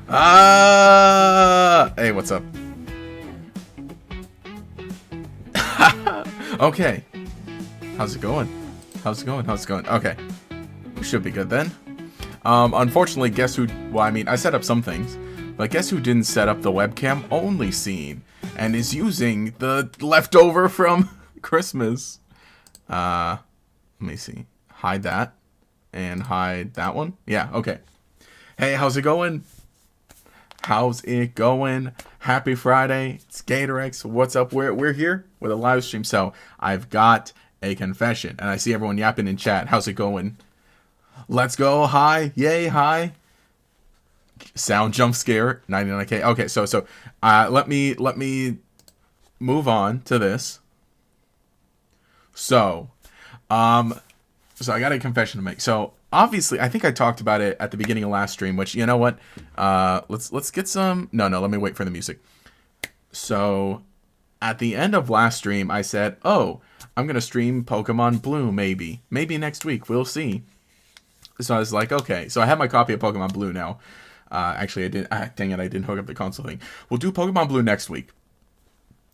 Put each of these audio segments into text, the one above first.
Hey, what's up? Okay. How's it going? How's it going? How's it going? Okay. We should be good then. Unfortunately, guess who... Well, I mean, I set up some things. But guess who didn't set up the webcam only scene? And is using the leftover from Christmas. Let me see. Hide that. And hide that one. Yeah, okay. Hey, how's it going? How's it going? Happy Friday. It's GatorX. What's up? We're here with a live stream. So I've got a confession. And I see everyone yapping in chat. How's it going? Let's go. Hi. Yay. Hi. Sound jump scare. 99k. Okay, so let me move on to this. So I got a confession to make. So obviously, I think I talked about it at the beginning of last stream, which, you know what? Let's get some... No, let me wait for the music. So at the end of last stream, I said, oh, I'm going to stream Pokemon Blue maybe. Maybe next week. We'll see. So I was like, okay. So I have my copy of Pokemon Blue now. Actually, I didn't... dang it, I didn't hook up the console thing. We'll do Pokemon Blue next week.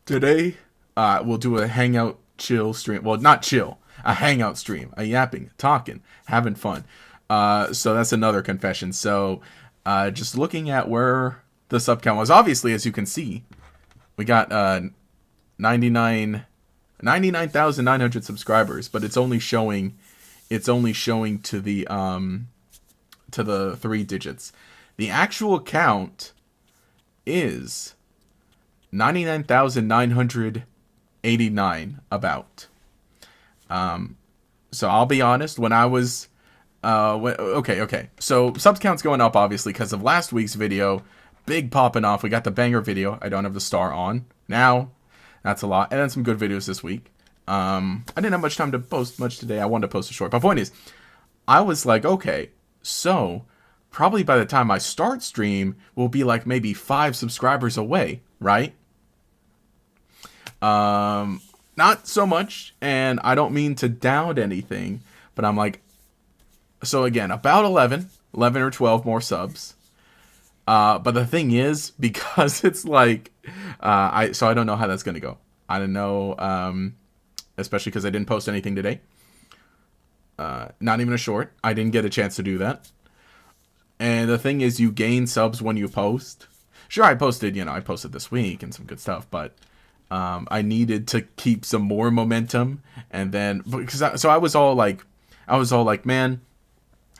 Today, we'll do a hangout chill stream. Well, not chill. A hangout stream. A yapping, talking, having fun. So that's another confession. So just looking at where the sub count was. Obviously, as you can see, we got 99,900 subscribers, but it's only showing to the 3 digits. The actual count is 99,989 about. So I'll be honest, when I was okay. So subs count's going up obviously because of last week's video, big popping off. We got the banger video. I don't have the star on. Now, that's a lot. And then some good videos this week. I didn't have much time to post much today. I wanted to post a short. But point is, I was like, okay, so probably by the time I start stream, we'll be like maybe 5 subscribers away, right? Not so much, and I don't mean to doubt anything, but I'm like, so again, about 11 or 12 more subs. But the thing is, because it's like, I don't know how that's going to go. I don't know, especially because I didn't post anything today. Not even a short. I didn't get a chance to do that. And the thing is, you gain subs when you post. Sure, I posted this week and some good stuff, but I needed to keep some more momentum. And then, so I was all like, man,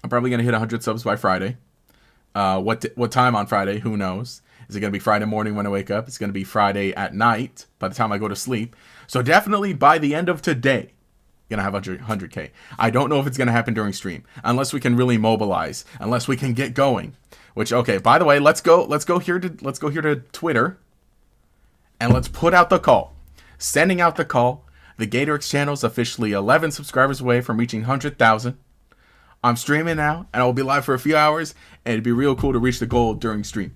I'm probably going to hit 100 subs by Friday. What time on Friday? Who knows? Is it going to be Friday morning when I wake up? It's going to be Friday at night by the time I go to sleep. So definitely by the end of today, gonna have 100k. I don't know if it's gonna happen during stream unless we can really mobilize, unless we can get going. Which, okay, by the way, let's go here to Twitter and let's put out the call. Sending out the call. The GatorX channel is officially 11 subscribers away from reaching 100,000. I'm streaming now and I will be live for a few hours, and it'd be real cool to reach the goal during stream.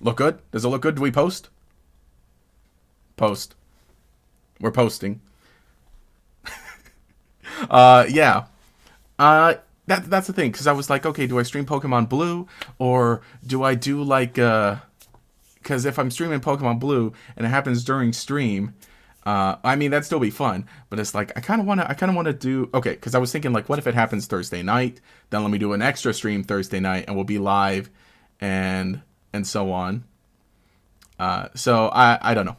Look good? Does it look good? Do we post? Post. We're posting. Yeah. That's the thing, because I was like, okay, do I stream Pokemon Blue, or do I do like, because if I'm streaming Pokemon Blue and it happens during stream, I mean, that'd still be fun, but it's like, I kind of want to do, okay, because I was thinking, like, what if it happens Thursday night, then let me do an extra stream Thursday night, and we'll be live, and so on. So, I don't know.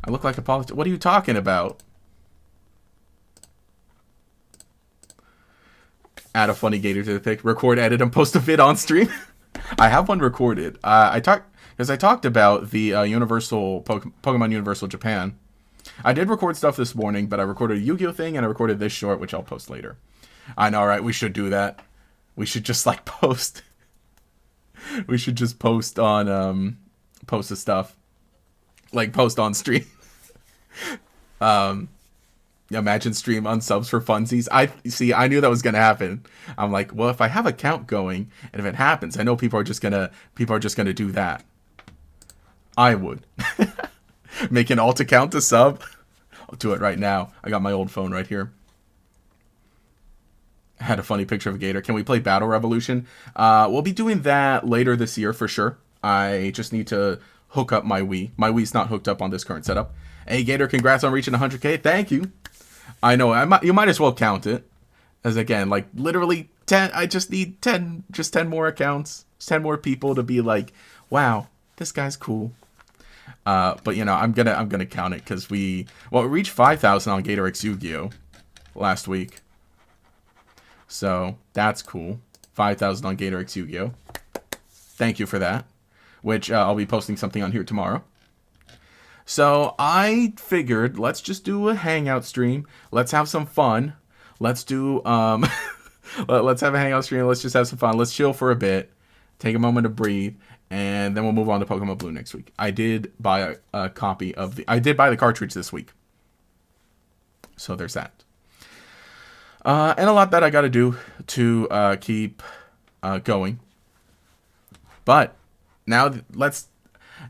I look like a politician. What are you talking about? Add a funny gator to the pic. Record, edit, and post a vid on stream. I have one recorded. I talked about the Universal Pokemon Universal Japan. I did record stuff this morning, but I recorded a Yu-Gi-Oh thing and I recorded this short, which I'll post later. I know, right? We should do that. We should just like post. We should just post on post the stuff, like post on stream. Imagine stream unsubs for funsies. I knew that was gonna happen. I'm like, well, if I have a count going, and if it happens, I know people are just gonna do that. I would make an alt account to sub. I'll do it right now. I got my old phone right here. had a funny picture of a gator. Can we play Battle Revolution? We'll be doing that later this year for sure. I just need to hook up my Wii. My Wii's not hooked up on this current setup. Hey, Gator, congrats on reaching 100K. Thank you. I know, you might as well count it. As again, like, literally 10, I just need 10, just 10 more accounts. 10 more people to be like, wow, this guy's cool. But, you know, I'm gonna count it because we reached 5,000 on Gator X Yu-Gi-Oh! Last week. So, that's cool. 5,000 on Gator X Yu-Gi-Oh! Thank you for that. Which, I'll be posting something on here tomorrow. So, I figured, let's just do a hangout stream. Let's have some fun. Let's do, let's have a hangout stream. Let's just have some fun. Let's chill for a bit. Take a moment to breathe. And then we'll move on to Pokemon Blue next week. I did buy a copy of I did buy the cartridge this week. So, there's that. And a lot that I got to do to keep going. But now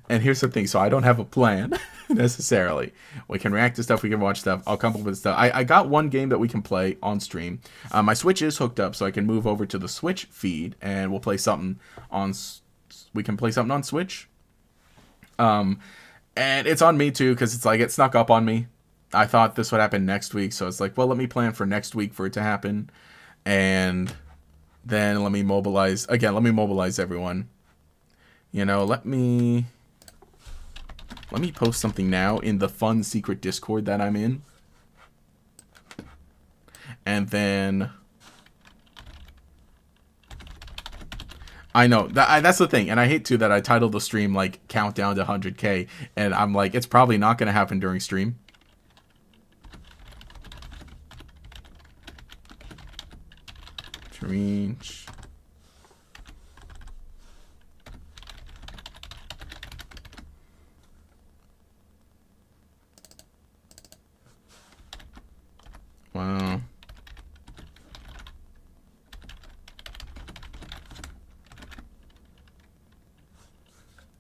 and here's the thing. So I don't have a plan necessarily. We can react to stuff. We can watch stuff. I'll come up with stuff. I got one game that we can play on stream. My Switch is hooked up, so I can move over to the Switch feed and we'll play something on. We can play something on Switch. And it's on me too because it's like it snuck up on me. I thought this would happen next week, so it's like, well, let me plan for next week for it to happen. And then let me mobilize everyone. You know, let me post something now in the fun secret Discord that I'm in. And then I know that's the thing, and I hate too that I titled the stream like Countdown to 100K, and I'm like, it's probably not going to happen during stream. Reach. Wow.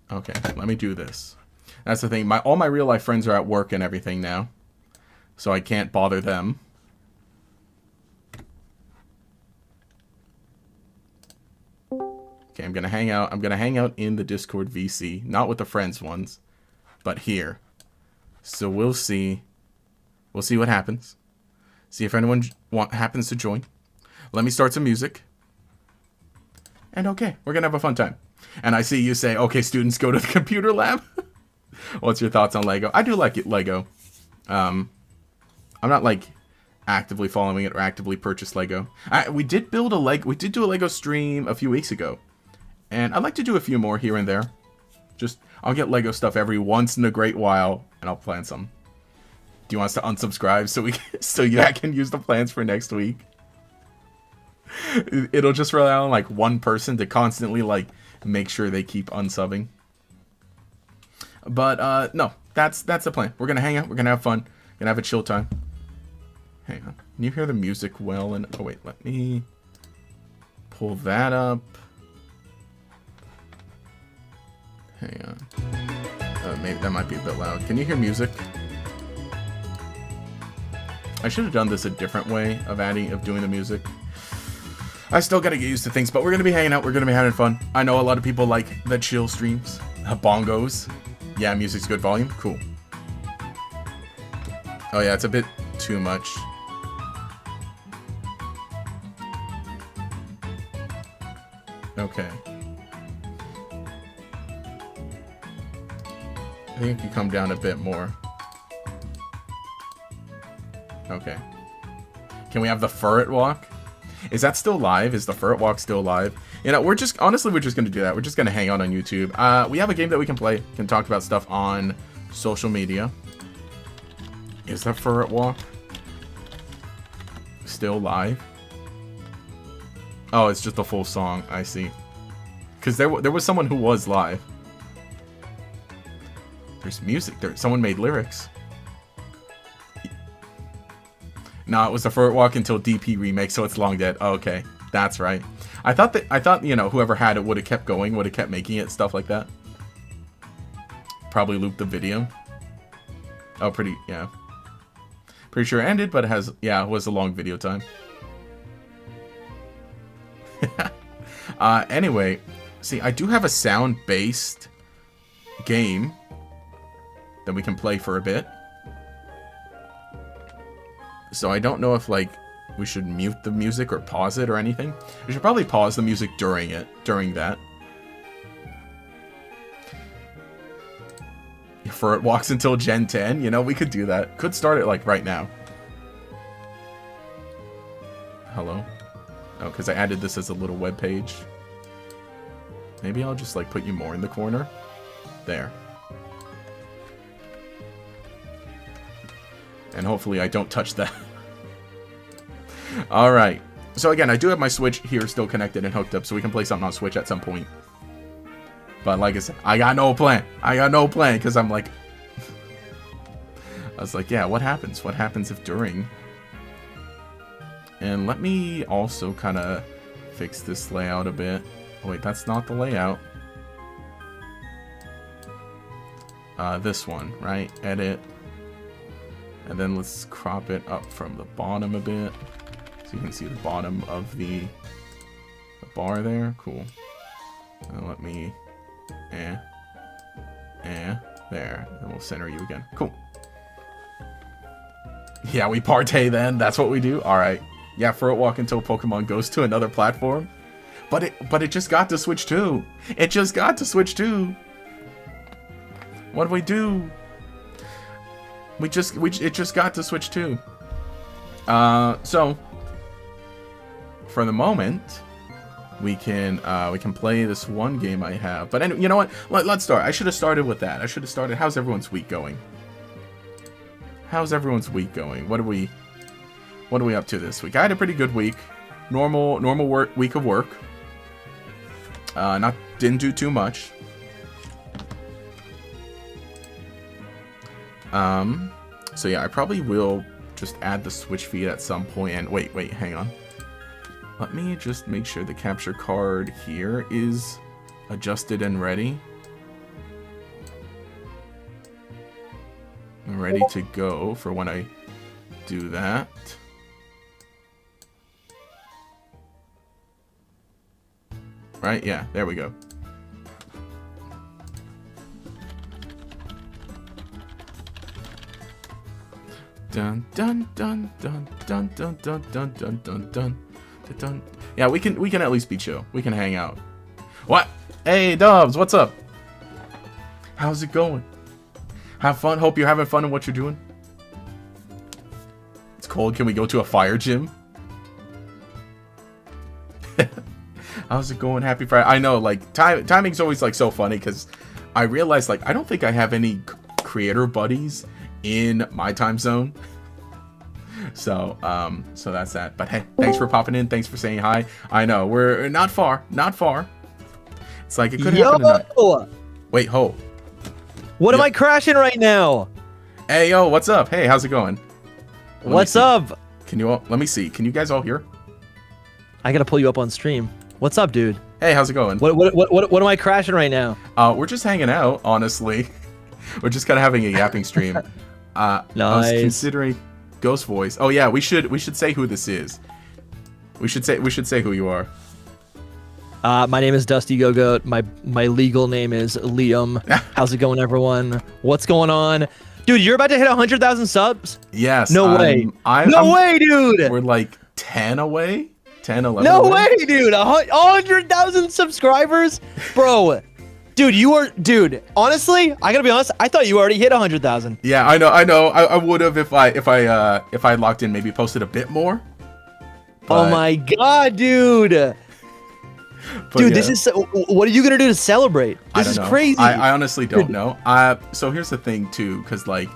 Okay, let me do this. That's the thing. All my real life friends are at work and everything now, so I can't bother them. Okay, I'm gonna hang out. I'm gonna hang out in the Discord VC, not with the friends ones, but here. So we'll see. We'll see what happens. See if anyone happens to join. Let me start some music. And okay, we're gonna have a fun time. And I see you say, okay, students, go to the computer lab. What's your thoughts on Lego? I do like it, Lego. I'm not like actively following it or actively purchase Lego. We did do a Lego stream a few weeks ago. And I'd like to do a few more here and there. I'll get Lego stuff every once in a great while, and I'll plan some. Do you want us to unsubscribe so you can use the plans for next week? It'll just rely on like one person to constantly like make sure they keep unsubbing. But no, that's the plan. We're gonna hang out. We're gonna have fun. Gonna have a chill time. Hang on. Can you hear the music well? And oh wait, let me pull that up. Hang on. Maybe that might be a bit loud. Can you hear music? I should have done this a different way of doing the music. I still gotta get used to things, but we're gonna be hanging out. We're gonna be having fun. I know a lot of people like the chill streams. Bongos. Yeah, music's good volume. Cool. Oh yeah, it's a bit too much. Okay. I think it can come down a bit more. Okay. Can we have the Furret Walk? Is that still live? Is the Furret Walk still live? You know, honestly, we're just going to do that. We're just going to hang out on YouTube. We have a game that we can play. Can talk about stuff on social media. Is that Furret Walk still live? Oh, it's just a full song. I see. Because there was someone who was live. There's music. Someone made lyrics. No, it was the Furret Walk until DP remake, so it's long dead. Oh, okay, that's right. I thought you know, whoever had it would have kept going, would have kept making it, stuff like that. Probably looped the video. Oh, pretty, yeah. Pretty sure it ended, but it was a long video time. Anyway, see, I do have a sound-based game that we can play for a bit. So I don't know if, like, we should mute the music or pause it or anything. We should probably pause the music during that. For it walks until Gen 10, you know, we could do that. Could start it, like, right now. Hello? Oh, because I added this as a little web page. Maybe I'll just, like, put you more in the corner. There. And hopefully I don't touch that. Alright. So again, I do have my Switch here still connected and hooked up, so we can play something on Switch at some point. But like I said, I got no plan. I got no plan, because I'm like... I was like, yeah, what happens? What happens if during... And let me also kind of fix this layout a bit. Oh, wait, that's not the layout. This one, right? Edit. And then let's crop it up from the bottom a bit. So you can see the bottom of the bar there. Cool. And let me... there. And we'll center you again. Cool. Yeah, we partay then. That's what we do. Alright. Yeah, for it walk until Pokemon goes to another platform. But it just got to Switch 2. It just got to Switch 2. What do we do? It just got to Switch 2. So for the moment, we can play this one game I have. But anyway, you know what? Let's start. I should have started with that. I should have started. How's everyone's week going? How's everyone's week going? What are we up to this week? I had a pretty good week. Normal week of work. Didn't do too much. So yeah, I probably will just add the Switch feed at some point. And wait, hang on. Let me just make sure the capture card here is adjusted and ready. I'm ready to go for when I do that. Right? Yeah, there we go. Dun dun dun dun dun dun dun dun dun dun dun dun. Yeah, we can at least be chill. We can hang out. What? Hey, Dubs, what's up? How's it going? Have fun. Hope you're having fun in what you're doing. It's cold. Can we go to a fire gym? How's it going? Happy Friday. I know, like, timing's always, like, so funny, because I realized, like, I don't think I have any creator buddies in my time zone. So that's that. But hey, thanks for popping in. Thanks for saying hi. I know, we're not far. It's like, it could happen tonight. Wait, ho. What am I crashing right now? Hey, yo, what's up? Hey, how's it going? What's up? Can you all, let me see. Can you guys all hear? I gotta pull you up on stream. What's up, dude? Hey, how's it going? What am I crashing right now? We're just hanging out, honestly. We're just kind of having a yapping stream. Nice. I was considering Ghost Voice. Oh yeah, we should say who this is. We should say who you are. My name is Dusty Go-Goat. My legal name is Liam. How's it going, everyone? What's going on? Dude, you're about to hit 100,000 subs? Yes. No way. I'm way, dude. We're like 10 away? 10, 11 No away? way, dude. 100,000 subscribers? Bro. Dude, honestly, I gotta be honest, I thought you already hit 100,000. Yeah, I know. I would have if I locked in, maybe posted a bit more. Oh my god, dude. Dude, yeah. this is what are you gonna do to celebrate? This is crazy. I honestly don't know. So here's the thing too, because like,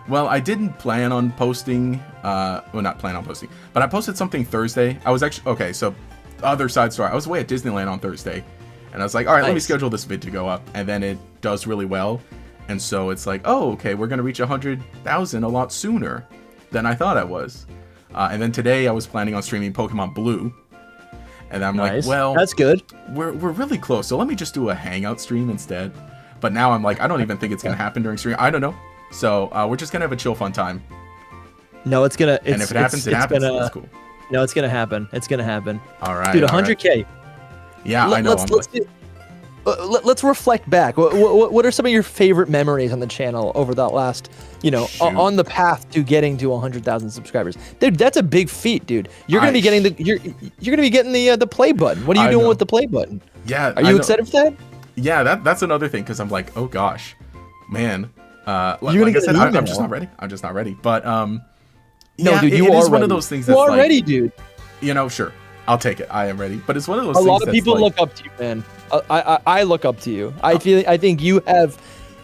well, I didn't plan on posting. Well, not plan on posting, but I posted something Thursday. I was actually okay. So, other side story. I was away at Disneyland on Thursday, and I was like, all right, let me schedule this vid to go up, and then it does really well, and so it's like, oh, okay, we're gonna reach 100,000 a lot sooner than I thought I was, and then today I was planning on streaming Pokemon Blue. And I'm like, well, that's good. We're really close, so let me just do a hangout stream instead. But now I'm like, I don't even think it's gonna happen during stream. I don't know. So we're just gonna have a chill, fun time. No, it's gonna. And if it happens, it happens. That's cool. No, it's gonna happen. It's gonna happen. All right, Dude, all right. 100K. Yeah, I know. Let's reflect back. What are some of your favorite memories on the channel over that last, Shoot. on the path to getting to 100,000 subscribers? Dude, that's a big feat, dude. You're gonna be getting you're gonna be getting the play button. What are you doing with the play button? Yeah. Are you excited for that? Yeah, that's another thing because I'm like, oh gosh, man. You're like gonna I get said, an email. I'm just not ready. I'm just not ready. But No, yeah, dude, you it are is ready. one of those things You that's are like, ready, dude. Sure, I'll take it. I am ready. But it's one of those A things lot of that's people like, look up to you, man. I look up to you. I think you have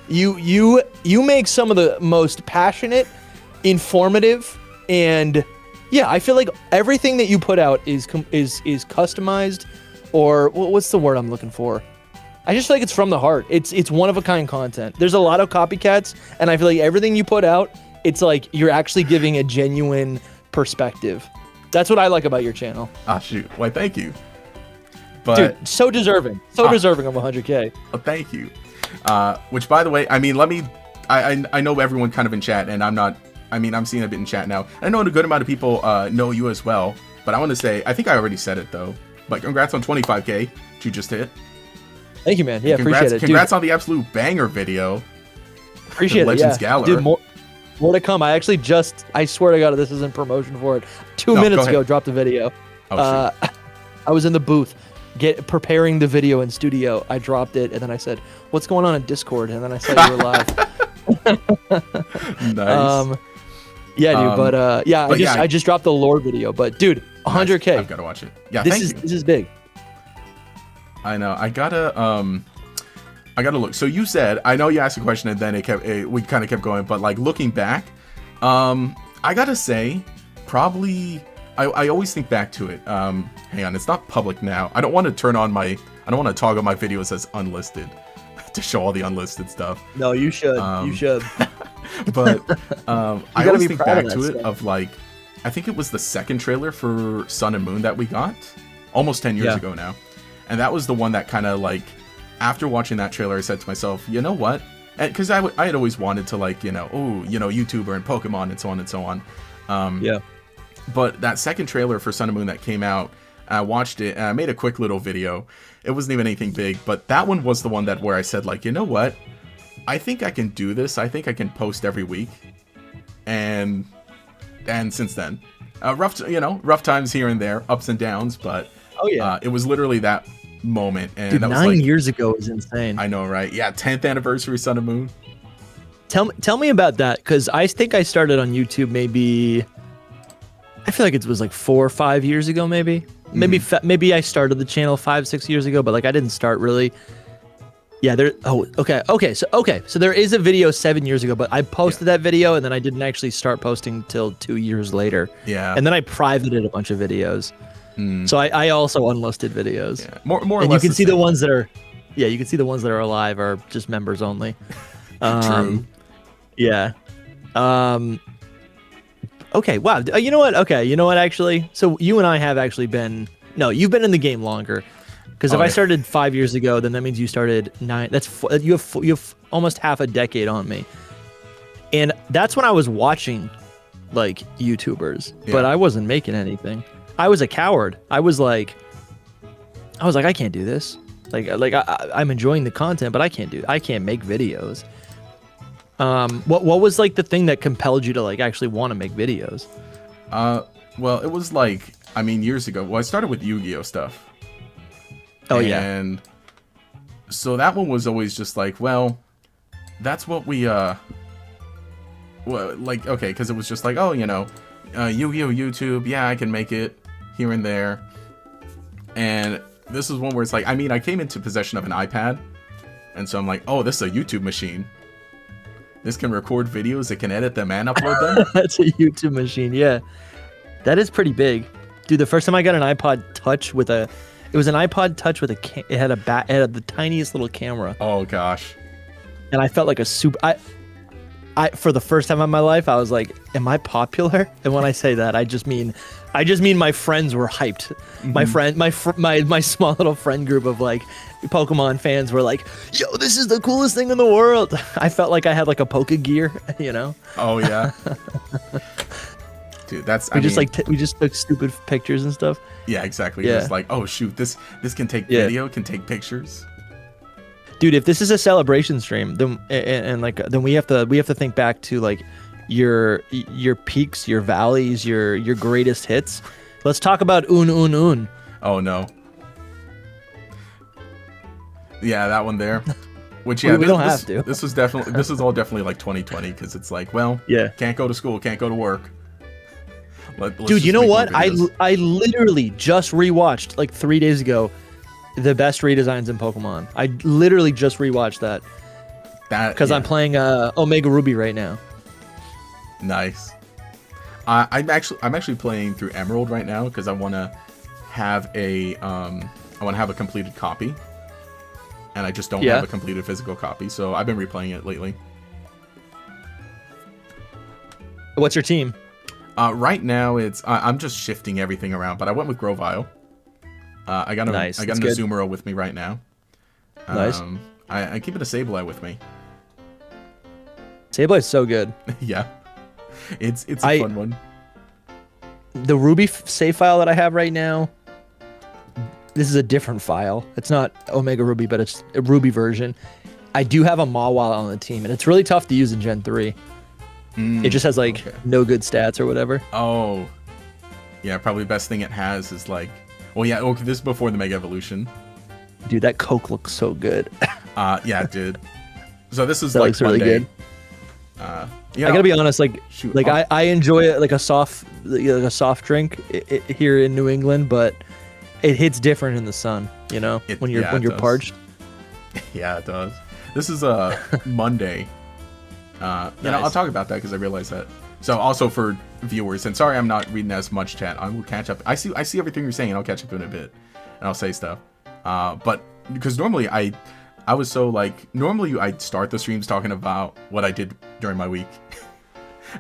you make some of the most passionate, informative, and yeah, I feel like everything that you put out is customized, or what's the word I'm looking for? I just feel like it's from the heart. It's one of a kind content. There's a lot of copycats, and I feel like everything you put out, it's like you're actually giving a genuine perspective. That's what I like about your channel. Ah, shoot. Why, thank you. But Dude, so deserving. Deserving of 100K. well, thank you. Which, by the way, I mean, I know everyone kind of in chat, and I'm seeing a bit in chat now. I know a good amount of people know you as well, but I want to say, I think I already said it though, but congrats on 25K you just hit. Thank you, man. Yeah, appreciate it. Congrats on the absolute banger video. Appreciate it. Legends Yeah. Galar. Dude, more to come. I swear to God, this isn't promotion for it. 2 No, minutes go ago, ahead. dropped a video. Oh, shoot. I was in the booth, preparing the video in studio. I dropped it, and then I said, "What's going on in Discord?" And then I saw you were live. Nice. Yeah, dude. But yeah, I just dropped the lore video. But dude, 100K. I've got to watch it. Yeah, This thank is you. this is big. I know. I gotta look. So you said, I know you asked a question and then we kind of kept going, but like looking back, I gotta say, probably, I always think back to it. Hang on, it's not public now. I don't want to toggle my videos as unlisted to show all the unlisted stuff. No, you should. You should. But I gotta always be think proud of back that to it stuff. of like, I think it was the second trailer for Sun and Moon that we got almost 10 years Yeah. ago now. And that was the one that kind of like, after watching that trailer, I said to myself, you know what? Because I had always wanted to like, YouTuber and Pokemon and so on and so on. Yeah. But that second trailer for Sun and Moon that came out, I watched it and I made a quick little video. It wasn't even anything big, but that one was the one that where I said like, you know what? I think I can do this. I think I can post every week. And since then, rough times here and there, ups and downs, but Oh yeah. it was literally that moment, and Dude, that was 9 like, years ago is insane. I know, right? Yeah, 10th anniversary Sun and Moon. Tell me about that, because I think I started on YouTube maybe. I feel like it was like 4 or 5 years ago, maybe. Maybe I started the channel 5-6 years ago, but like I didn't start really. Yeah, there. Oh, okay. So there is a video 7 years ago, but I posted that video and then I didn't actually start posting till 2 years later. Yeah. And then I privated a bunch of videos. So I also unlisted videos. Yeah. More or And less. you can see the same. ones that are. Yeah, you can see the ones that are alive are just members only. True. Yeah. Okay. Wow. You know what? Okay. You know what? Actually, so you and I have actually been. No, you've been in the game longer. Because if Oh, I yeah. started 5 years ago, then that means you started 9. You have almost half a decade on me. And that's when I was watching, like YouTubers, but Yeah. I wasn't making anything. I was a coward. I was like, I can't do this. I'm enjoying the content, but I can't make videos. What was like the thing that compelled you to like actually want to make videos? Well, it was like, I mean, years ago. Well, I started with Yu-Gi-Oh stuff. Oh yeah. And so that one was always just like, well, that's what we well, like, okay, because it was just like, oh, Yu-Gi-Oh YouTube, yeah, I can make it here and there. And this is one where it's like, I mean, I came into possession of an iPad, and so I'm like, oh, this is a YouTube machine. This can record videos, it can edit them and upload them. That's a YouTube machine. Yeah, that is pretty big, dude. The first time I got an iPod Touch with it was an iPod Touch with it had it had the tiniest little camera, Oh gosh. and I felt like a super. I for the first time in my life, I was like, "Am I popular?" And when I say that, I just mean my friends were hyped. My small little friend group of like Pokemon fans were like, "Yo, this is the coolest thing in the world." I felt like I had like a Poke Gear, Oh yeah. dude, that's We we just took stupid pictures and stuff. yeah, exactly. Yeah. It's like, oh shoot, this can take Yeah. video, can take pictures. Dude, if this is a celebration stream, then then we have to think back to like your peaks, your valleys, your greatest hits. Let's talk about Un. Oh no. Yeah, that one there. Which yeah, We don't have to. This was all definitely like 2020 because it's like, well, Yeah. can't go to school, can't go to work. Let's Dude, just you know make more what? videos. I literally just rewatched like 3 days ago the best redesigns in Pokemon. I literally just rewatched that because I'm playing Omega Ruby right now. Nice. I'm actually playing through Emerald right now because I want to have a completed copy, and I just don't have a completed physical copy. So I've been replaying it lately. What's your team? Right now I'm just shifting everything around, but I went with Grovyle. I got Nice. an That's good. Azumarill with me right now. Nice. I keep it a Sableye with me. Sableye's so good. Yeah. It's a fun one. The Ruby save file that I have right now, this is a different file. It's not Omega Ruby, but it's a Ruby version. I do have a Mawile on the team, and it's really tough to use in Gen 3. It just has like no good stats or whatever. Oh. Yeah, probably the best thing it has is like, well, yeah, okay, this is before the Mega Evolution. Dude, that Coke looks so good. Yeah, it did. So this is That like looks really Monday. good. You I know, gotta be honest, like shoot, I enjoy it like a soft drink here in New England, but it hits different in the sun. You know, when you're it does. parched. Yeah, it does. This is Monday. You know, I'll talk about that because I realized that. So also for viewers, and sorry I'm not reading as much chat. I will catch up. I see everything you're saying. I'll catch up in a bit, and I'll say stuff. But because normally I was so like, normally I'd start the streams talking about what I did during my week.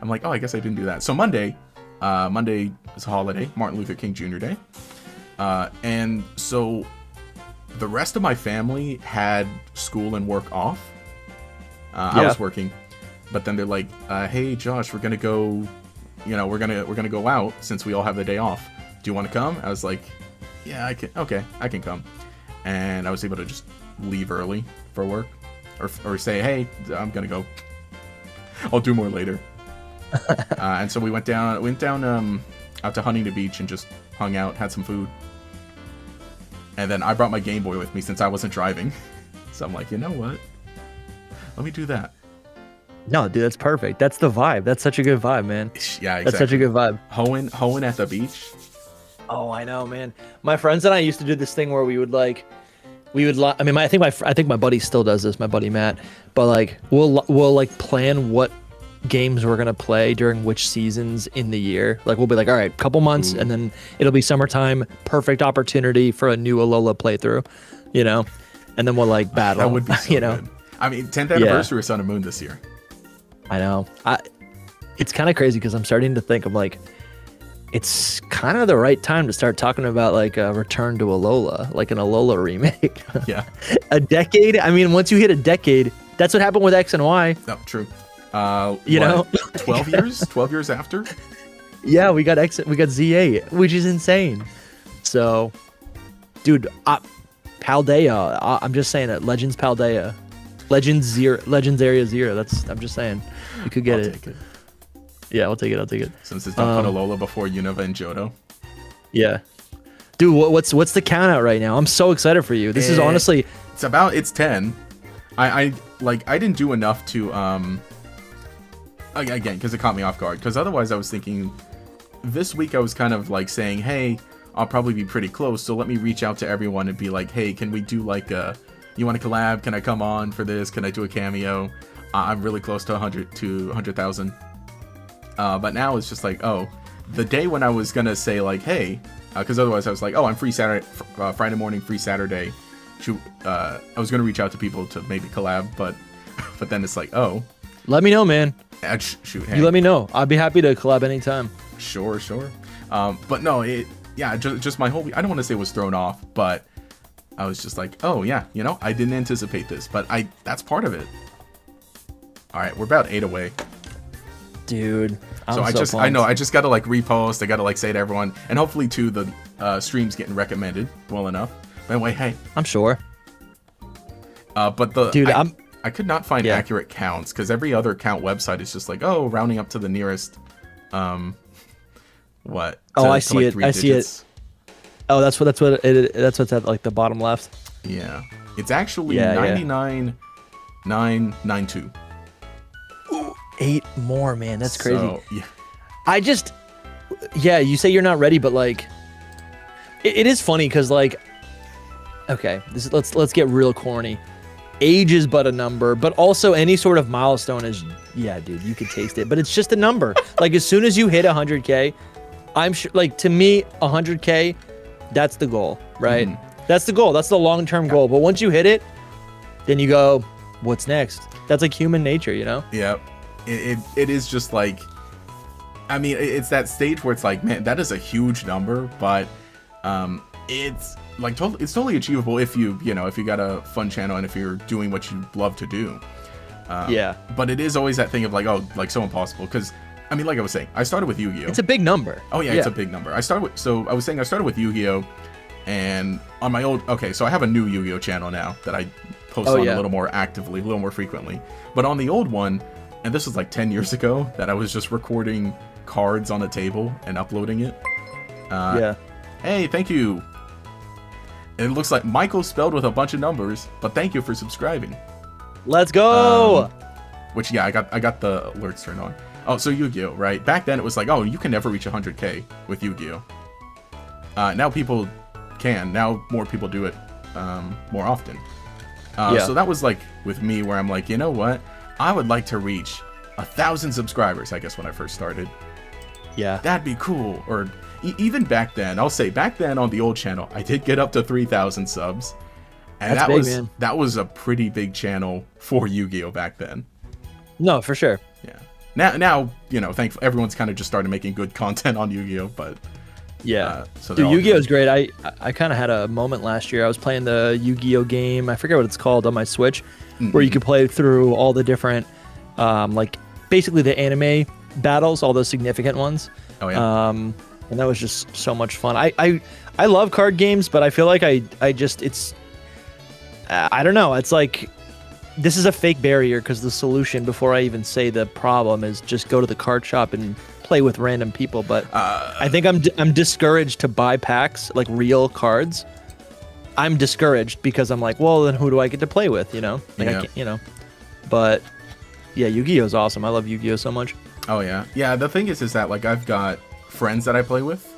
I'm like, oh, I guess I didn't do that. So Monday is a holiday, Martin Luther King Jr. Day. And so the rest of my family had school and work off. I was working, but then they're like, hey Josh, we're gonna go, you know, we're gonna go out since we all have the day off. Do you want to come? I was like, yeah, I can come. And I was able to just leave early for work, or say, hey, I'm gonna go. I'll do more later. And so we went down out to Huntington Beach and just hung out, had some food. And then I brought my Game Boy with me since I wasn't driving. So I'm like, you know what? Let me do that. No, dude, that's perfect. That's the vibe. That's such a good vibe, man. Yeah, exactly. That's such a good vibe. Hoeing at the beach. Oh, I know, man. My friends and I used to do this thing where we would I mean, I think my buddy still does this, my buddy Matt. But like, we'll like plan what games we're gonna play during which seasons in the year. Like, we'll be like, all right, couple months, and then it'll be summertime, perfect opportunity for a new Alola playthrough, you know. And then we'll like battle. That would be so you know. good. I mean, 10th anniversary of Sun and Moon this year. I know. It's kind of crazy because I'm starting to think of like, it's kind of the right time to start talking about like a return to Alola, like an Alola remake. Yeah. A decade. I mean, once you hit a decade, that's what happened with X and Y. No, true. You know, 12 years? 12 years after? Yeah, we got ZA, which is insane. So, dude, Paldea. I'm just saying it. Legends Paldea. Legends Area Zero. I'm just saying. You could get I'll it. take it. Yeah, I'll take it. Since it's don't put Alola before Unova and Johto. Yeah. Dude, what's the count out right now? I'm so excited for you. This is honestly, It's 10. I didn't do enough to again, because it caught me off guard, because otherwise I was thinking this week I was kind of like saying, hey, I'll probably be pretty close, so let me reach out to everyone and be like, hey, can we do like you want to collab? Can I come on for this? Can I do a cameo? I'm really close to 100,000. But now it's just like, oh, the day when I was gonna say like, hey, because otherwise I was like, oh, I'm free Saturday, Friday morning, free Saturday. I was gonna reach out to people to maybe collab, but then it's like, oh, let me know, man. Shoot, hey. You let me know. I'd be happy to collab anytime. Sure. But no, just my whole week. I don't want to say it was thrown off, but I was just like, oh yeah, you know, I didn't anticipate this, but that's part of it. All right, we're about 8 away. Dude, I'm So I so just I pumped. know I just gotta like repost. I gotta like say to everyone, and hopefully too the stream's getting recommended well enough. By the way, hey, I'm sure. but the Dude, I could not find Yeah. accurate counts because every other count website is just like, oh, rounding up to the nearest, what? Oh, to- I to, see like, it. 3 I see it. digits. Oh, that's what's at like the bottom left. Yeah, it's actually Yeah, yeah. 99,992. 8 more, man. That's crazy. So, yeah. I just, yeah, you say you're not ready, but like, it is funny because like, okay, let's get real corny. Age is but a number, but also any sort of milestone is, yeah, dude, you could taste it, but it's just a number. Like as soon as you hit 100K, I'm sure, like to me, 100K, that's the goal, right? That's the goal. That's the long-term goal. But once you hit it, then you go, what's next? That's like human nature, you know? Yep. It is just like, I mean, it's that stage where it's like, man, that is a huge number, but it's like it's totally achievable if you got a fun channel and if you're doing what you love to do. Yeah. But it is always that thing of like, oh, like so impossible because I mean, like I was saying, I started with Yu-Gi-Oh. It's a big number. Oh yeah, it's a big number. I started with Yu-Gi-Oh, and on my old, okay, so I have a new Yu-Gi-Oh channel now that I post on a little more actively, a little more frequently. But on the old one, and this was like 10 years ago, that I was just recording cards on a table and uploading it. Yeah. Hey, thank you. And it looks like Michael spelled with a bunch of numbers, but thank you for subscribing. Let's go. Which yeah, I got the alerts turned on. Oh, so Yu-Gi-Oh, right? Back then it was like, oh, you can never reach 100K with Yu-Gi-Oh. Now people can. Now more people do it more often. So that was like with me where I'm like, you know what? I would like to reach 1,000 subscribers, I guess, when I first started. Yeah. That'd be cool. Or even back then, I'll say back then on the old channel, I did get up to 3,000 subs. And That's big, man. that was a pretty big channel for Yu-Gi-Oh back then. No, for sure. Yeah. Now, thankfully everyone's kind of just started making good content on Yu-Gi-Oh, but Yeah. so they're Dude, all Yu-Gi-Oh good. is great. I kind of had a moment last year. I was playing the Yu-Gi-Oh game. I forget what it's called on my Switch, where you could play through all the different, like basically the anime battles, all those significant ones. Oh yeah. And that was just so much fun. I love card games, but I feel like I don't know. It's like this is a fake barrier because the solution, before I even say the problem, is just go to the card shop and play with random people. But I think I'm discouraged to buy packs, like real cards. I'm discouraged because I'm like, well, then who do I get to play with? Like Yeah. I can't, But yeah, Yu-Gi-Oh is awesome. I love Yu-Gi-Oh so much. Oh yeah. Yeah, the thing is that like I've got friends that I play with.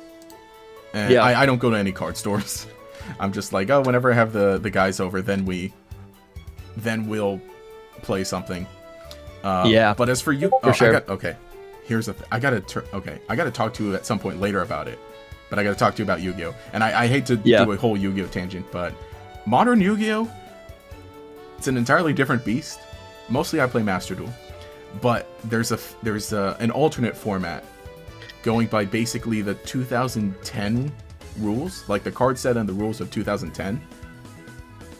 And Yeah. I don't go to any card stores. I'm just like, oh, whenever I have the guys over, then we'll play something. Yeah. But as for you, sure. okay. Here's the thing. I gotta talk to you at some point later about it. But I gotta talk to you about Yu-Gi-Oh. And I hate to do a whole Yu-Gi-Oh tangent, but modern Yu-Gi-Oh, it's an entirely different beast. Mostly I play Master Duel, but there's an alternate format going by basically the 2010 rules, like the card set and the rules of 2010.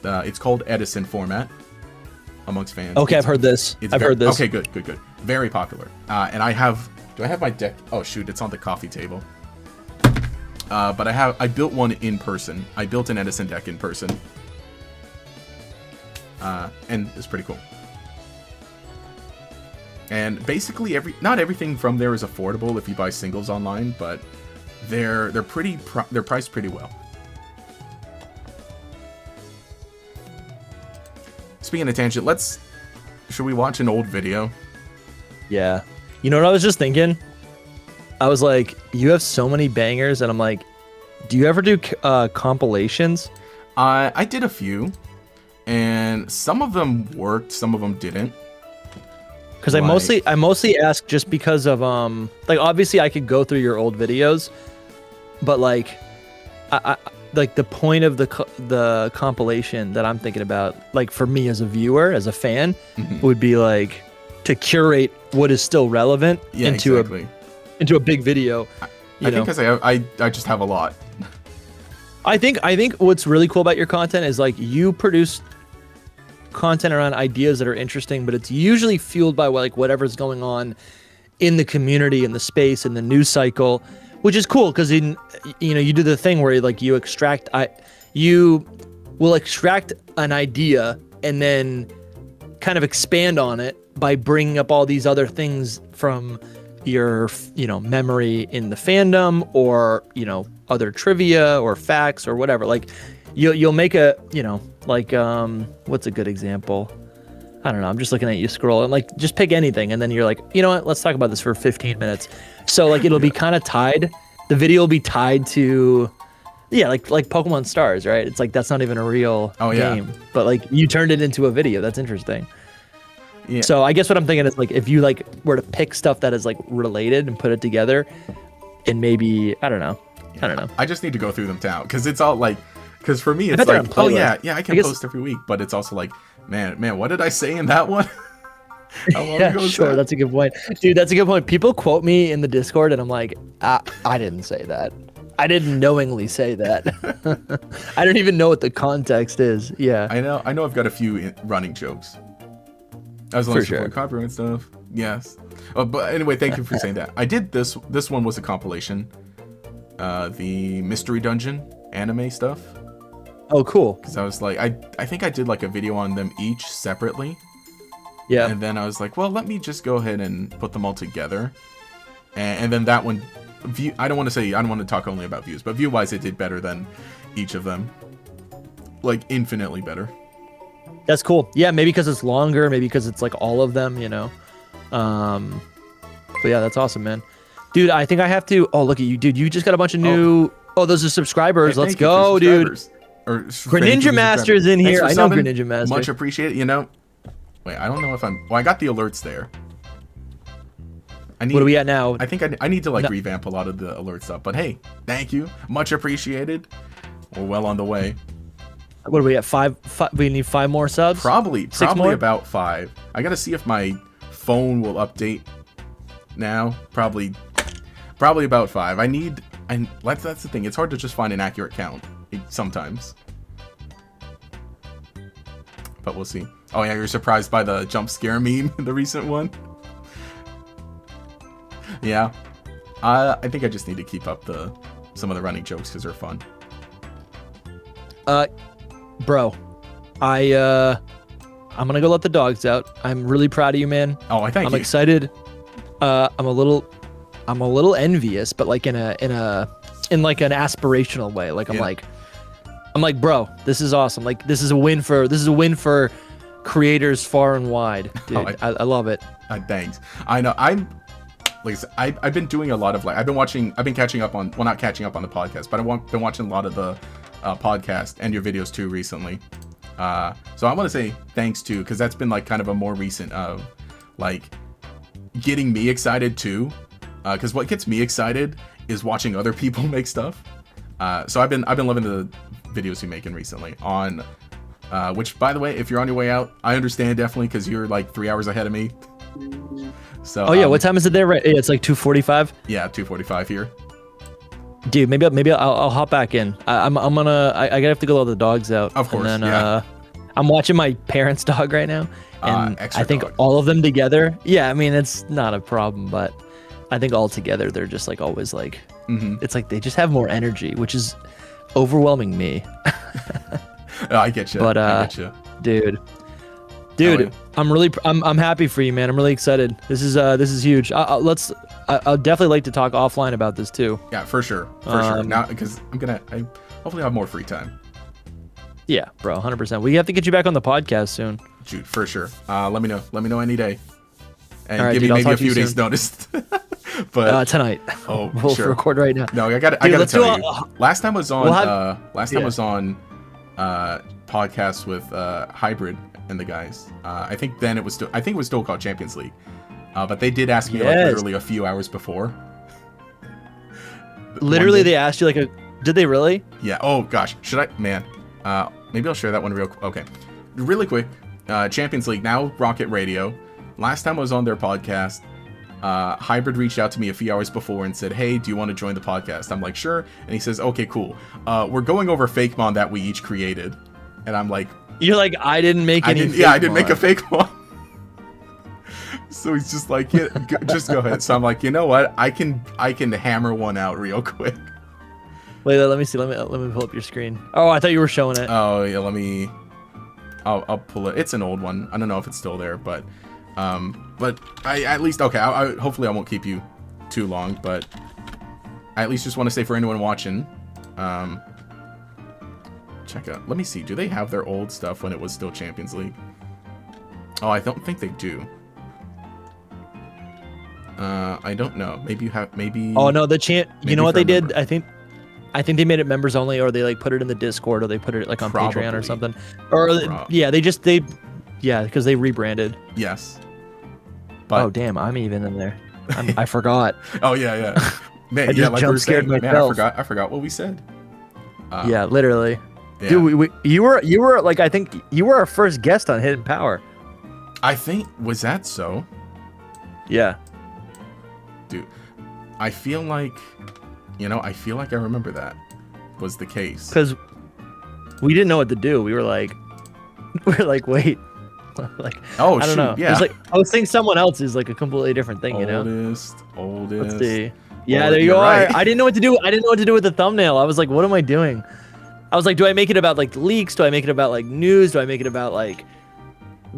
It's called Edison format amongst fans. Okay, I've heard this. I've heard this. Okay, good. Very popular. And do I have my deck? Oh shoot, it's on the coffee table. But I built one in person. I built an Edison deck in person. And it's pretty cool. And basically not everything from there is affordable if you buy singles online, but they're priced pretty well. Speaking of tangent, should we watch an old video? Yeah. You know what I was just thinking? I was like, you have so many bangers, and I'm like, do you ever do compilations? I did a few, and some of them worked, some of them didn't. Because I mostly ask just because of like obviously I could go through your old videos, but like I like the point of the compilation that I'm thinking about, like for me as a viewer, as a fan, would be like to curate what is still relevant into a big video. I think I just have a lot. I think what's really cool about your content is like you produce content around ideas that are interesting, but it's usually fueled by like whatever's going on in the community, in the space, in the news cycle, which is cool because you do the thing where like you will extract an idea and then kind of expand on it by bringing up all these other things from your memory in the fandom, or other trivia or facts or whatever. Like you'll make a what's a good example? I don't know. I'm just looking at you scroll and like just pick anything, and then you're like, you know what? Let's talk about this for 15 minutes. So like it'll be kind of tied. The video will be tied to, like Pokemon Stars, right? It's like that's not even a real game, but like you turned it into a video. That's interesting. Yeah. So I guess what I'm thinking is like if you like were to pick stuff that is like related and put it together, and maybe I don't know. I just need to go through them now because it's all like, because for me it's like, oh yeah, I can post every week, but it's also like, man, what did I say in that one? How long ago was that? That's a good point, dude. That's a good point. People quote me in the Discord, and I'm like, I didn't say that. I didn't knowingly say that. I don't even know what the context is. Yeah, I know. I've got a few running jokes. As long as you copyright and stuff. Yes. But anyway, thank you for saying that. I did this. This one was a compilation. The Mystery Dungeon anime stuff. Oh, cool. Because I was like, I think I did like a video on them each separately. Yeah. And then I was like, well, let me just go ahead and put them all together. And then that one, I don't want to talk only about views, but view-wise, it did better than each of them. Like, infinitely better. That's cool. Yeah, maybe because it's longer, maybe because it's like all of them, But yeah, that's awesome, man. Dude, I think I have to... Oh, look at you, dude. You just got a bunch of new... Oh, those are subsibers. Let's go, dude. Greninja Master's in here. I know Greninja Master. Much appreciated. Wait, I don't know if I'm... Well, I got the alerts there. What are we at now? I think I need to like revamp a lot of the alert stuff. But hey, thank you. Much appreciated. We're well on the way. What are we at? Five? We need 5 more subs? Probably more? About 5. I gotta see if my phone will update now. Probably about 5. That's the thing. It's hard to just find an accurate count sometimes. But we'll see. Oh yeah, you're surprised by the jump scare meme in the recent one? Yeah. I think I just need to keep up some of the running jokes because they're fun. Bro, I'm gonna go let the dogs out. I'm really proud of you, man. Oh, I thank you. I'm excited. I'm a little envious, but like in like an aspirational way. Like I'm like, bro, this is awesome. Like this is a win for creators far and wide, dude. I love it. Thanks. I know. I've been doing a lot of I've been catching up on, well, not catching up on the podcast, but I've been watching a lot of the podcast and your videos too recently. So I want to say thanks too, because that's been like kind of a more recent getting me excited too. Because what gets me excited is watching other people make stuff. So I've been loving the videos you're making recently on, which by the way, if you're on your way out, I understand definitely because you're like 3 hours ahead of me. So oh yeah, what time is it there? Right, it's like 2:45. Yeah, 2:45 here. Dude, maybe I'll hop back in. I'm gonna I have to go let the dogs out. Of course. And then, yeah. I'm watching my parents' dog right now, and I think dog. all of them together. Yeah, I mean it's not a problem, but I think all together they're just like always like. Mm-hmm. It's like they just have more energy, which is overwhelming me. I get you. But I get you. dude, Oh, I'm happy for you, man. I'm really excited. This is huge. I'll definitely like to talk offline about this too. Yeah, for sure. Now, because I hopefully have more free time. Yeah, bro, 100%. We have to get you back on the podcast soon. Dude, for sure. Let me know any day, and right, give dude, me maybe I'll a few days notice. But tonight. Oh, we'll sure. record right now. No, I gotta tell you. Last time was on. Was on podcast with Hybrid and the guys. I think then it was still called Champions League. But they did ask me like literally a few hours before. Literally, they asked you did they really? Yeah. Oh gosh, should I? Man, maybe I'll share that one real quick. Okay, really quick. Champions League, now Rocket Radio. Last time I was on their podcast, Hybrid reached out to me a few hours before and said, "Hey, do you want to join the podcast?" I'm like, "Sure." And he says, "Okay, cool. We're going over Fakemon that we each created." And I'm like, "You're like, I didn't make any." I didn't make a Fakemon. So he's just like, yeah, just go ahead. So I'm like, you know what? I can hammer one out real quick. Wait, let me see. Let me pull up your screen. Oh, I thought you were showing it. Oh yeah, I'll pull it. It's an old one. I don't know if it's still there, but I at least okay. Hopefully I won't keep you too long, but I at least just want to say for anyone watching, check out. Let me see. Do they have their old stuff when it was still Champions League? Oh, I don't think they do. I don't know. Maybe you have. Maybe. Oh no, you know what they did? Remember. I think they made it members only, or they like put it in the Discord, or they put it like on Probably. Patreon or something. Or because they rebranded. Yes. But, Oh damn, I'm even in there. I forgot. Oh yeah. Man, I just like jump scared myself. Man, I forgot what we said. Yeah, literally. Yeah. Dude, you were like, I think you were our first guest on Hidden Power. I think, was that so? Yeah. Dude, I feel like I remember that was the case. Because we didn't know what to do. We were like, wait. Like, Oh, I don't shoot, know. yeah. It's like, I was thinking someone else is like a completely different thing, you know? Oldest. Let's see. Yeah, there you You're are. right. I didn't know what to do. I didn't know what to do with the thumbnail. I was like, what am I doing? I was like, do I make it about like leaks? Do I make it about like news? Do I make it about like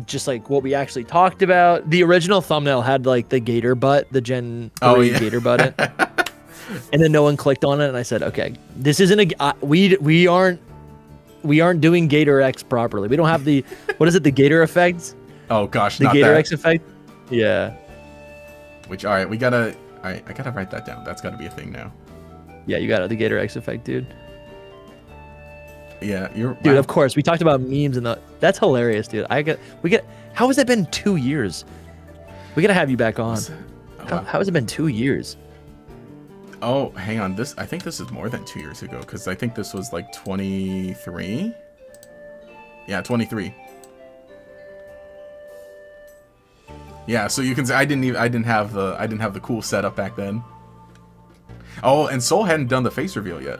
just like what we actually talked about? The original thumbnail had like the gator butt, the Gen 3 gator butt. And then no one clicked on it, and I said, okay, this isn't we aren't doing Gator X properly. We don't have the what is it, the Gator effect? Oh gosh, The not Gator that. X effect? Yeah. Which, all right, I gotta write that down. That's gotta be a thing now. Yeah, you got it, the Gator X effect, dude. Yeah, Dude, wow. of course. We talked about memes and that's hilarious, dude. How has it been 2 years? We gotta have you back on. Oh, How wow. has it been 2 years? Oh, hang on. I think this is more than 2 years ago, because I think this was like 23. Yeah, 23. Yeah, so you can say I didn't have the cool setup back then. Oh, and Soul hadn't done the face reveal yet.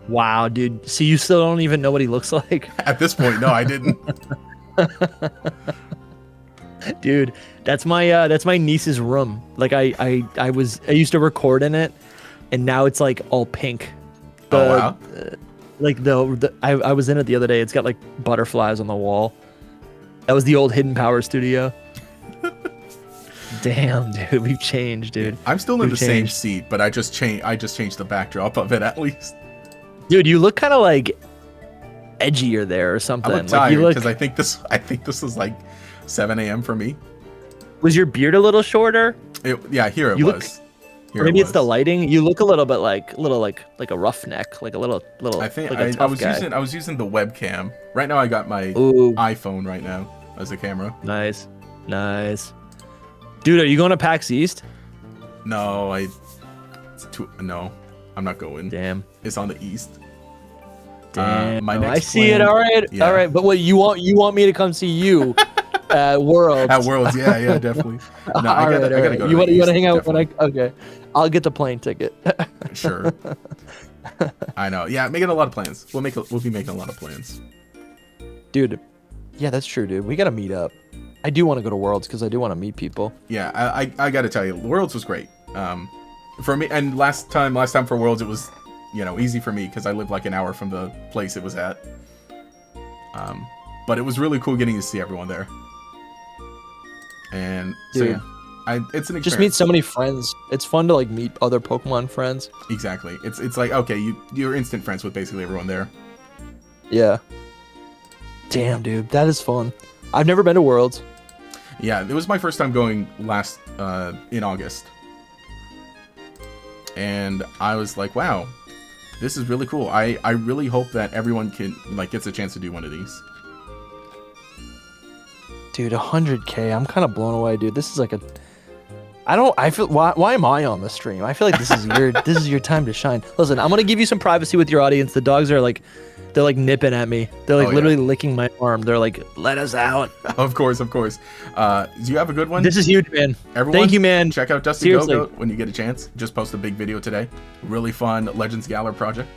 Wow, dude. So you still don't even know what he looks like? At this point, no, I didn't. Dude, that's my niece's room. Like I used to record in it, and now it's like all pink. Oh wow. Like I was in it the other day. It's got like butterflies on the wall. That was the old Hidden Power studio. Damn, dude, we've changed, dude. I'm still in We've the same changed. seat, but I just changed the backdrop of it at least. Dude, you look kind of like edgier there or I something. look Like tired you look. because I think this was like 7 a.m. for me. Was your beard a little shorter? Yeah, here it You look- was. Or Here maybe it it's the was. lighting. You look a little bit like a roughneck, like a little. I think like a I tough was guy. I was using the webcam. Right now I got my Ooh, iPhone right now as a camera. nice. Dude, are you going to PAX East? No, no, I'm not going. Damn. It's on the east. Damn. my I next see it. plan- All right. yeah. All right. But what you want me to come see you at Worlds? At Worlds, yeah, definitely. No, I gotta go. You want to hang out when okay. I'll get the plane ticket. Sure. I know. Yeah, making a lot of plans. We'll be making a lot of plans. Dude. Yeah, that's true, dude. We got to meet up. I do want to go to Worlds because I do want to meet people. Yeah, I got to tell you, Worlds was great. For me, and last time for Worlds, it was, easy for me because I live like an hour from the place it was at. But it was really cool getting to see everyone there. And so Dude. yeah, it's an experience. Just meet so many friends. It's fun to like meet other Pokemon friends. Exactly. It's like, okay, you're instant friends with basically everyone there. Yeah. Damn, dude, that is fun. I've never been to Worlds. Yeah, it was my first time going last in August. And I was like, wow, this is really cool. I really hope that everyone gets a chance to do one of these. Dude, 100K. I'm kind of blown away, dude. This is like I feel why am I on the stream? I feel like this is your time to shine. Listen, I'm going to give you some privacy with your audience. The dogs are like they're like nipping at me. They're like Oh, yeah. literally licking my arm. They're like, "Let us out." Of course. Do you have a good one? This is huge, man. Everyone, Thank you, man. Check out Dusty Seriously. Go-Goat when you get a chance. Just post a big video today. Really fun Legends Galar project.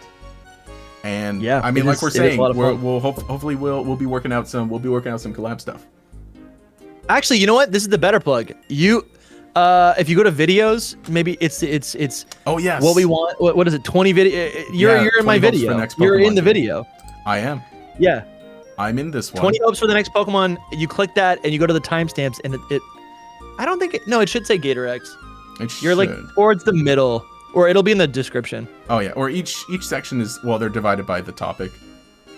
And Yeah, I mean, it like is- we're it is a saying, lot of fun. hopefully we'll be working out some collab stuff. Actually, you know what? This is the better plug. If you go to videos, maybe it's Oh yes. what we want. What is it? 20 video. You're Yeah, in my 20 hopes for video. next You're Pokemon in the game. video. I am. Yeah. I'm in this one. 20 hopes for the next Pokemon. You click that and you go to the timestamps and it I don't think no, it should say Gatorex. You're like towards the middle, or it'll be in the description. Oh yeah, or each section is, well, they're divided by the topic.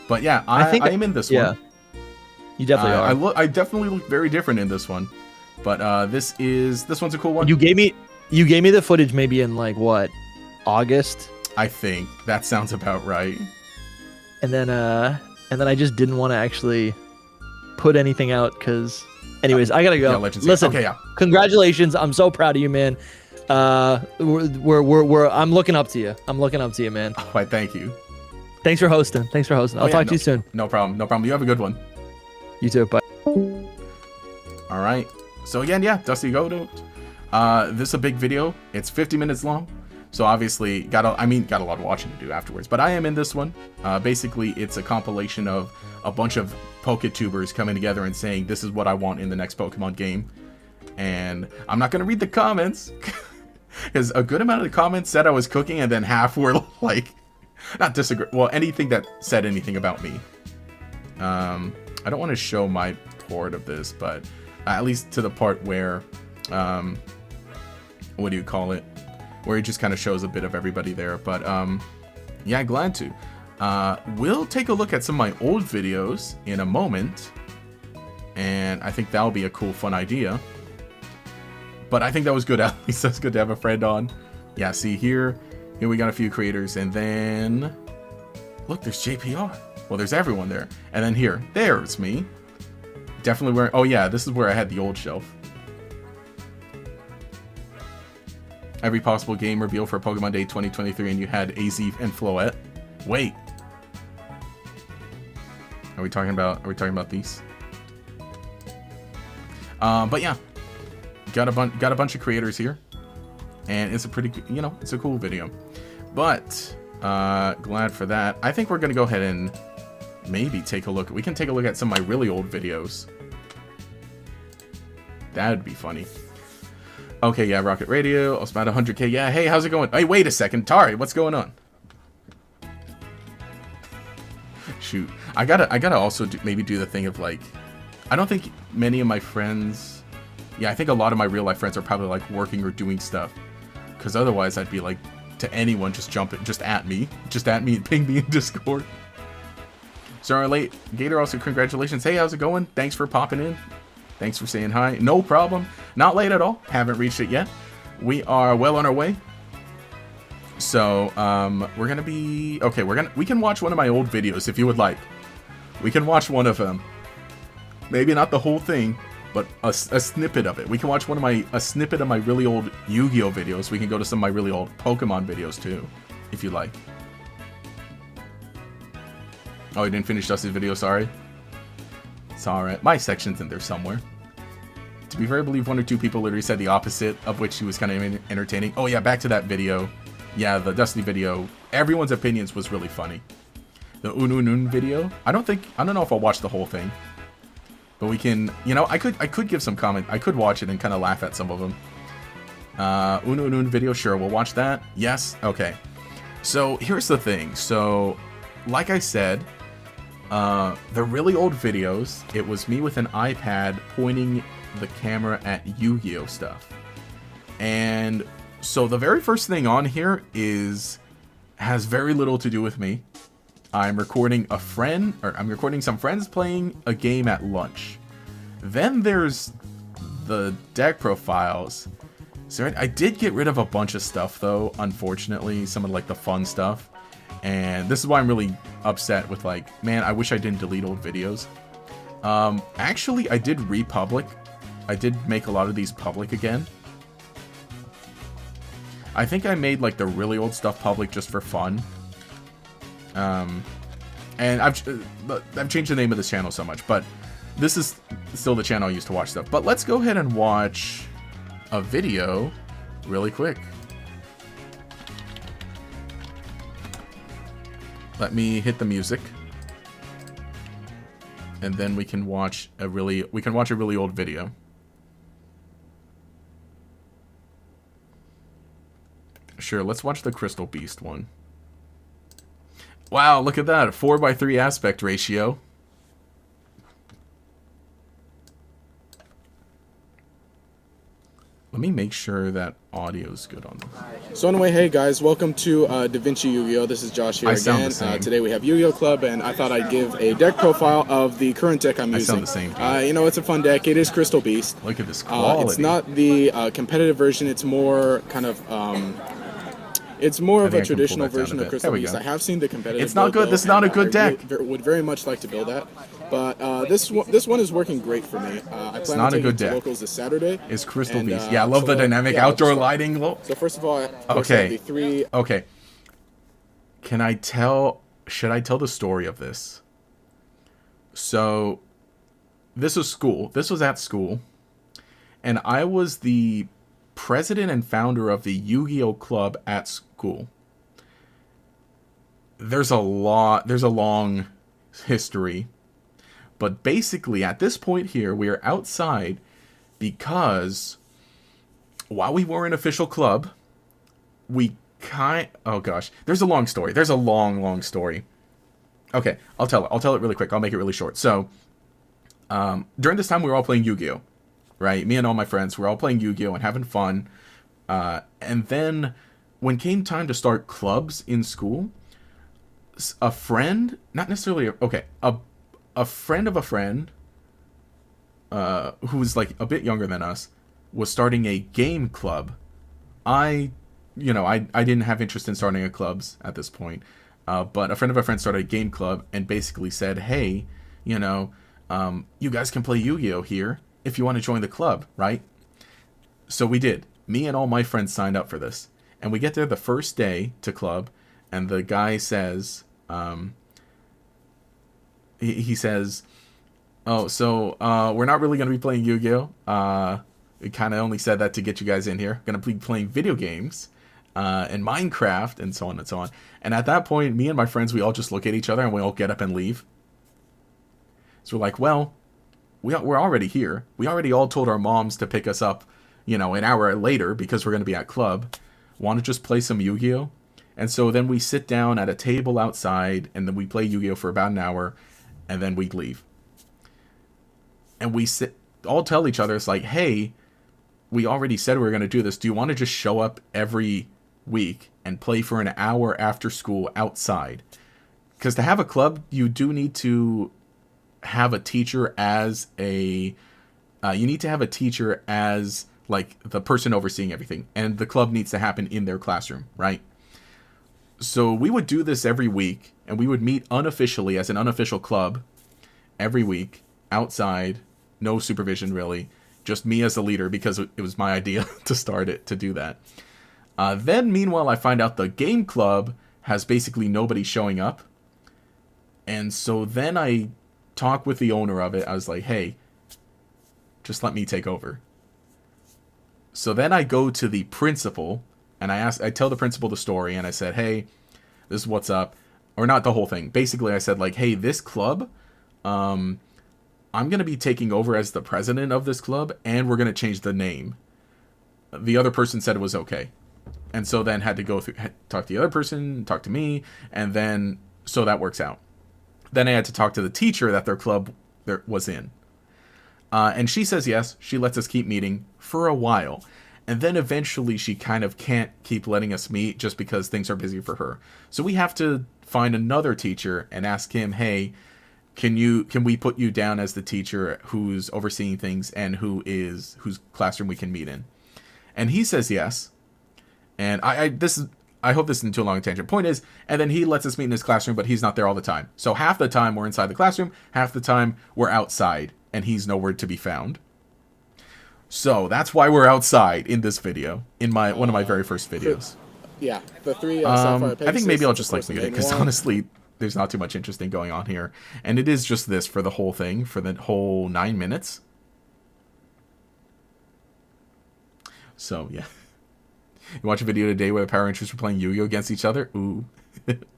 But yeah, I am in this one. You definitely are. I definitely look very different in this one. But this one's a cool one. You gave me the footage maybe in like what, August? I think that sounds about right. And then I just didn't want to actually put anything out because, anyways, I gotta go. Yeah, Legends. Listen, Okay, yeah. Congratulations! I'm so proud of you, man. I'm looking up to you. I'm looking up to you, man. Oh, I thank you. Thanks for hosting. I'll talk to you soon. No problem. No problem. You have a good one. You too. Bye. All right. So again, yeah, Dusty Goat. This is a big video. It's 50 minutes long. So obviously got a lot of watching to do afterwards. But I am in this one. Basically, it's a compilation of a bunch of PokeTubers coming together and saying, this is what I want in the next Pokemon game. And I'm not going to read the comments. Because a good amount of the comments said I was cooking, and then half were like, not disagree. Well, anything that said anything about me. I don't want to show my port of this, but at least to the part where, what do you call it? Where it just kind of shows a bit of everybody there. But yeah, glad to. We'll take a look at some of my old videos in a moment, and I think that'll be a cool, fun idea. But I think that was good. At least that's good to have a friend on. Yeah, see here we got a few creators, and then look, there's JPR. Well, there's everyone there, and then there's me. Definitely wearing. Oh yeah, this is where I had the old shelf. Every possible game reveal for Pokemon Day 2023, and you had AZ and Floette. Wait, are we talking about these? But yeah, got a bunch of creators here, and it's a pretty, it's a cool video. But glad for that. I think we're gonna go ahead and maybe take a look. We can take a look at some of my really old videos. That'd be funny. Okay, yeah, Rocket Radio. Also about 100K. Yeah, hey, how's it going? Hey, wait a second, Tari, what's going on? Shoot, I gotta also maybe do the thing of like, I don't think many of my friends. Yeah, I think a lot of my real life friends are probably like working or doing stuff, because otherwise I'd be like, to anyone, just at me, and ping me in Discord. Sorry, late. Gator, also congratulations. Hey, how's it going? Thanks for popping in. Thanks for saying hi. No problem. Not late at all. Haven't reached it yet. We are well on our way. So, we're gonna be okay. We can watch one of my old videos if you would like. We can watch one of them. Maybe not the whole thing, but a snippet of it. We can watch a snippet of my really old Yu-Gi-Oh videos. We can go to some of my really old Pokemon videos too, if you like. Oh, you didn't finish Dusty's video, sorry. It's alright. My section's in there somewhere. To be fair, I believe one or two people literally said the opposite, of which he was kind of entertaining. Oh yeah, back to that video. Yeah, the Dusty video. Everyone's opinions was really funny. The Ununun video. I don't know if I'll watch the whole thing. But we can, I could give some comment. I could watch it and kind of laugh at some of them. Ununun video, sure, we'll watch that. Yes, okay. So here's the thing. So, like I said, the really old videos, it was me with an iPad pointing the camera at Yu-Gi-Oh stuff. And so the very first thing on here has very little to do with me. I'm recording I'm recording some friends playing a game at lunch. Then there's the deck profiles. So I did get rid of a bunch of stuff though, unfortunately, some of like the fun stuff. And this is why I'm really upset with like, man, I wish I didn't delete old videos. Actually, I did republic. I did make a lot of these public again. I think I made like the really old stuff public just for fun. And I've changed the name of this channel so much, but this is still the channel I used to watch stuff. But let's go ahead and watch a video really quick. Let me hit the music, and then we can watch a really old video. Sure, let's watch the Crystal Beast one. Wow, look at that. A 4:3 aspect ratio. Let me make sure that audio's good on them. So anyway, hey guys, welcome to Da Vinci Yu-Gi-Oh! This is Josh here I sound again. the same. Today we have Yu-Gi-Oh! Club, and I thought I'd give a deck profile of the current deck I'm I using. sound the same, dude. You know, it's a fun deck. It is Crystal Beast. Look at this quality. It's not the competitive version. It's more kind of it's more of think a I can pull traditional that down version a of bit. Crystal There we Beast. go. I have seen the competitive. It's not build, good. though, This is not a and good I deck. would very much like to build that, but this one is working great for me. I plan not on a taking good it to deck. locals this Saturday. Is Crystal and, Beast. Yeah, I love the dynamic outdoor lighting. So first of all, of course, Okay. I have the three. Okay. Should I tell the story of this? So, this was school. This was at school. And I was the president and founder of the Yu-Gi-Oh! Club at school. There's a long history. But basically, at this point here, we are outside because while we were an official club, oh gosh, there's a long story. There's a long story. Okay, I'll tell it really quick. I'll make it really short. So, during this time, we were all playing Yu-Gi-Oh! Right? Me and all my friends were all playing Yu-Gi-Oh! And having fun. And then, when came time to start clubs in school, a friend, not necessarily, a friend of a friend, who was like a bit younger than us, was starting a game club. I didn't have interest in starting a clubs at this point, but a friend of a friend started a game club and basically said, hey, you guys can play Yu-Gi-Oh! Here if you want to join the club, right? So we did. Me and all my friends signed up for this. And we get there the first day to club, and the guy says, he says, oh, so we're not really going to be playing Yu-Gi-Oh! We kind of only said that to get you guys in here. Going to be playing video games and Minecraft and so on and so on. And at that point, me and my friends, we all just look at each other and we all get up and leave. So we're like, well, we're already here. We already all told our moms to pick us up, an hour later because we're going to be at club. Want to just play some Yu-Gi-Oh? And so then we sit down at a table outside and then we play Yu-Gi-Oh! For about an hour and then we leave. And we all tell each other, it's like, hey, we already said we were going to do this. Do you want to just show up every week and play for an hour after school outside? Because to have a club, you do need to have a teacher as you need to have a teacher as like the person overseeing everything. And the club needs to happen in their classroom, right? So we would do this every week, and we would meet unofficially as an unofficial club every week outside, no supervision really, just me as the leader because it was my idea to start it, to do that. Then meanwhile, I find out the game club has basically nobody showing up. And so then I talk with the owner of it. I was like, hey, just let me take over. So then I go to the principal and I tell the principal the story and I said, hey, this is what's up. Or not the whole thing. Basically, I said like, hey, this club, I'm going to be taking over as the president of this club and we're going to change the name. The other person said it was okay. And so then had to go through, talk to the other person, talk to me, and then, so that works out. Then I had to talk to the teacher that their club was in. And she says yes, she lets us keep meeting for a while. And then eventually she kind of can't keep letting us meet just because things are busy for her. So we have to find another teacher and ask him, hey, can we put you down as the teacher who's overseeing things and whose classroom we can meet in? And he says yes. And I hope this isn't too long a tangent. Point is, and then he lets us meet in his classroom, but he's not there all the time. So half the time we're inside the classroom, half the time we're outside, and he's nowhere to be found. So that's why we're outside in this video, in one of my very first videos. Yeah, the three Sapphire Pegasus, I think maybe I'll just of course, mute the it main because one. honestly, there's not too much interesting going on here, and it is just this for the whole thing, for the whole 9 minutes. So yeah. You watch a video today where the Power Rangers are playing Yu-Gi-Oh! Against each other? Ooh,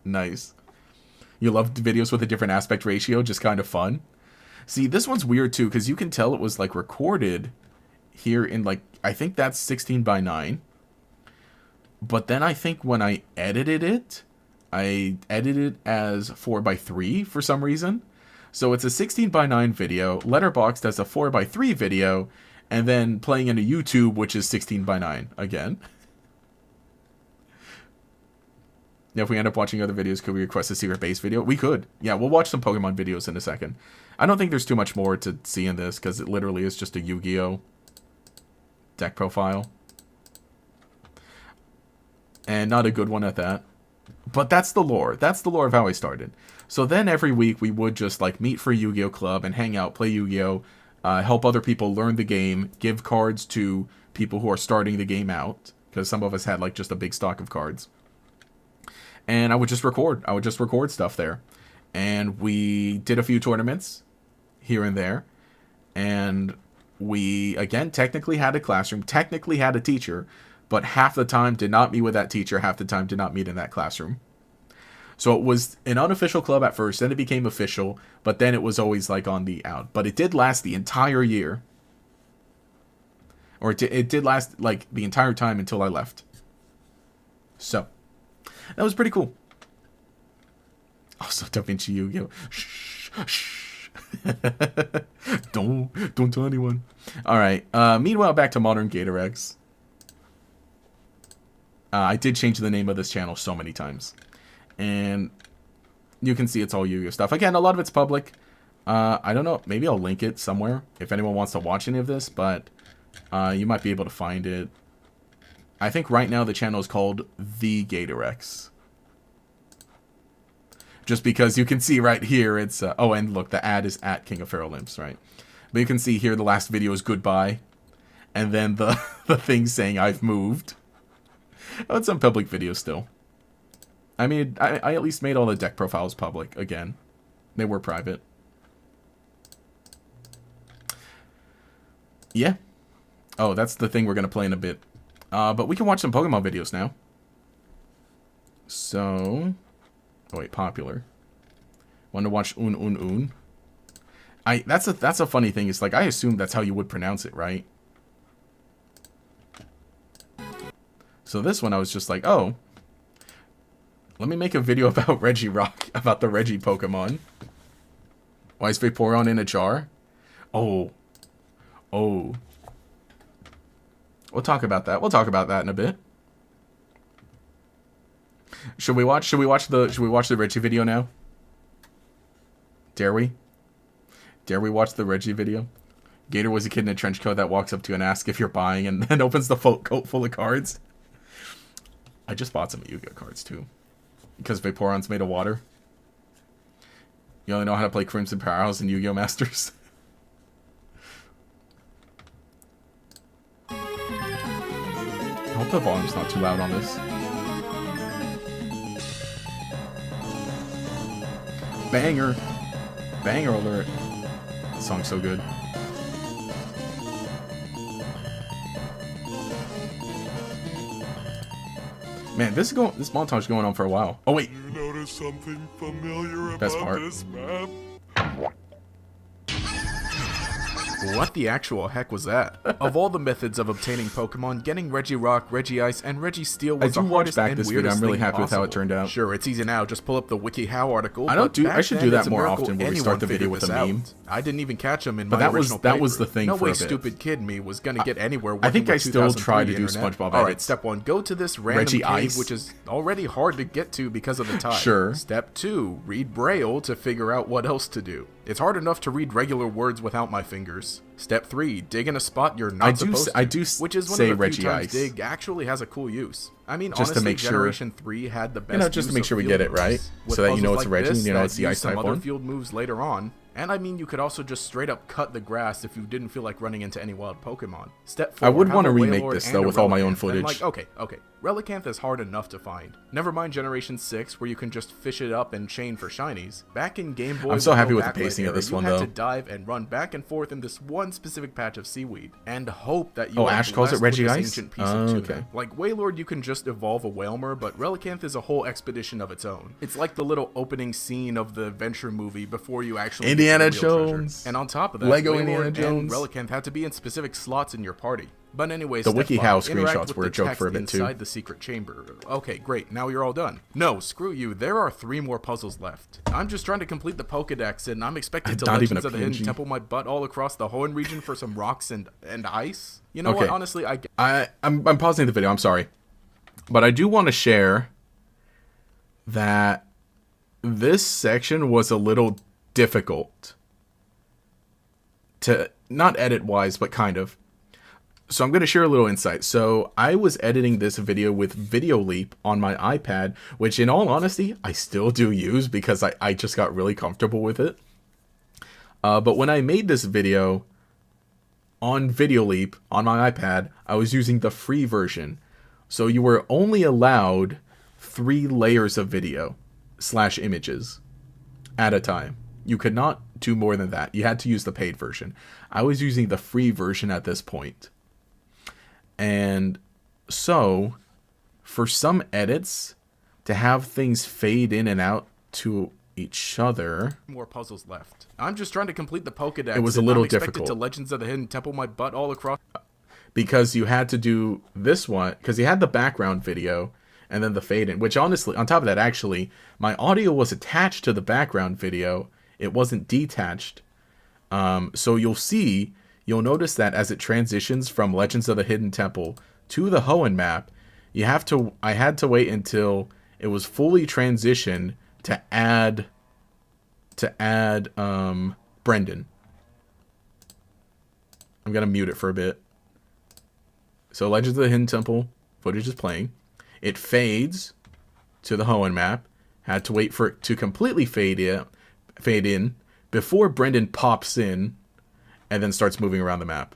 nice. You love videos with a different aspect ratio, just kind of fun. See, this one's weird too, because you can tell it was like recorded here in like, I think that's 16:9. But then I think when I edited it as 4:3 for some reason. So it's a 16:9 video, Letterboxd as a 4:3 video, and then playing into YouTube, which is 16:9 again. Yeah, if we end up watching other videos, could we request a secret base video? We could. Yeah, we'll watch some Pokemon videos in a second. I don't think there's too much more to see in this, because it literally is just a Yu-Gi-Oh! Deck profile. And not a good one at that. But that's the lore. That's the lore of how I started. So then every week we would just like meet for Yu-Gi-Oh! Club and hang out, play Yu-Gi-Oh! Help other people learn the game, give cards to people who are starting the game out, because some of us had like just a big stock of cards. And I would just record. I would just record stuff there. And we did a few tournaments here and there. And we, again, technically had a classroom, technically had a teacher, but half the time did not meet with that teacher, half the time did not meet in that classroom. So it was an unofficial club at first, then it became official, but then it was always like on the out. But it did last the entire year. Or it did last like the entire time until I left. So that was pretty cool. Also, Da Vinci Yu-Gi-Oh! Shh, shh. Don't tell anyone. All right. Meanwhile, back to Modern Gator-X. I did change the name of this channel so many times, and you can see it's all Yu-Gi-Oh! Stuff. Again, a lot of it's public. I don't know. Maybe I'll link it somewhere if anyone wants to watch any of this, but you might be able to find it. I think right now the channel is called The Gator-X. Just because you can see right here, it's... oh, and look, the ad is at King of Feral Imps, right? But you can see here the last video is goodbye. And then the, the thing saying I've moved. Oh, it's on public video still. I mean, I at least made all the deck profiles public again. They were private. Yeah. Oh, that's the thing we're going to play in a bit. But we can watch some Pokemon videos now. So... oh, wait, popular. Want to watch Un. That's a funny thing. It's like, I assume that's how you would pronounce it, right? So this one, I was just like, oh. Let me make a video about Regirock, about the Reggie Pokemon. Why is Vaporeon in a jar? Oh. Oh. We'll talk about that. We'll talk about that in a bit. Should we watch the Reggie video now? Dare we? Dare we watch the Reggie video? Gator was a kid in a trench coat that walks up to you and asks if you're buying and then opens the coat full of cards. I just bought some Yu-Gi-Oh cards too. Because Vaporeon's made of water. You only know how to play Crimson Powerhouse and Yu-Gi-Oh Masters. I hope the volume's not too loud on this. Banger. Banger alert. This song's so good. Man, this montage is going on for a while. Oh wait. You notice something familiar Best about part. this map? What the actual heck was that? Of all the methods of obtaining Pokemon, getting Regirock, Regice, and Registeel I was do the watch hardest back and this video. weirdest I'm really thing happy with how it possible. turned out. Sure, it's easy now. Just pull up the WikiHow article. I don't but do- I back should then, do that it's a more miracle often where we anyone start the video figured with a this meme. out. I didn't even catch them in But my that was original the playthrough. thing No for way, a bit. stupid kid me was gonna get anywhere. I think working I with still 2003 try to do internet. SpongeBob All right, edits. step 1: go to this random Reggie cave, Ice. which is already hard to get to because of the tide. Sure. Step 2: read Braille to figure out what else to do. It's hard enough to read regular words without my fingers. Step 3: dig in a spot you're not supposed to. I do which is one say of the Reggie few times Ice. dig actually has a cool use. I mean, Just to honestly, make sure- Generation 3 had the best just to use make of sure we field get it moves. right, With so that you know puzzles it's like Reggie, this you know that it's the use ice some type other one. field moves later on. And I mean, you could also just straight up cut the grass if you didn't feel like running into any wild Pokemon. Step 4: I would have wanna a remake Wailord this, and though, a with all my own Relicanth. And, footage. like, okay. Relicanth is hard enough to find. Never mind Generation 6, where you can just fish it up and chain for shinies. Back in Game Boy, I'm so happy with the backlit pacing of era, this one, you had though. to dive and run back and forth in this one specific patch of seaweed, and hope that you Oh, are Ash calls it blessed with Reggie this Ice? ancient piece Oh, of tuna. okay. Like Wailord, you can just evolve a Wailmer, but Relicanth is a whole expedition of its own. It's like the little opening scene of the adventure movie before you actually Indiana get to the real treasure. Jones. And on top of that, Lego Wailord Indiana and Jones. Relicanth had to be in specific slots in your party. But anyway, The step WikiHow 5, interact screenshots with were a the joke text for a bit, too. inside the secret chamber. Okay, great. Now you're all done. No, screw you. There are 3 more puzzles left. I'm just trying to complete the Pokedex, and I'm expected to Not even Legends a of the Hidden PNG. Temple my butt all across the Hoenn region for some rocks and ice. You know Okay. what? Honestly, I'm pausing the video. I'm sorry, but I do want to share that this section was a little difficult to not edit wise, but kind of. So I'm going to share a little insight. So I was editing this video with Video Leap on my iPad, which in all honesty, I still do use because I just got really comfortable with it. But when I made this video on Video Leap on my iPad, I was using the free version. So you were only allowed 3 layers of video / images at a time. You could not do more than that. You had to use the paid version. I was using the free version at this point. And so, for some edits, to have things fade in and out to each other, more puzzles left. I'm just trying to complete the Pokedex. It was a and little I'm expected difficult. to Legends of the Hidden Temple my butt all across. because you had to do this one, because you had the background video, and then the fade in, which honestly, on top of that, actually, my audio was attached to the background video. It wasn't detached. So you'll notice that as it transitions from Legends of the Hidden Temple to the Hoenn map, I had to wait until it was fully transitioned to add Brendan. I'm gonna mute it for a bit. So Legends of the Hidden Temple footage is playing. It fades to the Hoenn map. Had to wait for it to completely fade in before Brendan pops in and then starts moving around the map.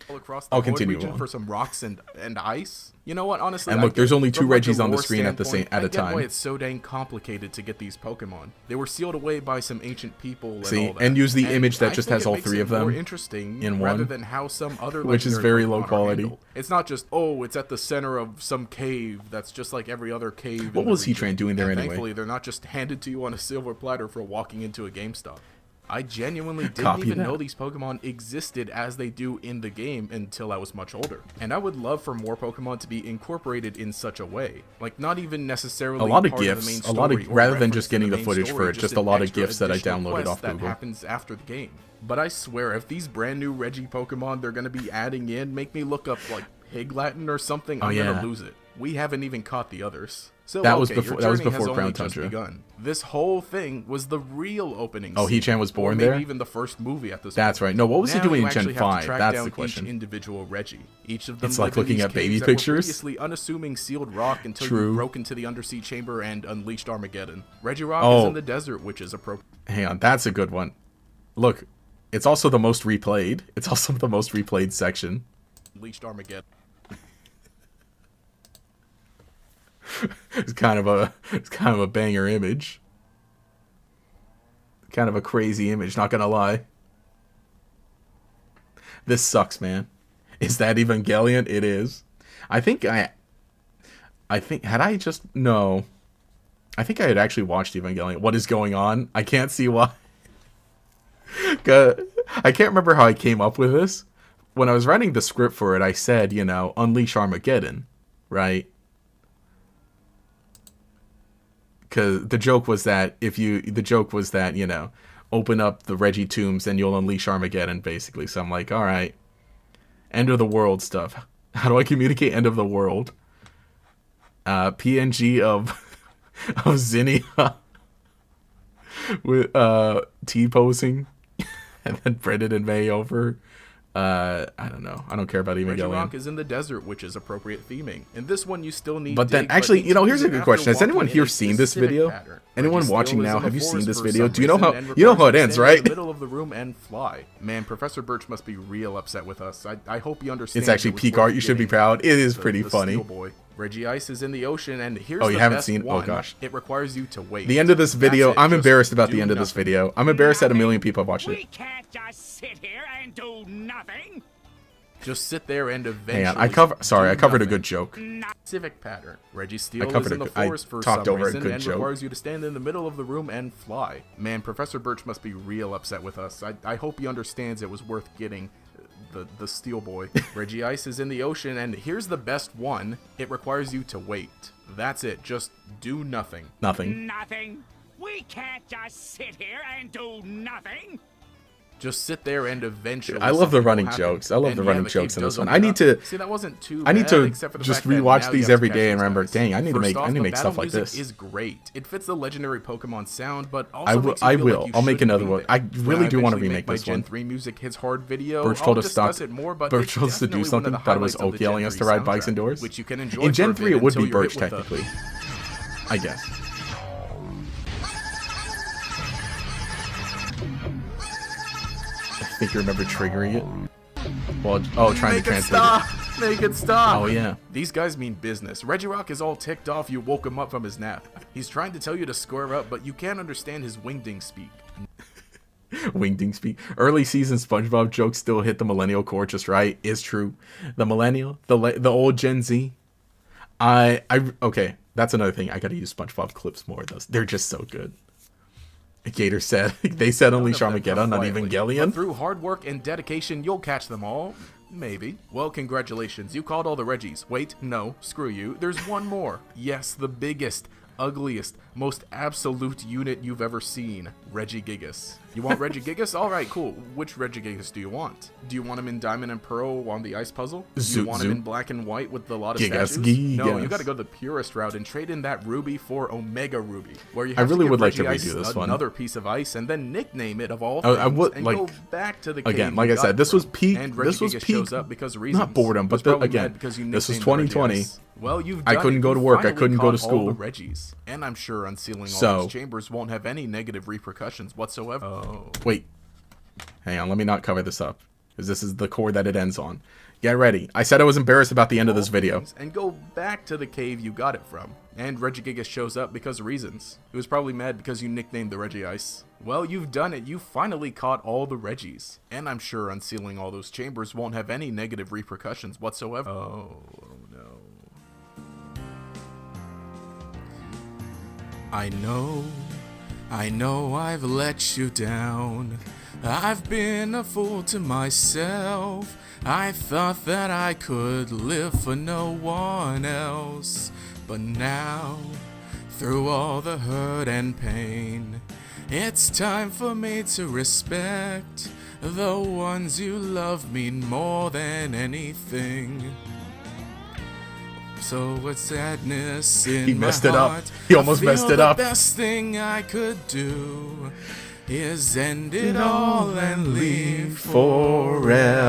All across the I'll Hoenn continue region on. for some rocks and ice. You know what? Honestly, And I look, there's get- only 2 from, like, Reggies a on the lore screen at a standpoint, I time. get why it's so dang complicated to get these Pokemon. They were sealed away by some ancient people. And See, all that. and use the image that I just think has it all makes 3 it of them more interesting in rather one, than how some other which is legendary very low Pokemon are quality. handled. It's not just it's at the center of some cave that's just like every other cave. What in the was region. Heatran doing there And anyway? Thankfully, they're not just handed to you on a silver platter for walking into a GameStop. I genuinely didn't Copy even that. know these Pokemon existed as they do in the game until I was much older. And I would love for more Pokemon to be incorporated in such a way. Like, not even necessarily A lot of part the GIFs, main a lot of- story or rather than reference just in getting the main footage story, for it, just an a lot of extra GIFs that I additional downloaded quest off that Google. happens after the game. But I swear, if these brand new Reggie Pokemon they're gonna be adding in make me look up like Pig Latin or something, I'm yeah. gonna lose it. We haven't even caught the others. So That was okay, before- your that was journey has before only Crown just Tundra. begun. This whole thing was the real opening. Oh, scene, Heatran was born or maybe there? even the first movie at this. That's point. right. No, what was he Now doing you in Gen actually have to 5? track That's down the question. Each individual Reggie. Each of them It's like live in looking these at baby caves that were pictures. previously unassuming sealed rock until True. you broke into the undersea chamber and unleashed Armageddon. Reggie Rock Oh. is in the desert, which is appropriate. Hang on, that's a good one. Look, it's also the most replayed. It's also the most replayed section. Unleashed Armageddon. It's kind of a banger image. Kind of a crazy image, not gonna lie. This sucks, man. Is that Evangelion? It is. I think had I just no. I think I had actually watched Evangelion. What is going on? I can't see why. I can't remember how I came up with this. When I was writing the script for it, I said, unleash Armageddon, right? Because the joke was that open up the Reggie tombs and you'll unleash Armageddon, basically. So I'm like, all right, end of the world stuff. How do I communicate end of the world? PNG of Zinnia with T-posing, and then Brendan and May over. I don't know. I don't care about Reggie Evangelion. Rock is in the desert, which is appropriate theming. In this one, you still need. But then, dig, actually, need to here's use a it good after question. Has anyone walking in here a seen this specific video? pattern. Anyone Reggie watching still now, is in have the you seen forest this for video? some Do you know reason how- and you know how it requires you to ends, stand right? In the middle of the room and fly. Man, Professor Birch must be real upset with us. I hope he understands. It's actually it was peak worth art. You should be getting proud. It is the- pretty the funny. Steel Boy. Reggie Ice is in the ocean, and here's Oh, you the haven't best seen- oh, one. gosh. It requires you to wait. The end of this That's video, it. I'm Just embarrassed about the do end of this nothing. video. I'm embarrassed that a million people have watched We it. can't just sit here and do nothing. Just sit there and eventually. Hang on, I covered a nothing. good joke. Specific pattern. Reggie Steele covered is in a the good- I forest for talked some over a reason good and joke. requires you to stand in the middle of the room and fly. Man, Professor Birch must be real upset with us. I hope he understands it was worth getting the steel boy. Reggie Ice is in the ocean, and here's the best one. It requires you to wait. That's it. Just do nothing. Nothing. Nothing. We can't just sit here and do nothing. Just sit there and eventually. I love the something running will happen. jokes. I love And the yeah, running cave jokes in does this one. open I need up. to. See, that wasn't too I need bad, to except for the just fact that rewatch now these you have every to day catch and these remember, guys. dang, I need to First make off, the make battle stuff like music this. Is great. It fits the legendary Pokemon sound, but also I will. makes you I feel will. like you I'll make shouldn't another be one. there. I When really do want to eventually remake my this Gen one. 3 music hits hard video. Birch I'll told us discuss stop. it more, but Birch it's told us to do definitely one of something. the Thought it was highlights of Oak the yelling Gen us to 3 ride bikes soundtrack, indoors. which you can enjoy In for Gen a 3, bit it would until be you're Birch hit with the- technically. I guess. I think you remember triggering it. Well, trying Make to it translate stop! Make it stop! Oh yeah. These guys mean business. Regirock is all ticked off you woke him up from his nap. He's trying to tell you to square up, but you can't understand his wingding speak. Wingding speak. Early season SpongeBob jokes still hit the millennial core just right. Is true. The millennial, the old Gen Z. Okay. That's another thing. I gotta use SpongeBob clips more. They're just so good. Gator said they said Unleash None of them Armageddon, come not quietly, Evangelion. But through hard work and dedication, you'll catch them all. Maybe. Well, congratulations. You caught all the Reggies. Wait, no, screw you. There's one more. Yes, the biggest, ugliest, most absolute unit you've ever seen. Regigigas. You want Regigigas? Alright, cool. Which Regigigas do you want? Do you want him in Diamond and Pearl on the ice puzzle? Do you Zoot want him Zoot. in black and white with a lot of Gigas, statues? No, Gigas. you gotta go the purest route and trade in that Ruby for Omega Ruby. Where you I have really to give would like to Reggie Ice redo this one. another piece of ice and then nickname it of all Oh, things I would, and like- go back to the Again, cave like you I got said, it this was from. peak. And This was Regigigas peak. shows up because of reasons. Not boredom, He was but probably again, mad because you this was nicknamed the Reggie 2020. Ice. Well, you've I done couldn't it. go to You work, I finally couldn't go to caught all school. the Reggies. And I'm sure unsealing all So- those chambers won't have any negative repercussions whatsoever. Oh. Wait. Hang on, let me not cover this up. Because this is the core that it ends on. Get ready. I said I was embarrassed about the end of this video. And go back to the cave you got it from. And Regigigas shows up because of reasons. He was probably mad because you nicknamed the Reggie Ice. Well, you've done it. You finally caught all the Reggies. And I'm sure unsealing all those chambers won't have any negative repercussions whatsoever. Oh no. I know I've let you down. I've been a fool to myself. I thought that I could live for no one else. But now, through all the hurt and pain, it's time for me to respect the ones you love mean more than anything. So with sadness in He my messed it up. heart, He almost I feel messed it the up. best thing I could do is end it all and leave Forever.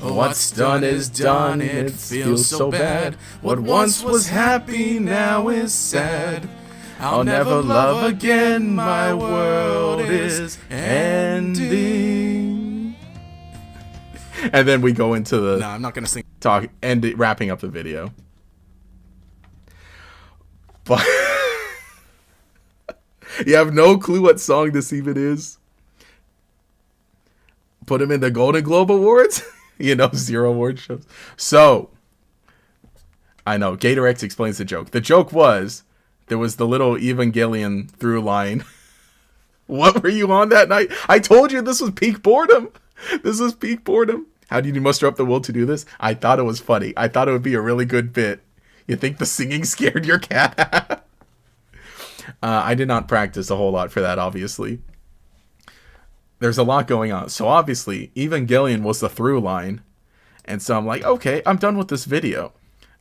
What's done is done, it feels so bad. What once was happy now is sad. I'll never love again, my world is ending. And then we go into the Nah, I'm not gonna sing. wrapping up the video. But you have no clue what song this even is. Put him in the Golden Globe Awards. You know, 0 award shows. So, I know, Gator X explains the joke. The joke was, there was the little Evangelion through line. What were you on that night? I told you this was peak boredom. This was peak boredom. How did you muster up the will to do this? I thought it was funny. I thought it would be a really good bit. You think the singing scared your cat? I did not practice a whole lot for that, obviously. There's a lot going on. So obviously, Evangelion was the through line. And so I'm like, okay, I'm done with this video.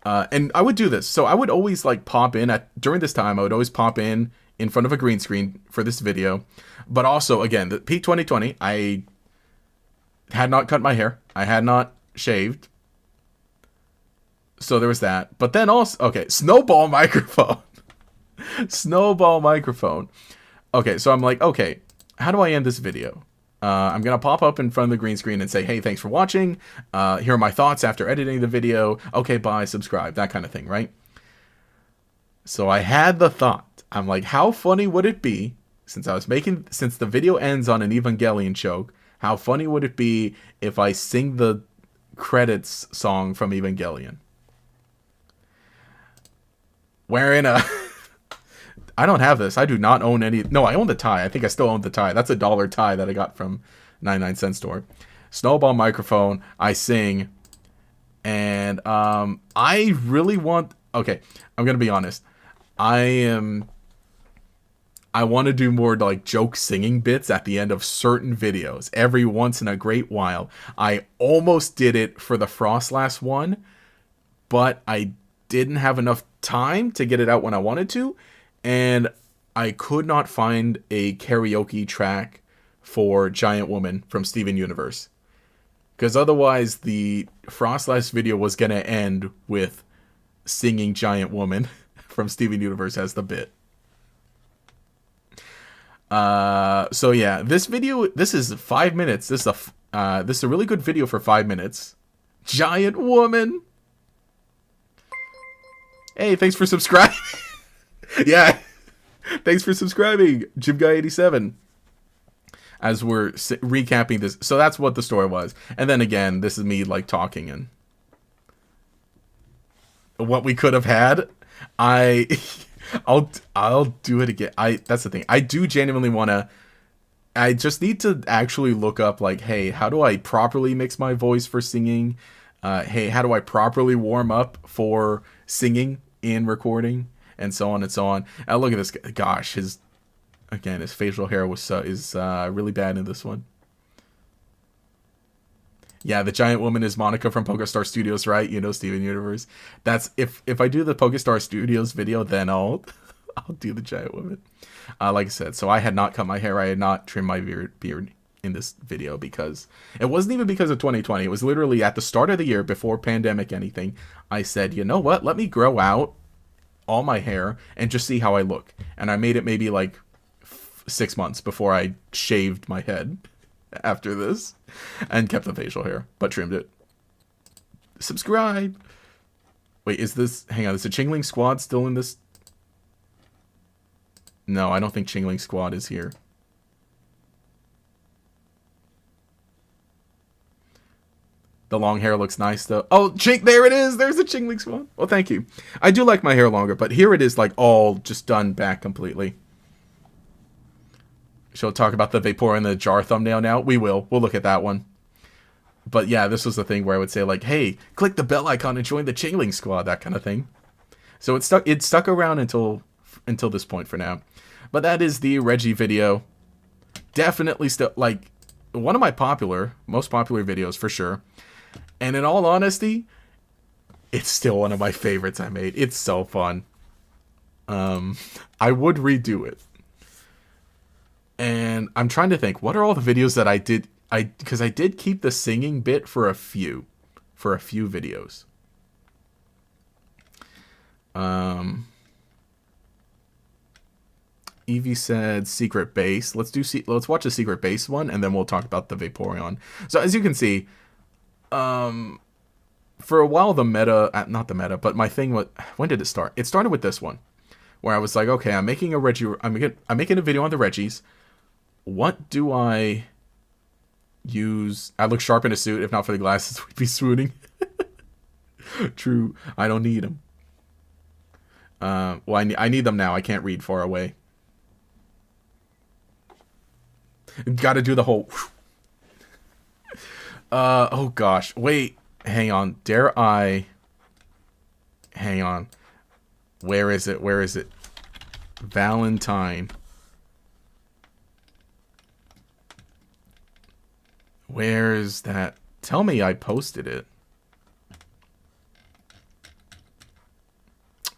And I would do this. So I would always like pop in during this time. I would always pop in front of a green screen for this video. But also, again, the peak 2020, I had not cut my hair. I had not shaved. So there was that. But then also, okay, snowball microphone. Snowball microphone. Okay, so I'm like, okay, how do I end this video? I'm going to pop up in front of the green screen and say, hey, thanks for watching. Here are my thoughts after editing the video. Okay, bye, subscribe, that kind of thing, right? So I had the thought. I'm like, how funny would it be, since the video ends on an Evangelion joke, how funny would it be if I sing the credits song from Evangelion? Wearing a... I don't have this. I do not own any... No, I own the tie. I think I still own the tie. That's a $1 tie that I got from 99 Cent Store. Snowball microphone. I sing. And I really want... Okay, I'm going to be honest. I want to do more like joke singing bits at the end of certain videos every once in a great while. I almost did it for the Frostlass one, but I didn't have enough time to get it out when I wanted to, and I could not find a karaoke track for Giant Woman from Steven Universe. Because otherwise the Frostlass video was going to end with singing Giant Woman from Steven Universe as the bit. So yeah, this video, this is 5 minutes. This is a really good video for 5 minutes. Giant Woman. Hey, thanks for subscribing. Yeah. Thanks for subscribing, Jim Guy 87. As we're recapping this. So that's what the story was. And then again, this is me like talking and what we could have had. I'll do it again. That's the thing. I do genuinely want to. I just need to actually look up like, hey, how do I properly mix my voice for singing? Hey, how do I properly warm up for singing in recording, and so on and so on. Look at this guy. Gosh, his facial hair is really bad in this one. Yeah, the Giant Woman is Monica from PokeStar Studios, right? You know, Steven Universe. That's if I do the PokeStar Studios video, then I'll do the Giant Woman. Like I said, so I had not cut my hair. I had not trimmed my beard in this video because it wasn't even because of 2020. It was literally at the start of the year before pandemic anything. I said, you know what? Let me grow out all my hair and just see how I look. And I made it maybe like 6 months before I shaved my head after this and kept the facial hair but trimmed it. Subscribe. Wait, is the Chingling Squad still in this? No, I don't think Chingling Squad is here. The long hair looks nice though. Oh, there it is. There's the Chingling Squad. Well, thank you. I do like my hair longer, but here it is like all just done back completely. She'll talk about the Vaporeon in the jar thumbnail now. We will. We'll look at that one. But yeah, this was the thing where I would say like, hey, click the bell icon and join the Chingling Squad, that kind of thing. So it stuck around until this point for now. But that is the Reggie video. Definitely still like one of my most popular videos for sure. And in all honesty, it's still one of my favorites I made. It's so fun. I would redo it. And I'm trying to think, what are all the videos that I did? Because I did keep the singing bit for a few videos. Evie said Secret Base. Let's watch a Secret Base one, and then we'll talk about the Vaporeon. So as you can see, for a while not the meta, but my thing was, when did it start? It started with this one, where I was like, okay, I'm making a video on the Reggies. What do I use? I look sharp in a suit. If not for the glasses, we'd be swooning. True. I don't need them. Well, I need them now. I can't read far away. Got to do the whole... oh gosh. Wait. Hang on. Hang on. Where is it? Valentine. Where is that? Tell me I posted it.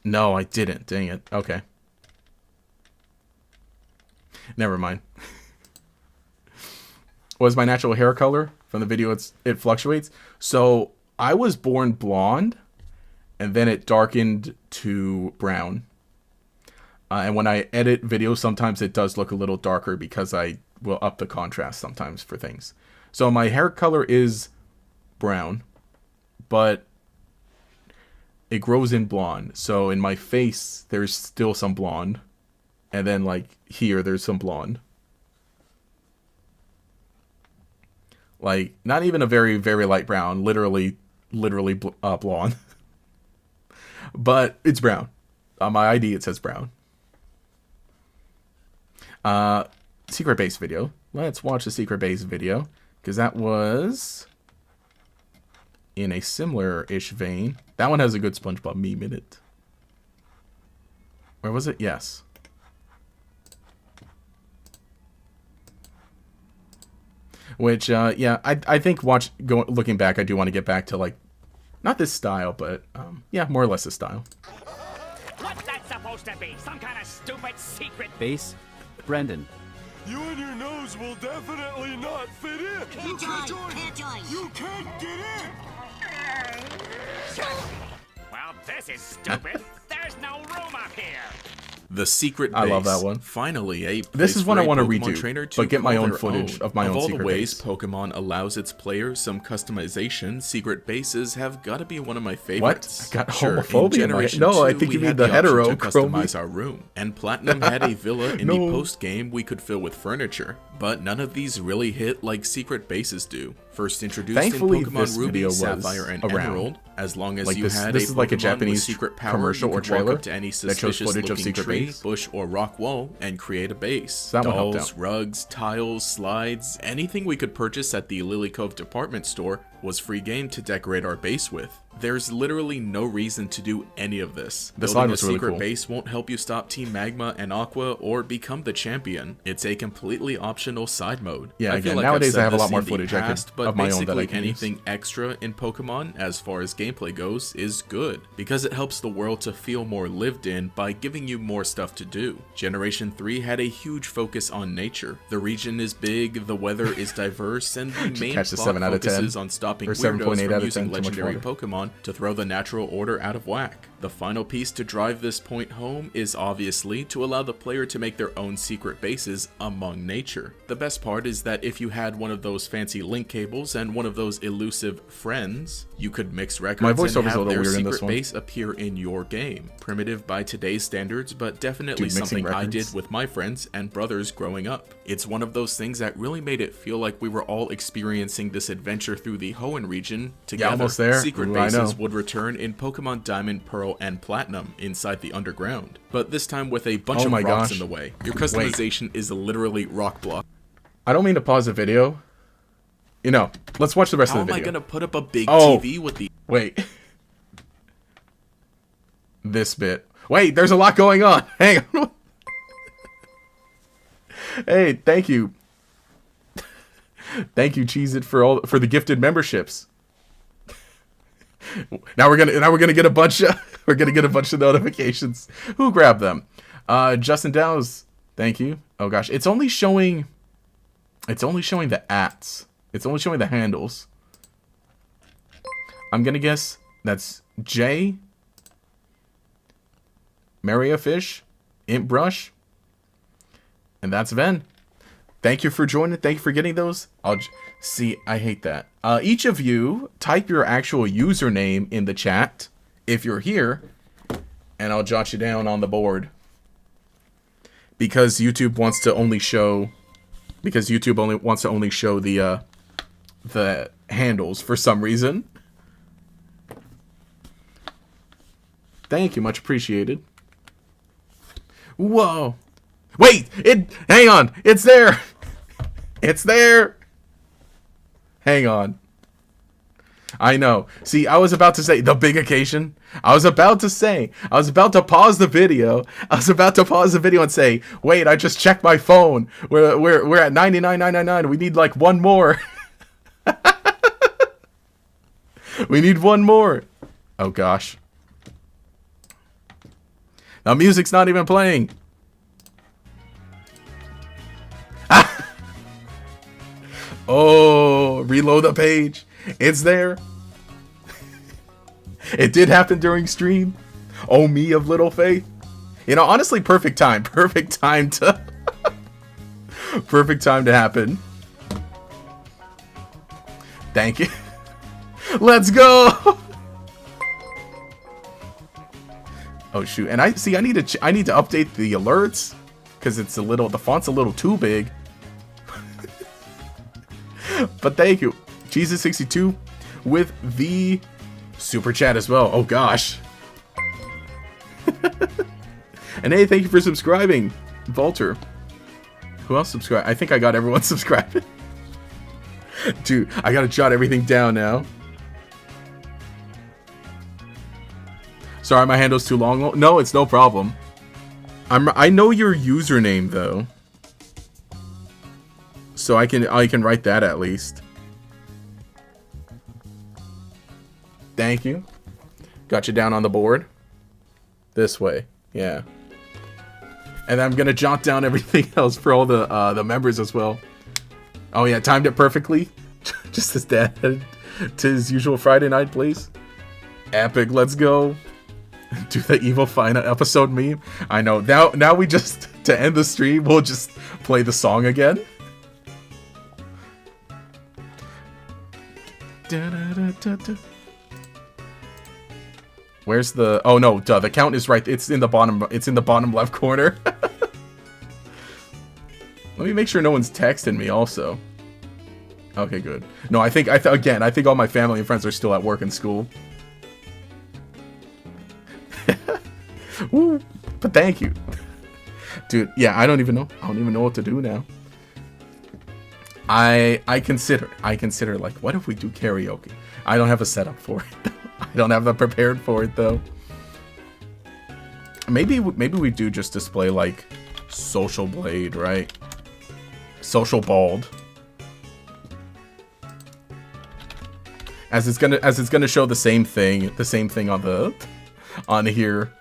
No, I didn't. Dang it. Okay. Never mind. What is my natural hair color? From the video, it fluctuates. So, I was born blonde, and then it darkened to brown. And when I edit videos, sometimes it does look a little darker because I will up the contrast sometimes for things. So my hair color is brown, but it grows in blonde. So in my face, there's still some blonde. And then like here, there's some blonde. Like not even a very, very light brown, literally blonde. But it's brown. On my ID, it says brown. Secret Base video. Let's watch the Secret Base video. because that was in a similar-ish vein. That one has a good SpongeBob meme in it. Where was it? Yes. Which, yeah, I think looking back, I do want to get back to, like, not this style, but, yeah, more or less this style. What's that supposed to be? Some kind of stupid secret Base, Brendan. You and your nose will definitely not fit in. Can't join. You can't get in. Well, this is stupid. There's no room up here. The Secret Base. I love that one. Finally, a This is place one for I a want to Pokemon redo, trainer to but get my call own their footage own. of my own all Secret the ways Base. Pokemon allows its players some customization, Secret Bases have got to be one of my favorites. What? I got Sure, homophobia in in my- Generation no, I 2, think we you mean had the option hetero to chromie. customize our room, and Platinum had a villa in No. the post-game we could fill with furniture, but none of these really hit like Secret Bases do. First introduced Thankfully, in this Pokemon Ruby, video was Sapphire, and around. Emerald, as long as Like you this- had this a is like a Pokemon Japanese with secret power, commercial you or could walk trailer up to any that shows footage of suspicious-looking Secret tree, Base. bush, or rock wall and create a base. that one helped Dolls, out. rugs, tiles, slides, anything we could purchase at the Lily Cove department store was free game to decorate our base with. There's literally no reason to do any of this. The slide Building a was really secret cool. base won't help you stop Team Magma and Aqua or become the champion. It's a completely optional side mode. Yeah, I feel again, like nowadays I've said I have a this lot more in the footage I could- past, but of my own that I basically can use. anything extra in Pokemon as far as gameplay goes is good, because it helps the world to feel more lived in by giving you more stuff to do. Generation 3 had a huge focus on nature. The region is big, the weather is diverse, and the main catch the plot 7 out of 10, focuses on stopping or 7.8 weirdos out from of 10, using too much legendary water. Pokemon to throw the natural order out of whack. The final piece to drive this point home is obviously to allow the player to make their own secret bases among nature. The best part is that if you had one of those fancy link cables and one of those elusive friends, you could mix records My and voiceover's a have little their weird in this secret one. base appear in your game. Primitive by today's standards, but definitely Dude, mixing something I records. did with my friends and brothers growing up. It's one of those things that really made it feel like we were all experiencing this adventure through the Hoenn region together. almost there. Secret Ooh, I know. bases would return in Pokemon Diamond, Pearl, and Platinum inside the underground, but this time with a bunch Oh of my rocks gosh. in the way. Your customization is literally rock block. I don't mean to pause the video. You know, let's watch the rest How of the am I video. gonna put up a big Oh. TV with the Wait. This bit. Wait, there's a lot going on. Hang on. Hey, thank you. Thank you, Cheez-It, for the gifted memberships. Now we're gonna get a bunch of notifications. Who grabbed them? Justin Dowes, thank you. Oh gosh, it's only showing the ats. It's only showing the handles. I'm gonna guess that's Jay, Maria Fish, Imp Brush, and that's Ven. Thank you for joining. Thank you for getting those. See, I hate that. Each of you, type your actual username in the chat if you're here, and I'll jot you down on the board. Because YouTube wants to only show the handles for some reason. Thank you, much appreciated. Whoa. Wait, hang on. It's there. It's there. Hang on. I know. See, I was about to say the big occasion. I was about to pause the video. And say, "Wait, I just checked my phone. We're at 99.999. We need like one more." We need one more. Oh gosh. Now music's not even playing. Oh, reload the page. It's there. It did happen during stream. Oh, me of little faith. You know, honestly, perfect time. Perfect time to happen. Thank you. Let's go. Oh shoot. And I need to update the alerts cuz the font's a little too big. But thank you, Jesus62, with the super chat as well. Oh gosh. And hey, thank you for subscribing, Volter. Who else subscribed? I think I got everyone subscribing. Dude, I gotta jot everything down now. Sorry, my handle's too long. No, it's no problem. I know your username though, so I can write that at least. Thank you. Got you down on the board. This way, yeah. And I'm gonna jot down everything else for all the members as well. Oh yeah, timed it perfectly. Just as Dad headed to his usual Friday night place. Epic, let's go. Do the evil final episode meme. I know. Now we just, to end the stream, we'll just play the song again. Where's the? Oh no, duh. The count is right. It's in the bottom. It's in the bottom left corner. Let me make sure no one's texting me. Also. Okay, good. No, I think all my family and friends are still at work and school. Woo, but thank you, dude. Yeah, I don't even know what to do now. I consider like, what if we do karaoke? I don't have a setup for it. I don't have that prepared for it though. Maybe we do just display like Social Blade, right? Social Bald. As it's gonna show the same thing on here.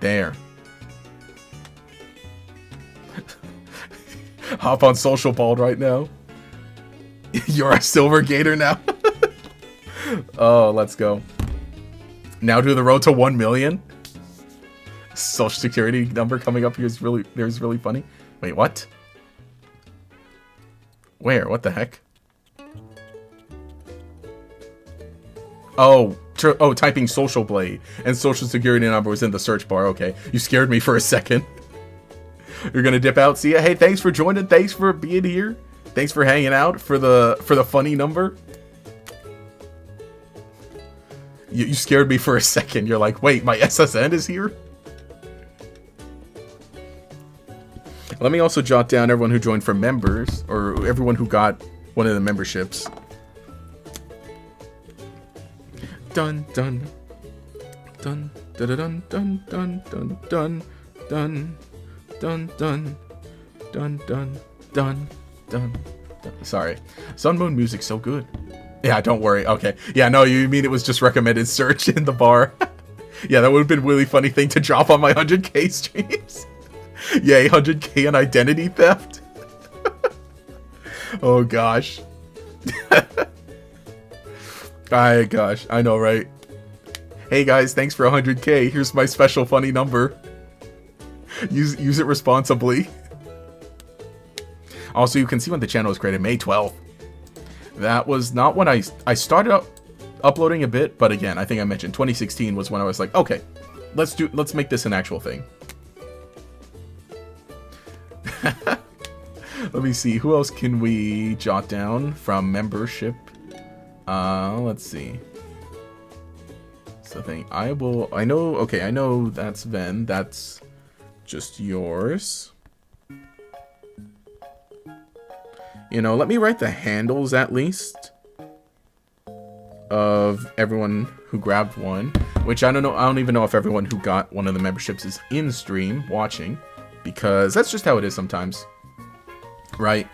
There. Hop on Social Bald right now. You're a silver gator now. Oh, let's go. Now do the road to 1 million. Social Security number coming up here is really funny. Wait, what? Where? What the heck? Oh, typing Social Blade and Social Security number was in the search bar. Okay, you scared me for a second. You're gonna dip out. See ya. Hey, thanks for joining. Thanks for being here. Thanks for hanging out for the funny number. You scared me for a second. You're like, wait, my SSN is here? Let me also jot down everyone who joined for members, or everyone who got one of the memberships. Dun dun dun dun dun dun dun dun dun dun dun dun dun dun dun dun. Sorry, Sun Moon music's so good. Yeah, don't worry. Okay, yeah, no, you mean it was just recommended search in the bar? Yeah, that would have been a really funny thing to drop on my 100k streams. Yay, 100k on identity theft. Oh gosh. Gosh, I know, right? Hey guys, thanks for 100k. Here's my special funny number. Use it responsibly. Also, you can see when the channel was created, May 12th. That was not when I started uploading a bit, but again, I think I mentioned 2016 was when I was like, okay, let's make this an actual thing. Let me see, who else can we jot down from membership? Let's see. So I know that's Ven, that's just yours. You know, let me write the handles at least of everyone who grabbed one, which I don't even know if everyone who got one of the memberships is in stream watching, because that's just how it is sometimes. Right?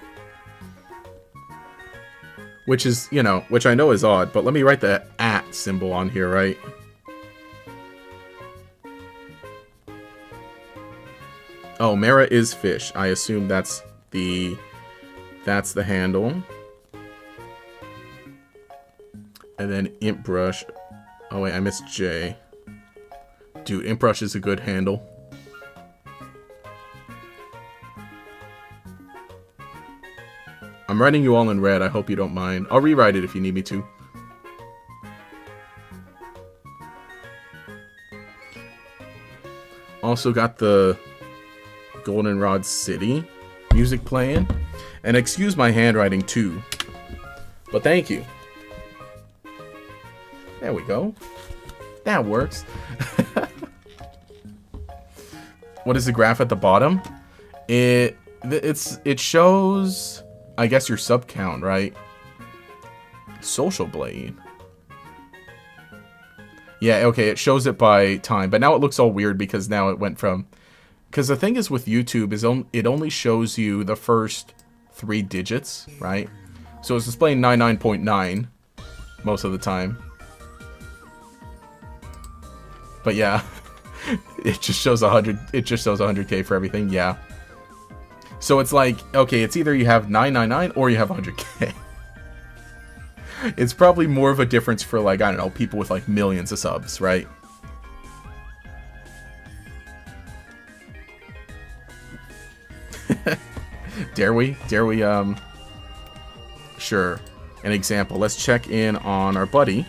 Which is, you know, which I know is odd, but let me write the @ symbol on here, right? Oh, Mara is fish. I assume that's the handle. And then Imp Brush. Oh wait, I missed J. Dude, Imp Brush is a good handle. I'm writing you all in red. I hope you don't mind. I'll rewrite it if you need me to. Also got the Goldenrod City music playing. And excuse my handwriting too. But thank you. There we go. That works. What is the graph at the bottom? it shows, I guess, your sub count, right? Social Blade. Yeah, okay, it shows it by time, but now it looks all weird because now it went from... Because the thing is with YouTube is it only shows you the first 3 digits, right? So it's displaying 99.9 most of the time. But yeah, it just shows 100. It just shows 100K for everything. Yeah. So it's like, okay, it's either you have 999 or you have 100K. It's probably more of a difference for, like, I don't know, people with like millions of subs, right? Dare we? Sure. An example. Let's check in on our buddy.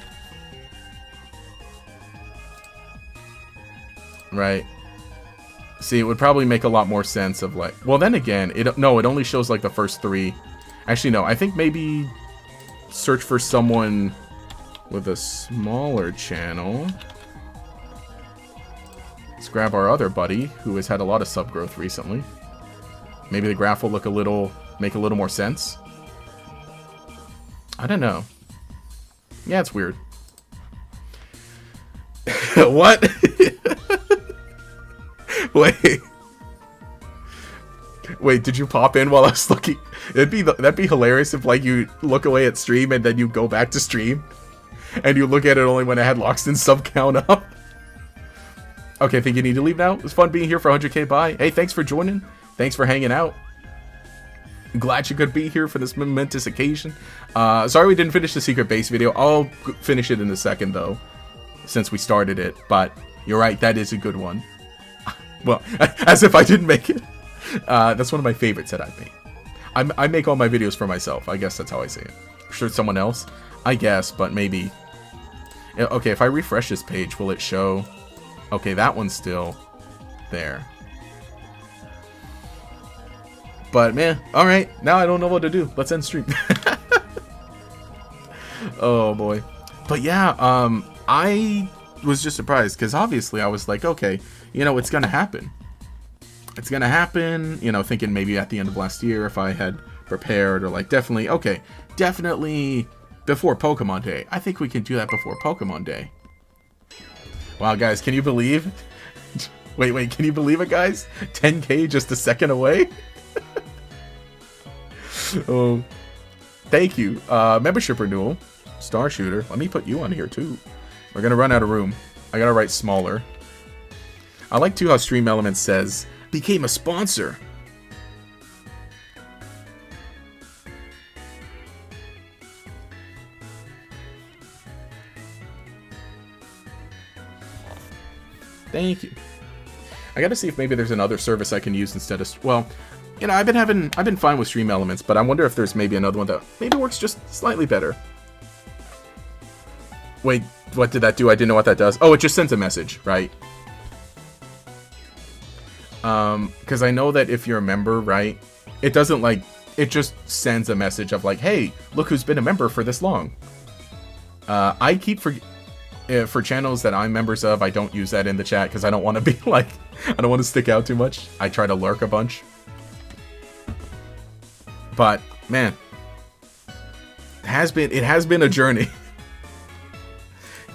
Right. See, it would probably make a lot more sense of, like... Well, then again, it only shows, like, the first 3. Actually, no. I think maybe search for someone with a smaller channel. Let's grab our other buddy, who has had a lot of sub growth recently. Maybe the graph will make a little more sense. I don't know. Yeah, it's weird. What? Wait, did you pop in while I was looking? That'd be hilarious if, like, you look away at stream and then you go back to stream and you look at it only when I had Loxton's sub count up. Okay, I think you need to leave now. It was fun being here for 100K. Bye. Hey, thanks for joining. Thanks for hanging out. Glad you could be here for this momentous occasion. Sorry we didn't finish the secret base video. I'll finish it in a second, though, since we started it. But you're right, that is a good one. Well, as if I didn't make it. That's one of my favorites that I've made. I make all my videos for myself. I guess that's how I say it. Sure, it's someone else? I guess, but maybe... Okay, if I refresh this page, will it show... Okay, that one's still there. But, man, alright. Now I don't know what to do. Let's end stream. Oh, boy. But, yeah, I was just surprised, because obviously I was like, okay, you know, it's gonna happen. It's gonna happen, you know, thinking maybe at the end of last year if I had prepared, or like, definitely before Pokemon Day. I think we can do that before Pokemon Day. Wow, guys, can you believe? Wait, can you believe it, guys? 10K just a second away? Oh, thank you. Membership renewal. Star Shooter. Let me put you on here, too. We're gonna run out of room. I gotta write smaller. I like, too, how Stream Elements says, became a sponsor. Thank you. I gotta see if maybe there's another service I can use instead of... Well, you know, I've been fine with Stream Elements, but I wonder if there's maybe another one that maybe works just slightly better. Wait, what did that do? I didn't know what that does. Oh, it just sends a message, right? Because I know that if you're a member, right, it doesn't, like, it just sends a message of, like, hey, look who's been a member for this long. I keep for channels that I'm members of, I don't use that in the chat because I don't want to be, like, I don't want to stick out too much. I try to lurk a bunch. But, man, it has been a journey.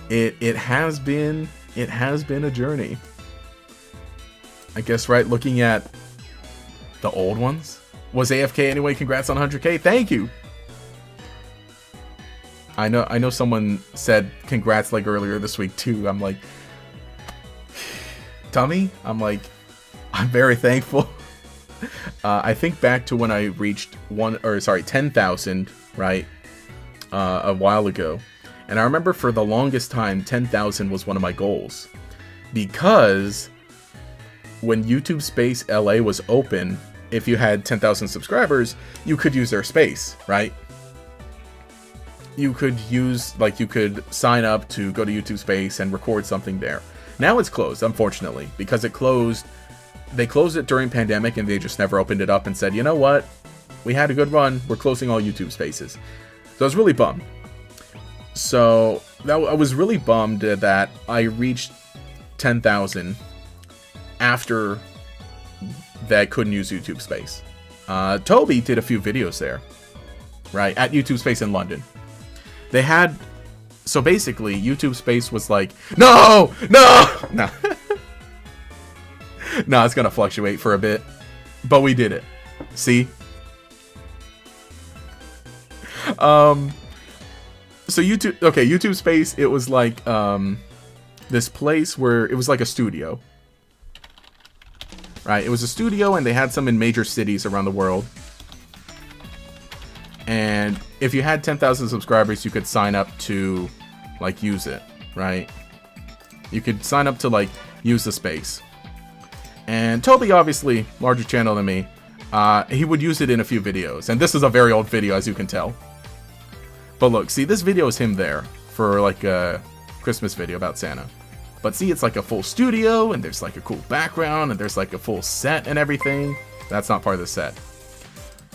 It has been a journey. I guess, right, looking at the old ones. Was AFK anyway? Congrats on 100K. Thank you. I know someone said congrats like earlier this week too. I'm like, dummy. I'm like, I'm very thankful. I think back to when I reached 10,000, right? A while ago. And I remember for the longest time, 10,000 was one of my goals. Because when YouTube Space LA was open, if you had 10,000 subscribers, you could use their space, right? You could sign up to go to YouTube Space and record something there. Now it's closed, unfortunately, because they closed it during pandemic and they just never opened it up and said, you know what? We had a good run. We're closing all YouTube Spaces. So I was really bummed. So I was really bummed that I reached 10,000 after that couldn't use YouTube Space. Toby did a few videos there, right, at YouTube Space in London. They had, so basically YouTube Space was like, no, no. No, it's gonna fluctuate for a bit, but we did it. See? So YouTube Space, it was like this place where it was like a studio. Right? It was a studio, and they had some in major cities around the world. And if you had 10,000 subscribers, you could sign up to like use it, right? You could sign up to like use the space. And Toby, obviously, larger channel than me, he would use it in a few videos. And this is a very old video, as you can tell. But look, see, this video is him there for like a Christmas video about Santa. But see, it's like a full studio, and there's like a cool background, and there's like a full set and everything. That's not part of the set.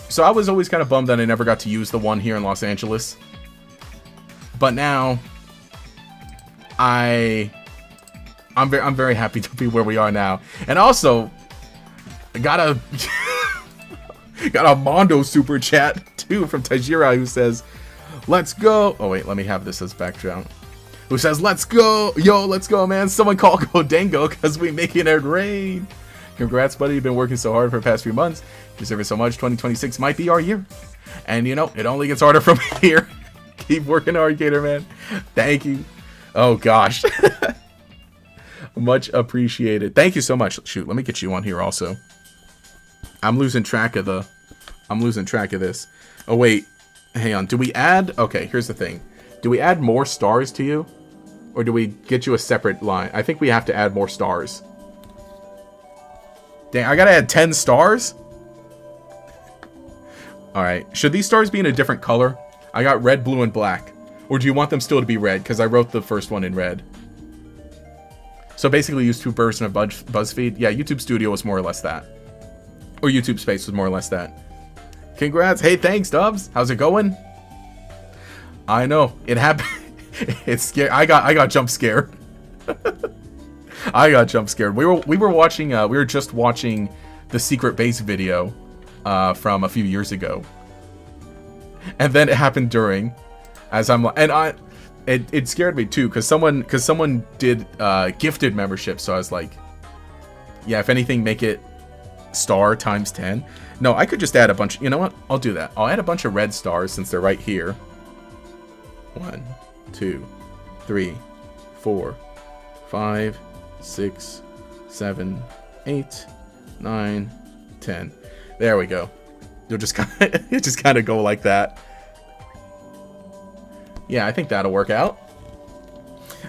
So I was always kind of bummed that I never got to use the one here in Los Angeles. But now, I'm very happy to be where we are now. And also, I got a Mondo super chat too from Tajira, who says, "Let's go." Oh wait, let me have this as background. Who says, "Let's go, yo, let's go, man. Someone call Godango, because we making it rain." Congrats, buddy. You've been working so hard for the past few months. You deserve it so much. 2026 might be our year. And you know, it only gets harder from here. Keep working hard, Gator Man. Thank you. Oh gosh. Much appreciated. Thank you so much. Shoot, let me get you on here also. I'm losing track of this. Oh wait. Hang on. Do we add? Okay, here's the thing. Do we add more stars to you? Or do we get you a separate line? I think we have to add more stars. Dang, I gotta add 10 stars? Alright. Should these stars be in a different color? I got red, blue, and black. Or do you want them still to be red? Because I wrote the first one in red. So basically use two versions of BuzzFeed. Yeah, YouTube Studio was more or less that. Or YouTube Space was more or less that. Congrats. Hey, thanks, Dubs. How's it going? I know. It happened. It's scary. I got jump scared. I got jump scared. We were just watching the Secret Base video from a few years ago. And then it happened during, as I'm like, and it scared me too, because someone did gifted membership, so I was like, yeah, if anything, make it star times 10. No, I could just add a bunch. You know what? I'll do that. I'll add a bunch of red stars since they're right here. 1, 2, 3, 4, 5, 6, 7, 8, 9, 10. There we go. You'll just kind of go like that. Yeah, I think that'll work out.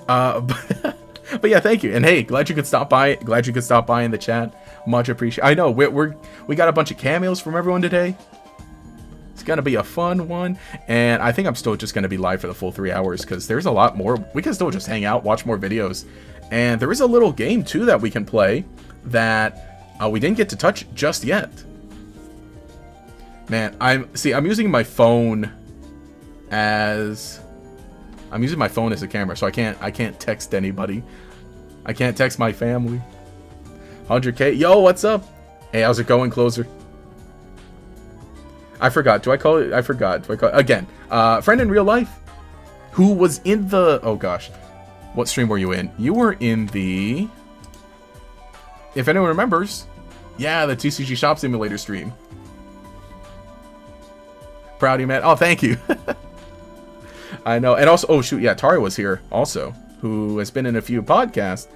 But yeah, thank you. And hey, glad you could stop by. Glad you could stop by in the chat. Much appreciated. I know we got a bunch of cameos from everyone today. It's gonna be a fun one, and I think I'm still just gonna be live for the full 3 hours because there's a lot more. We can still just hang out, watch more videos, and there is a little game too that we can play that we didn't get to touch just yet. Man, I'm using my phone as a camera, so I can't text anybody. I can't text my family. 100K. Yo, what's up? Hey, how's it going, Closer? I forgot. Do I call it? I forgot. Do I call it? Again, friend in real life who was in the... Oh, gosh. What stream were you in? You were in the... If anyone remembers, yeah, the TCG Shop Simulator stream. Proud of you, man. Oh, thank you. I know. And also, oh, shoot, yeah, Tari was here also, who has been in a few podcasts.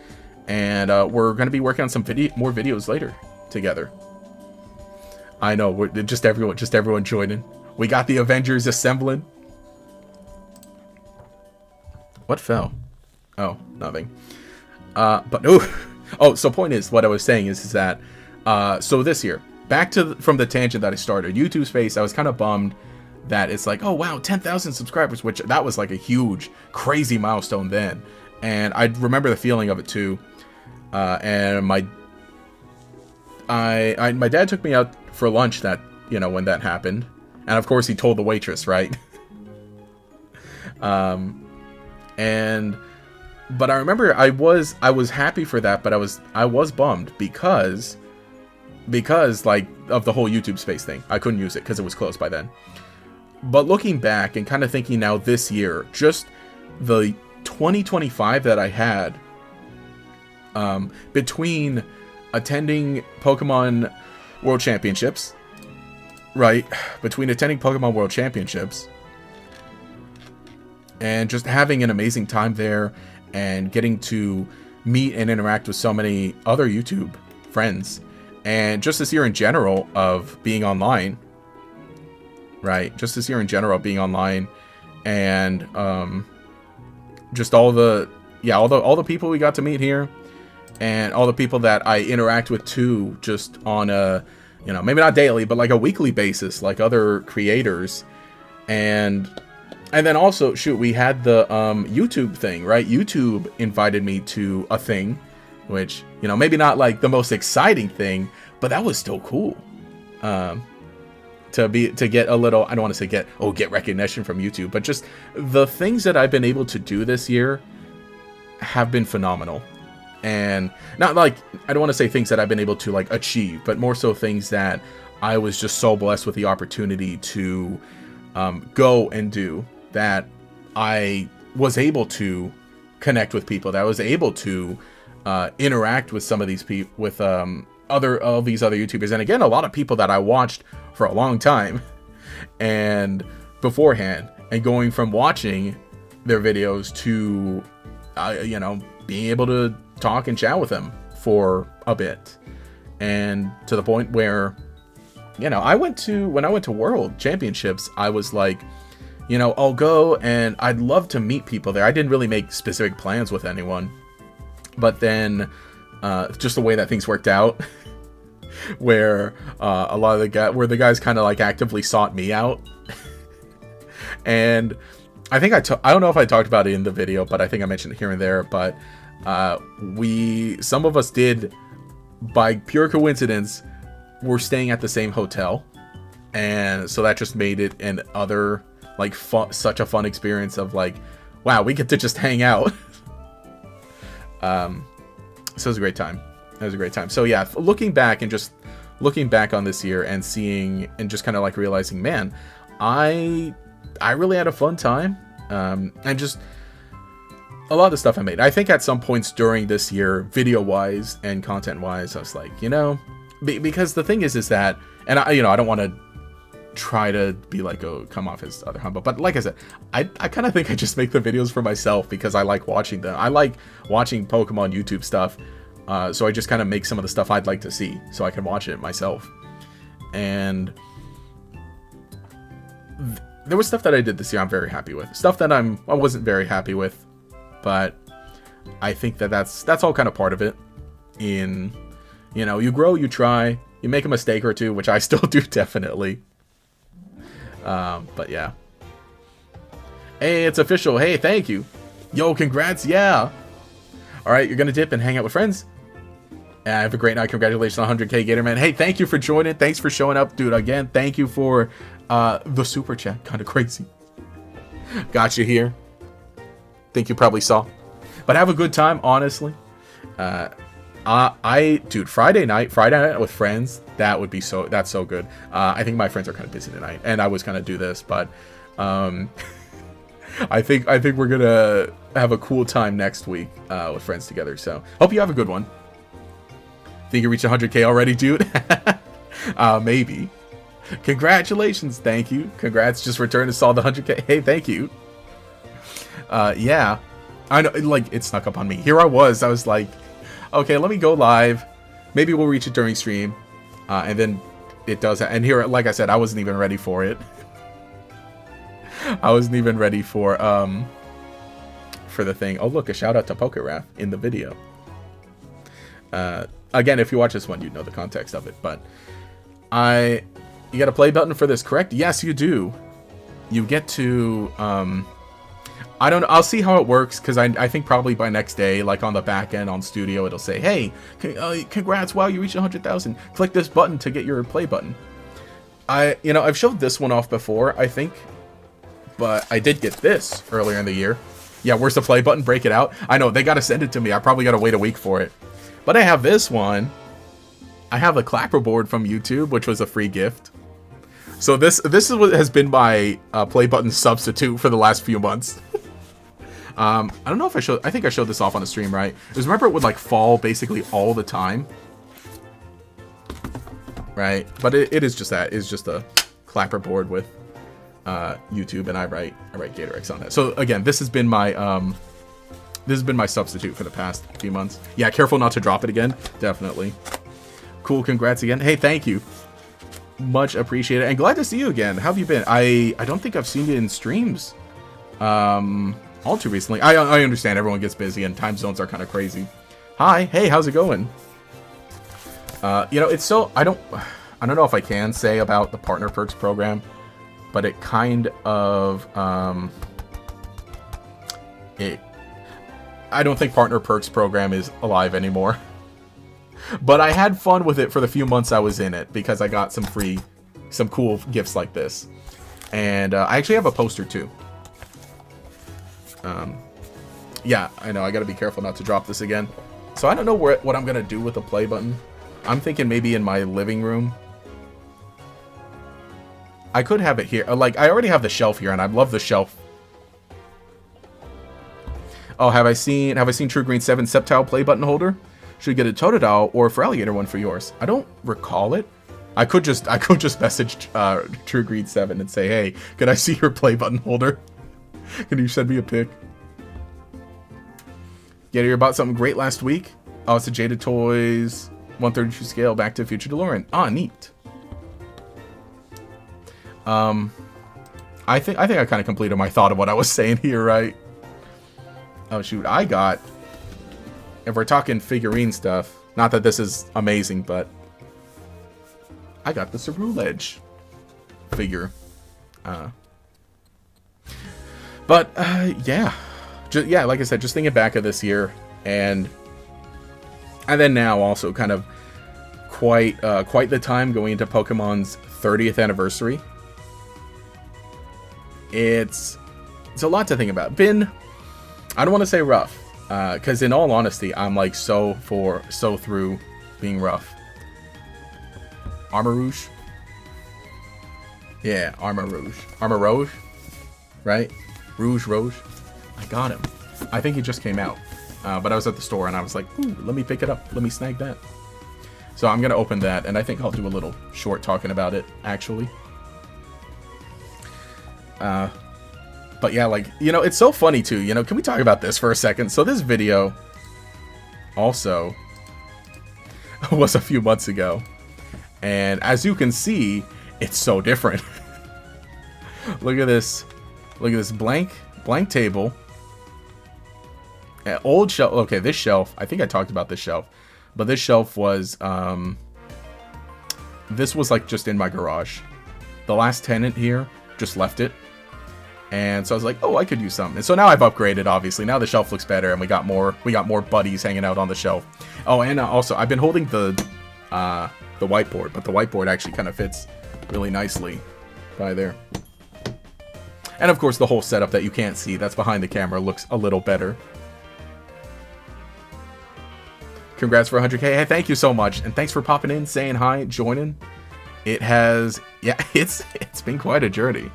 And we're going to be working on some more videos later together. I know, we're just everyone joining. We got the Avengers assembling. What fell? Oh, nothing. But oh, so point is, what I was saying is that so this year, back to from the tangent that I started, YouTube Space, I was kind of bummed that it's like, oh wow, 10,000 subscribers, which that was like a huge, crazy milestone then, and I remember the feeling of it too. And my dad took me out for lunch that, when that happened. And of course he told the waitress, right? But I remember I was happy for that, but I was bummed because because like of the whole YouTube Space thing. I couldn't use it because it was closed by then. But looking back and kind of thinking now this year, just the 2025 that I had, between attending Pokemon World Championships, right? Between attending Pokemon World Championships and just having an amazing time there and getting to meet and interact with so many other YouTube friends, and just this year in general of being online, right? Just this year in general of being online, and just all the people we got to meet here, and all the people that I interact with too, just on a, you know, maybe not daily, but like a weekly basis, like other creators. And then also, shoot, we had the YouTube thing, right? YouTube invited me to a thing, which, you know, maybe not like the most exciting thing, but that was still cool. To get a little, I don't want to say get recognition from YouTube, but just the things that I've been able to do this year have been phenomenal. And not like, I don't want to say things that I've been able to like achieve, but more so things that I was just so blessed with the opportunity to go and do, that I was able to connect with people, that I was able to interact with some of these people, with all these other YouTubers, and again, a lot of people that I watched for a long time and beforehand, and going from watching their videos to you know, being able to talk and chat with them for a bit, and to the point where, you know, when I went to World Championships, I was like, you know, I'll go and I'd love to meet people there. I didn't really make specific plans with anyone, but then just the way that things worked out, where a lot of the guys kind of like actively sought me out. And I think I don't know if I talked about it in the video, but I think I mentioned it here and there, but some of us did, by pure coincidence, were staying at the same hotel, and so that just made it an other like such a fun experience of like, wow, we get to just hang out. So it was a great time. So yeah, looking back on this year and seeing and just kind of like realizing, man, I really had a fun time, and just a lot of the stuff I made. I think at some points during this year, video wise and content wise, I was like, you know, because the thing is that, and I don't want to try to be like, oh, come off as other humble, but like I said, I kind of think I just make the videos for myself because I like watching them. I like watching Pokemon YouTube stuff, so I just kind of make some of the stuff I'd like to see so I can watch it myself. And there was stuff that I did this year I'm very happy with, stuff that I wasn't very happy with, but I think that's all kind of part of it. In, you know, you grow, you try, you make a mistake or two, which I still do definitely. But yeah. Hey, it's official. Hey, thank you. Yo, congrats. Yeah. All right, you're gonna dip and hang out with friends. Have a great night. Congratulations on 100K, Gatorman. Hey, thank you for joining. Thanks for showing up, dude. Again, thank you for the super chat. Kind of crazy. Got you here. Think you probably saw. But have a good time, honestly. Dude, Friday night with friends, that's so good. I think my friends are kind of busy tonight, and I was gonna do this, but I think we're gonna have a cool time next week with friends together. So hope you have a good one. Think you reached 100K already, dude? Maybe. Congratulations, thank you. Congrats, just returned and saw the 100K. Hey, thank you. Yeah, I know, like, it snuck up on me. Here I was like, okay, let me go live. Maybe we'll reach it during stream. And then it does. And here, like I said, I wasn't even ready for it. I wasn't even ready for the thing. Oh, look, a shout out to PokeRaf in the video. Again, if you watch this one, you know the context of it. But you got a play button for this, correct? Yes, you do. You get to I don't know. I'll see how it works, because I think probably by next day, like on the back end on Studio, it'll say, hey, congrats, wow, you reached 100,000. Click this button to get your play button. I've showed this one off before, I think, but I did get this earlier in the year. Yeah, where's the play button? Break it out. I know, they got to send it to me. I probably got to wait a week for it. But I have this one, I have a clapperboard from YouTube, which was a free gift. So this is what has been my play button substitute for the last few months. I don't know if I think I showed this off on the stream, right? Because remember it would like fall basically all the time. Right? But it is just that. It's just a clapperboard with YouTube, and I write GatorX on that. So again, this has been my substitute for the past few months. Yeah, careful not to drop it again. Definitely. Cool, congrats again. Hey, thank you. Much appreciated. And glad to see you again. How have you been? I don't think I've seen you in streams all too recently. I understand everyone gets busy and time zones are kind of crazy. Hi, hey, how's it going? You know, it's so I don't know if I can say about the Partner Perks program, but it kind of I don't think Partner Perks program is alive anymore. But I had fun with it for the few months I was in it because I got some cool gifts like this. And I actually have a poster too. Yeah, I know, I gotta be careful not to drop this again. So I don't know what I'm gonna do with the play button. I'm thinking maybe in my living room. I could have it here. Like, I already have the shelf here, and I love the shelf. Oh, have I seen True Green 7 Sceptile play button holder? Should we get a Totodile or for Alligator one for yours? I don't recall it. I could just message True Green 7 and say, hey, can I see your play button holder? Can you send me a pic? Yeah, you bought something great last week. Oh, it's a Jaded Toys 132 scale Back to the Future DeLorean. Ah, neat. I think I kind of completed my thought of what I was saying here, right? Oh shoot, I got, if we're talking figurine stuff, not that this is amazing, but I got the Ceruledge figure. But yeah, yeah, like I said, just thinking back of this year, and then now also kind of quite the time going into Pokemon's 30th anniversary. It's a lot to think about. I don't want to say rough, because in all honesty, I'm like so through being rough. Armarouge? Yeah, Armarouge, right? Rouge. I got him. I think he just came out, but I was at the store and I was like, ooh, let me pick it up. Let me snag that. So I'm gonna open that, and I think I'll do a little short talking about it, actually. But yeah, like, you know, it's so funny too, you know, can we talk about this for a second? So this video also was a few months ago, and as you can see, it's so different. Look at this blank table. Old shelf. Okay, this shelf, I think I talked about this shelf, but this shelf was this was like just in my garage. The last tenant here just left it. And so I was like, oh, I could use something. And so now I've upgraded, obviously. Now the shelf looks better, and we got more buddies hanging out on the shelf. Oh, and also I've been holding the whiteboard, but the whiteboard actually kind of fits really nicely by there. And of course, the whole setup that you can't see, that's behind the camera, looks a little better. Congrats for 100K. Hey, thank you so much, and thanks for popping in, saying hi, joining. It has, yeah, it's been quite a journey.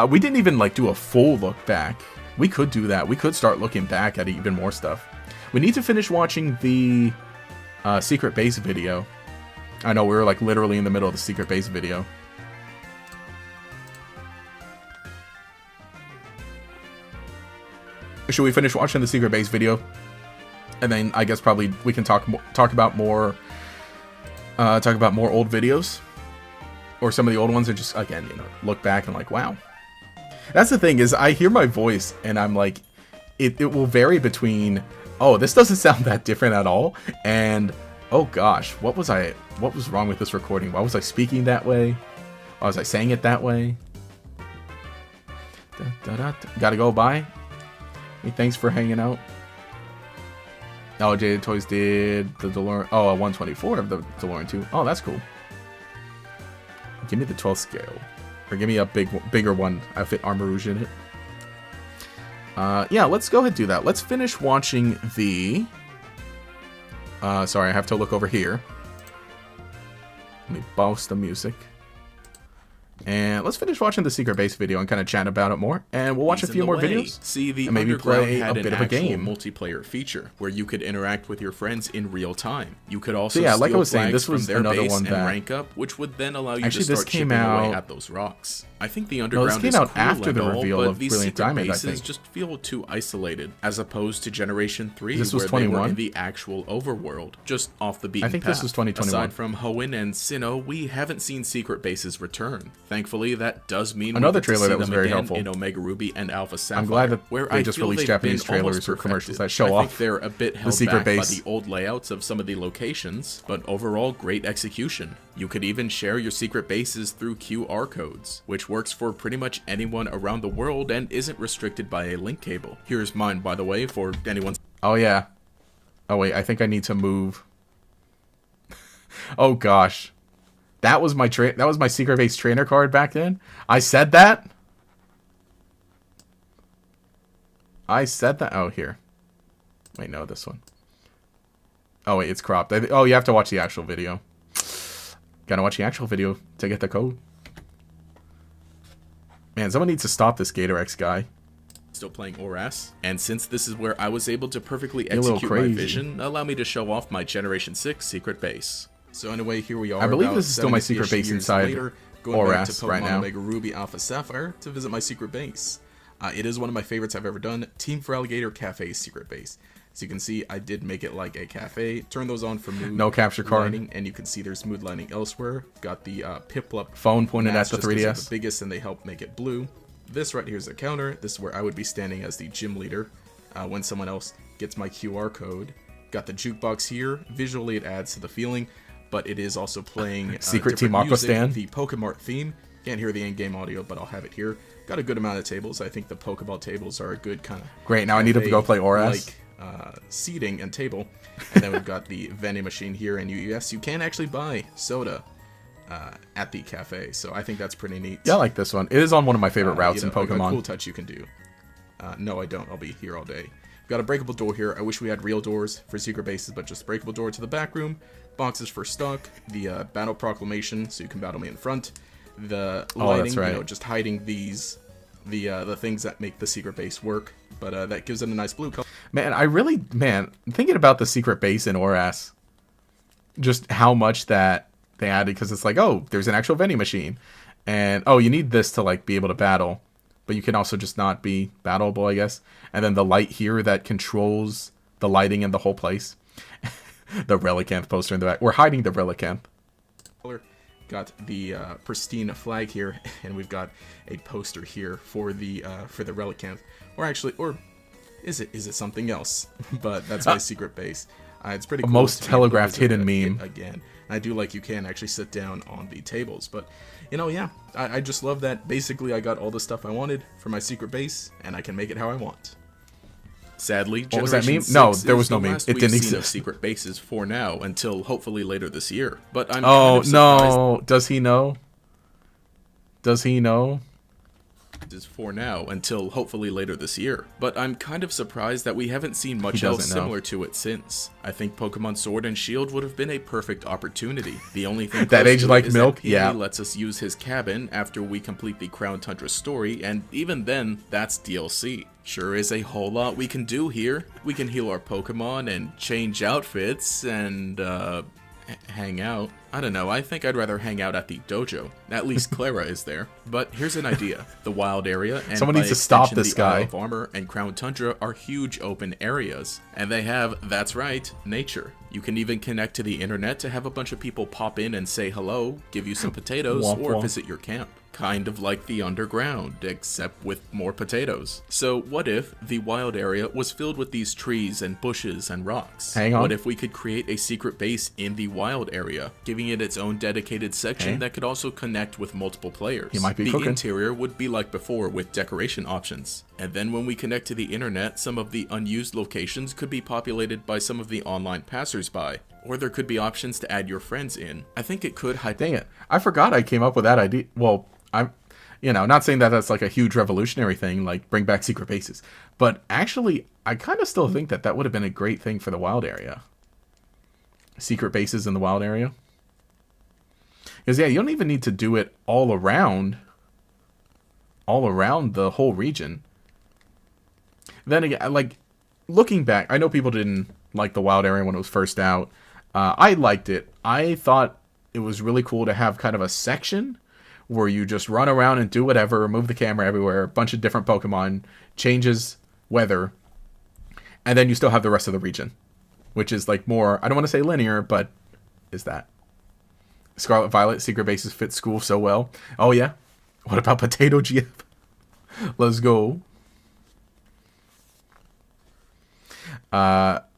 We didn't even like do a full look back. We could do that. We could start looking back at even more stuff. We need to finish watching the Secret Base video. I know we were like literally in the middle of the Secret Base video. Should we finish watching the Secret Base video? And then I guess probably we can talk about more old videos, or some of the old ones, are just, again, you know, look back and like, wow. That's the thing, is I hear my voice and I'm like, it will vary between, oh, this doesn't sound that different at all, and oh gosh, what was wrong with this recording? Why was I speaking that way? Why was I saying it that way? Gotta go, bye. Hey, thanks for hanging out. Oh, Jaded Toys did the DeLorean. Oh, a 124 of the DeLorean 2. Oh, that's cool. Give me the 12 scale. Or give me a bigger one. I fit Armarouge in it. Yeah, let's go ahead and do that. Let's finish watching the Sorry, I have to look over here. Let me boost the music. And let's finish watching the secret base video and kind of chat about it more. And we'll watch a few more videos. See, the and maybe Underground play had a bit an of a actual game. multiplayer feature where you could interact with your friends in real time. You could also So yeah, like I steal was saying, flags this from was their another base one and that- rank up, which would then allow you Actually, to this start came chipping away out- at those rocks. I think the No, Underground this came is out cool after and the all, reveal but of these Brilliant secret Diamond, I bases think. just feel too isolated, as opposed to Generation 3, This was where they were 21? in the actual overworld, just off the beaten I think path. this was 2021. Aside from Hoenn and Sinnoh, we haven't seen secret bases return. Thankfully, that does mean Another we get to trailer see that was them very again helpful. in Omega Ruby and Alpha Sapphire. I'm glad that where they I just feel released they've Japanese been almost trailers or commercials perfected. that show I off think they're a bit held secret back base. by the old layouts of some of the locations, but overall great execution. You could even share your secret bases through QR codes, which works for pretty much anyone around the world and isn't restricted by a link cable. Here's mine, by the way, for anyone. Oh yeah. Oh wait, I think I need to move. Oh gosh, that was my secret base trainer card back then. I said that. I said that. Oh here. Wait, no, this one. Oh wait, it's cropped. Oh, you have to watch the actual video. Gotta watch the actual video to get the code. Man, someone needs to stop this Gator X guy. Still playing ORAS, and since this is where I was able to perfectly You're a little execute my crazy. vision, allow me to show off my Generation 6 secret base. So anyway, here we are. I believe about this is still my secret 70-ish base years inside later, going back to ORAS right Pokemon now. Omega Ruby Alpha Sapphire to visit my secret base. It is one of my favorites I've ever done, Team for Alligator Cafe secret base. As you can see, I did make it like a cafe. Turn those on for mood No capture card. lighting, and you can see there's mood lighting elsewhere. Got the Piplup Phone pointed at mask the just 'cause they're 3DS. the biggest, and they help make it blue. This right here is the counter. This is where I would be standing as the gym leader when someone else gets my QR code. Got the jukebox here. Visually, it adds to the feeling, but it is also playing Secret different Team Aqua music, stand. the Pokemart theme. Can't hear the in-game audio, but I'll have it here. Got a good amount of tables. I think the Pokeball tables are a good kind of Great, now I need to go play ORAS. like seating and table. And then we've got the vending machine here, and yes, you can actually buy soda at the cafe. So I think that's pretty neat. Yeah, I like this one. It is on one of my favorite routes in A cool Pokemon. touch you can do. No, I don't. I'll be here all day. Got a breakable door here. I wish we had real doors for secret bases, but just breakable door to the back room. Boxes for stock. The battle proclamation, so you can battle me in front. The lighting, that's right. you know, just hiding these, the things that make the secret base work. But that gives it a nice blue color. Man, thinking about the secret base in ORAS, just how much that they added, because it's like, oh, there's an actual vending machine, and oh, you need this to like be able to battle, but you can also just not be battleable, I guess. And then the light here that controls the lighting in the whole place. The Relicanth poster in the back. We're hiding the Relicanth. Got the pristine flag here, and we've got a poster here for the Relicanth, or is it something else? But that's my secret base. It's pretty cool. Most to be able to telegraphed visit hidden it meme. again. And I do like you can actually sit down on the tables, but yeah, I just love that. Basically, I got all the stuff I wanted for my secret base, and I can make it how I want. Sadly, What was that Generation meme? No, 6 there was is no the meme. last It we've didn't seen of exist. secret bases for now, until hopefully later this year. But I'm Oh kind of surprised no! Does he know? Does he know? is for now until hopefully later this year. But I'm kind of surprised that we haven't seen much He else doesn't know. similar to it since. I think Pokemon Sword and Shield would have been a perfect opportunity. The only thing That close age to like it is milk? that Peony Yeah. lets us use his cabin after we complete the Crown Tundra story, and even then, that's DLC. Sure is a whole lot we can do here. We can heal our Pokemon and change outfits and hang out. I don't know, I think I'd rather hang out at the dojo. At least Clara is there. But here's an idea. The wild area, and Someone by needs to stop extension, this the Isle guy. of Armor and Crown Tundra are huge open areas. And they have, that's right, nature. You can even connect to the internet to have a bunch of people pop in and say hello, give you some potatoes, Womp or womp. visit your camp. Kind of like the underground, except with more potatoes. So what if the wild area was filled with these trees and bushes and rocks? Hang on. What if we could create a secret base in the wild area, giving it its own dedicated section Okay. that could also connect with multiple players? He might be the cooking. interior would be like before with decoration options. And then when we connect to the internet, some of the unused locations could be populated by some of the online passersby. Or there could be options to add your friends in. I think it could Dang it! I forgot I came up with that idea. Well, I'm, not saying that that's like a huge revolutionary thing, like bring back secret bases, but actually, I kind of still think that that would have been a great thing for the wild area. secret bases in the wild area. Because, yeah, you don't even need to do it all around the whole region. Then again, like, looking back, I know people didn't like the wild area when it was first out. I liked it. I thought it was really cool to have kind of a section where you just run around and do whatever, move the camera everywhere, a bunch of different Pokemon, changes weather, and then you still have the rest of the region, which is like more, I don't want to say linear, but is that. Scarlet Violet secret bases fit school so well. Oh yeah? What about Potato GF? Let's go.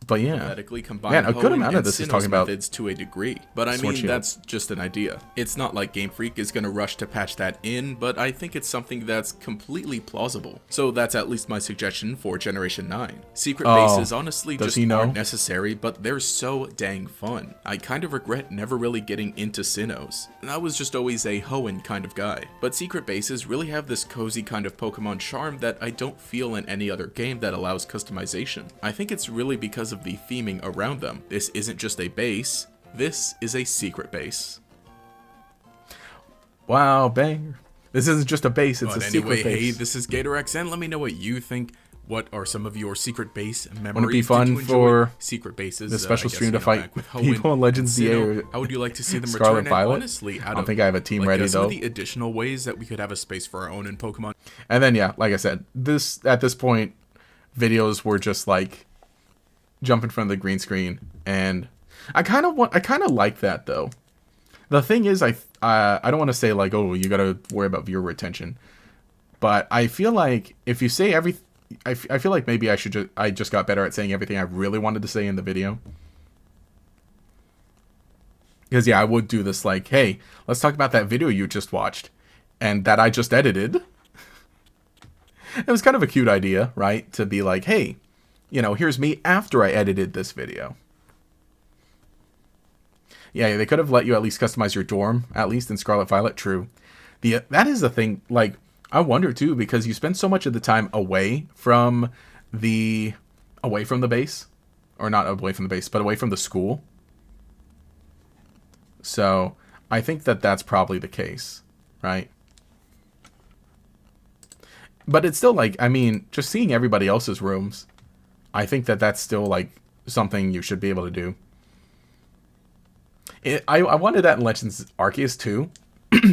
But yeah, Automatically combine man, a good Hoenn amount of and this is Sinnoh's talking about methods to a degree. But I Sword mean, Shield. that's just an idea. It's not like Game Freak is going to rush to patch that in, but I think it's something that's completely plausible. So that's at least my suggestion for Generation 9. Secret bases honestly does just he know? aren't necessary, but they're so dang fun. I kind of regret never really getting into Sinnoh's. I was just always a Hoenn kind of guy. But secret bases really have this cozy kind of Pokemon charm that I don't feel in any other game that allows customization. I think it's really because of the theming around them. This isn't just a base, this is a secret base. wow, banger. This isn't just a base, it's But a anyway, secret base. hey, this is GatorX, and let me know what you think. What are some of your secret base memories? Wouldn't it be Did fun you enjoy for secret bases? the special I guess, stream to you know, fight back with Hoenn people in Legends and DA Sinnoh? or How would you like to see them Scarlet return? Violet? And honestly, I don't think I have a team like, ready some though. of the additional ways that we could have a space for our own in Pokemon. And then yeah, like I said, at this point, videos were just like jump in front of the green screen, and I kind of like that though. The thing is, I don't want to say like, oh, you gotta worry about viewer retention, but I feel like if you say I feel like maybe I just got better at saying everything I really wanted to say in the video. Because yeah, I would do this like, hey, let's talk about that video you just watched and that I just edited. It was kind of a cute idea, right? To be like, hey, you know, here's me after I edited this video. Yeah, they could have let you at least customize your dorm, at least in Scarlet Violet, true. That is the thing, like, I wonder too, because you spend so much of the time away from the base. Or not away from the base, but away from the school. So, I think that's probably the case, right? But it's still like, I mean, just seeing everybody else's rooms, I think that's still like something you should be able to do. I wanted that in Legends Arceus too,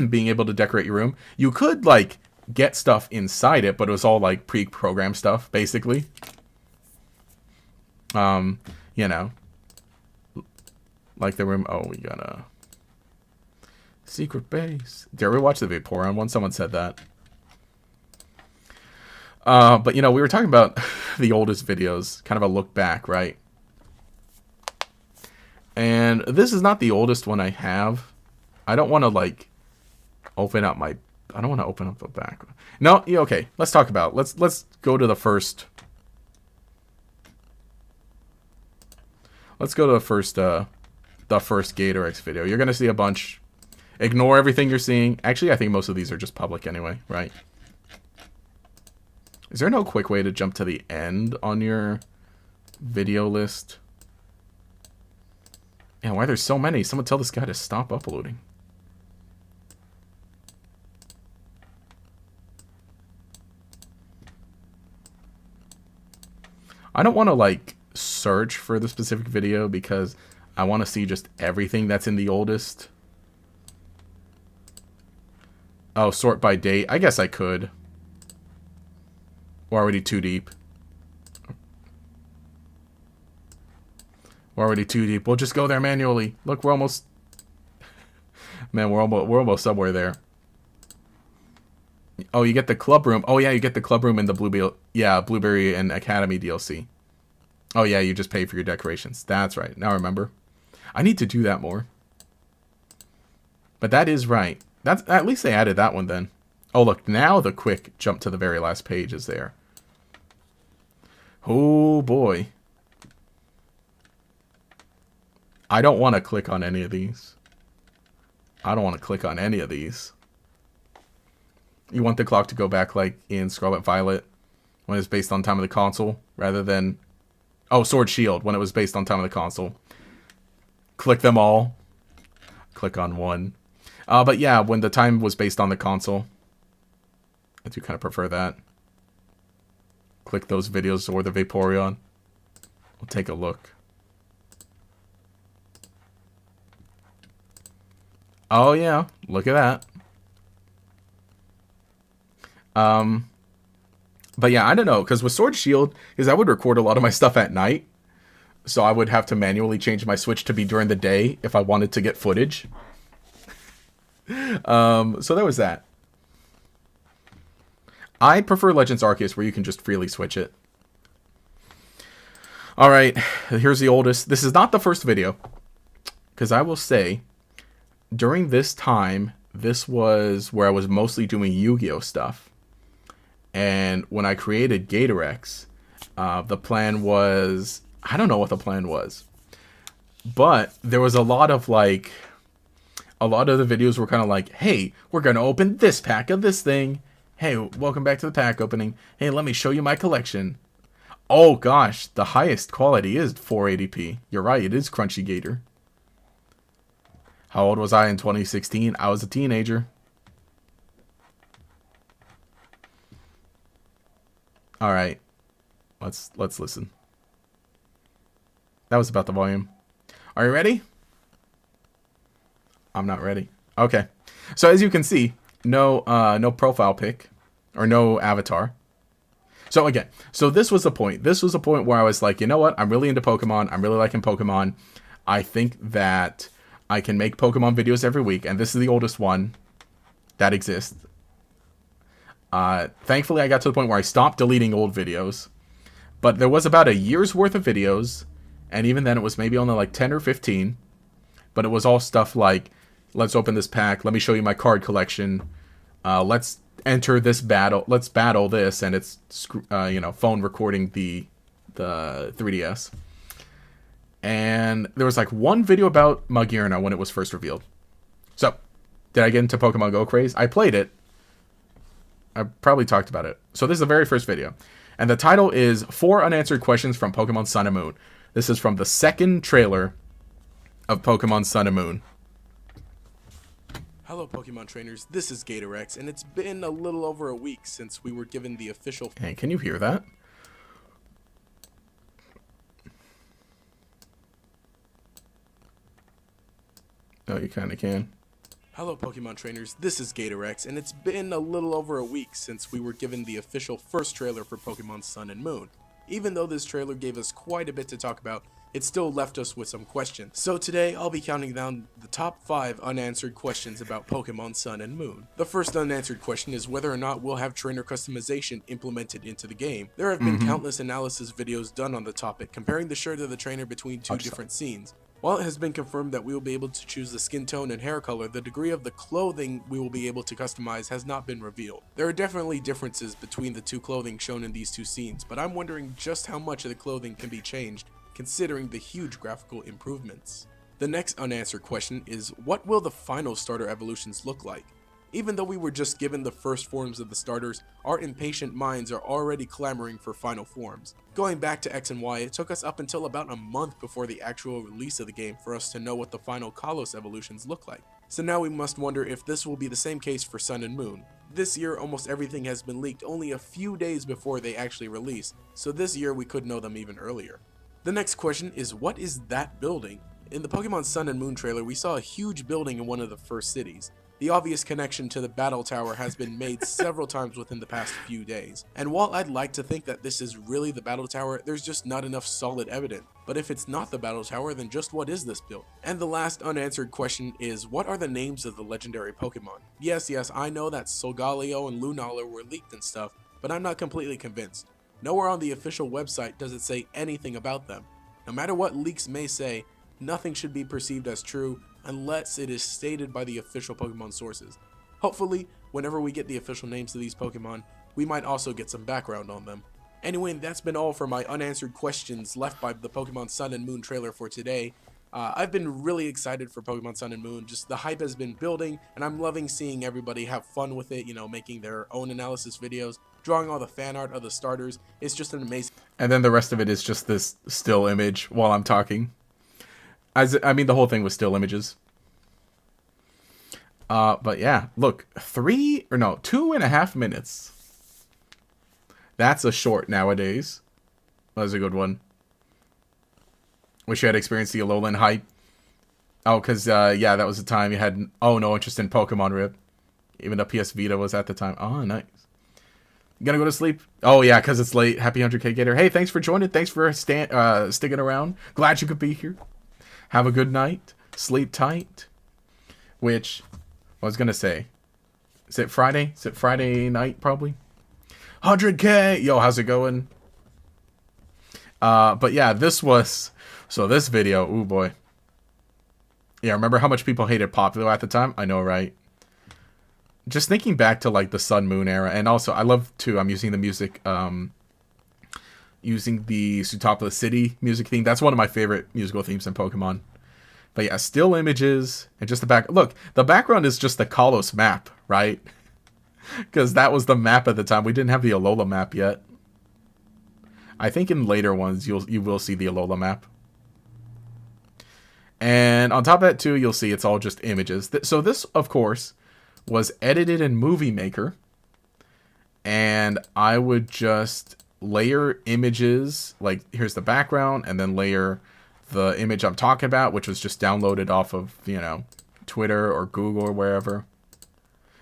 being able to decorate your room. You could like get stuff inside it, but it was all like pre-programmed stuff, basically. You know, like the room. Oh, we got a secret base. Did we watch the Vaporeon one? Someone said that. But you know, we were talking about the oldest videos, kind of a look back, right? And this is not the oldest one I have. I don't want to like open up my. I don't want to open up the back. No, yeah, okay. Let's talk about. Let's go to the first. Let's go to the first GatorX video. You're gonna see a bunch. Ignore everything you're seeing. Actually, I think most of these are just public anyway, right? Is there no quick way to jump to the end on your video list? Yeah, why there's so many? Someone tell this guy to stop uploading. I don't want to like search for the specific video because I want to see just everything that's in the oldest. Oh, sort by date. I guess I could. We're already too deep. We're already too deep. We'll just go there manually. Look, we're almost... Man, we're almost somewhere there. Oh, you get the club room. Oh, yeah, you get the club room in the Blueberry and Academy DLC. Oh, yeah, you just pay for your decorations. That's right. Now I remember. I need to do that more. But that is right. That's at least they added that one then. Oh, look, now the quick jump to the very last page is there. Oh, boy. I don't want to click on any of these. I don't want to click on any of these. You want the clock to go back like in Scarlet Violet when it's based on time of the console rather than... Oh, Sword Shield when it was based on time of the console. click them all. Click on one. But yeah, when the time was based on the console, I do kind of prefer that. Click those videos or the Vaporeon. We'll take a look. Oh yeah, look at that. But yeah, I don't know, because with Sword Shield, I would record a lot of my stuff at night, so I would have to manually change my Switch to be during the day if I wanted to get footage. So there was that. I prefer Legends Arceus, where you can just freely switch it. Alright, here's the oldest. This is not the first video, because I will say, during this time, this was where I was mostly doing Yu-Gi-Oh! Stuff. And when I created Gatorex, the plan was... I don't know what the plan was. But there was a lot of, like... A lot of the videos were kind of like, hey, we're going to open this pack of this thing. Hey, welcome back to the pack opening. Hey, let me show you my collection. Oh, gosh, the highest quality is 480p. You're right, it is Crunchy Gator. How old was I in 2016? I was a teenager. All right, let's listen. That was about the volume. Are you ready? I'm not ready. Okay, so as you can see, no profile pic or no avatar. So again, this was the point. This was a point where I was like, you know what? I'm really into Pokemon. I'm really liking Pokemon. I think that I can make Pokemon videos every week, and this is the oldest one that exists. Thankfully, I got to the point where I stopped deleting old videos, but there was about a year's worth of videos, and even then it was maybe only like 10 or 15, but it was all stuff like, let's open this pack, let me show you my card collection, let's enter this battle, let's battle this, and it's, phone recording the 3DS. And there was like one video about Magearna when it was first revealed. So, did I get into Pokemon Go craze? I played it. I probably talked about it. So this is the very first video. And the title is 4 Unanswered Questions from Pokemon Sun and Moon. This is from the second trailer of Pokemon Sun and Moon. Hello Pokemon trainers, this is Gatorex, and it's been a little over a week since we were given the official... Hey, can you hear that? Oh, you kind of can. Hello Pokemon trainers, this is Gatorex, and it's been a little over a week since we were given the official first trailer for Pokemon Sun and Moon. Even though this trailer gave us quite a bit to talk about, it still left us with some questions. So today, I'll be counting down the top 5 unanswered questions about Pokemon Sun and Moon. The first unanswered question is whether or not we'll have trainer customization implemented into the game. There have been countless analysis videos done on the topic, comparing the shirt of the trainer between two different scenes. While it has been confirmed that we will be able to choose the skin tone and hair color, the degree of the clothing we will be able to customize has not been revealed. There are definitely differences between the two clothing shown in these two scenes, but I'm wondering just how much of the clothing can be changed, considering the huge graphical improvements. The next unanswered question is, what will the final starter evolutions look like? Even though we were just given the first forms of the starters, our impatient minds are already clamoring for final forms. Going back to X and Y, it took us up until about a month before the actual release of the game for us to know what the final Kalos evolutions look like. So now we must wonder if this will be the same case for Sun and Moon. This year almost everything has been leaked only a few days before they actually release, so this year we could know them even earlier. The next question is, what is that building? In the Pokemon Sun and Moon trailer, we saw a huge building in one of the first cities. The obvious connection to the Battle Tower has been made several times within the past few days. And while I'd like to think that this is really the Battle Tower, there's just not enough solid evidence. But if it's not the Battle Tower, then just what is this build? And the last unanswered question is, what are the names of the legendary Pokemon? Yes, I know that Solgaleo and Lunala were leaked and stuff, but I'm not completely convinced. Nowhere on the official website does it say anything about them. No matter what leaks may say, nothing should be perceived as true unless it is stated by the official Pokemon sources. Hopefully, whenever we get the official names of these Pokemon, we might also get some background on them. Anyway, that's been all for my unanswered questions left by the Pokemon Sun and Moon trailer for today. I've been really excited for Pokemon Sun and Moon. Just the hype has been building, and I'm loving seeing everybody have fun with it, making their own analysis videos, drawing all the fan art of the starters. It's just an amazing... And then the rest of it is just this still image while I'm talking. I mean, the whole thing was still images. But yeah, look, 2.5 minutes. That's a short nowadays. That was a good one. Wish you had experienced the Alolan hype. Oh, because, yeah, that was the time you had, no interest in Pokemon Rip. Even though PS Vita was at the time. Oh, nice. You gonna go to sleep? Oh, yeah, because it's late. Happy 100K Gator. Hey, thanks for joining. Thanks for sticking around. Glad you could be here. Have a good night. Sleep tight. Which, I was gonna say. Is it Friday? Is it Friday night, probably? 100K! Yo, how's it going? But yeah, this was... So this video, ooh boy. Yeah, remember how much people hated Popular at the time? I know, right? Just thinking back to, like, the Sun Moon era. And also, I love, too, I'm using the music, using the Sootopolis City music theme. That's one of my favorite musical themes in Pokemon. But yeah, still images. And just the back... Look, the background is just the Kalos map, right? Because that was the map at the time. We didn't have the Alola map yet. I think in later ones, you will see the Alola map. And on top of that, too, you'll see it's all just images. So this, of course, was edited in Movie Maker. And I would just layer images. Like, here's the background. And then layer the image I'm talking about, which was just downloaded off of, you know, Twitter or Google or wherever.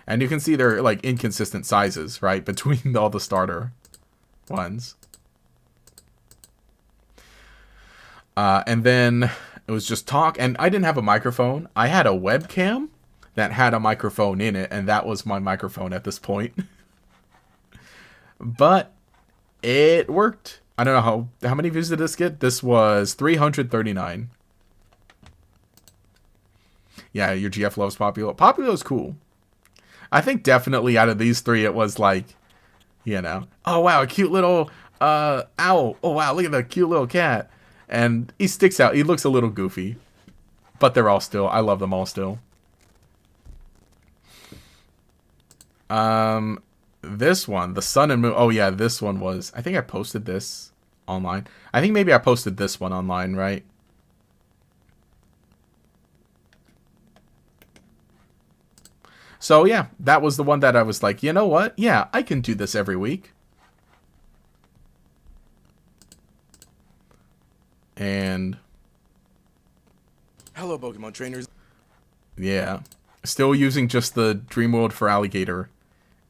And you can see they're, like, inconsistent sizes, right? Between all the starter ones. And then... It was just talk, and I didn't have a microphone. I had a webcam that had a microphone in it, and that was my microphone at this point. But it worked. I don't know how many views did this get? This was 339. Yeah, your GF loves Popular. Popular is cool. I think definitely out of these three, it was like, you know, oh wow, a cute little owl. Oh wow, look at the cute little cat. And he sticks out. He looks a little goofy. But they're all still. I love them all still. This one, the Sun and Moon. Oh, yeah, this one was... I think I posted this online. I think maybe I posted this one online, right? So, yeah, that was the one that I was like, you know what? Yeah, I can do this every week. And Hello, Pokemon trainers. yeah, still using just the Dream World for Alligator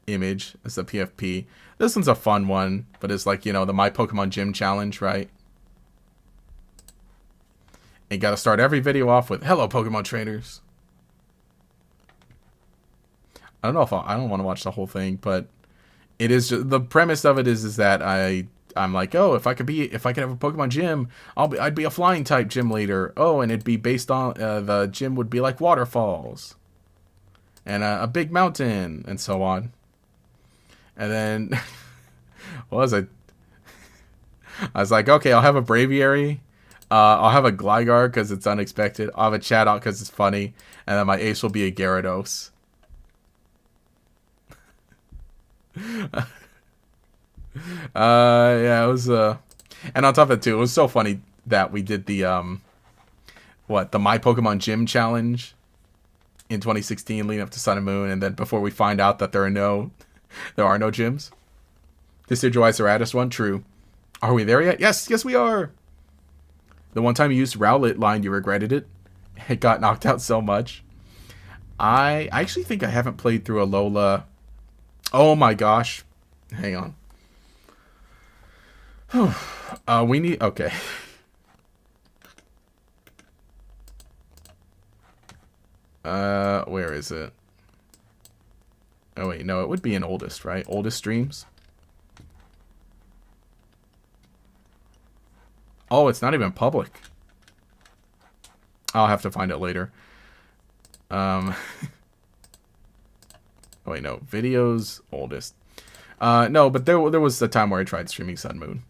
image as the PFP. This one's a fun one, but it's like, you know, the My Pokemon Gym challenge, right? And you gotta start every video off with, hello, Pokemon trainers. I don't know if I don't want to watch the whole thing, but it is just, the premise of it is that I'm like, oh, if I could have a Pokemon gym, I'd be a flying type gym leader. Oh, and it'd be based on the gym would be like waterfalls and a big mountain and so on. And then what was it? I was like, okay, I'll have a Braviary. I'll have a Gligar because it's unexpected. I'll have a Chatot because it's funny, and then my ace will be a Gyarados. Yeah, it was and on top of it too, it was so funny that we did the the My Pokemon Gym challenge in 2016 leading up to Sun and Moon, and then before we find out that there are no gyms. Decidueye Ceratus one, true. Are we there yet? Yes we are. The one time you used Rowlet line, you regretted it. It got knocked out so much. I actually think I haven't played through Alola. Oh my gosh. Hang on. We need... Okay. Where is it? Oh, wait. No, it would be in oldest, right? Oldest streams? Oh, it's not even public. I'll have to find it later. Oh, wait, no. Videos, oldest. No, but there was a time where I tried streaming Sun Moon.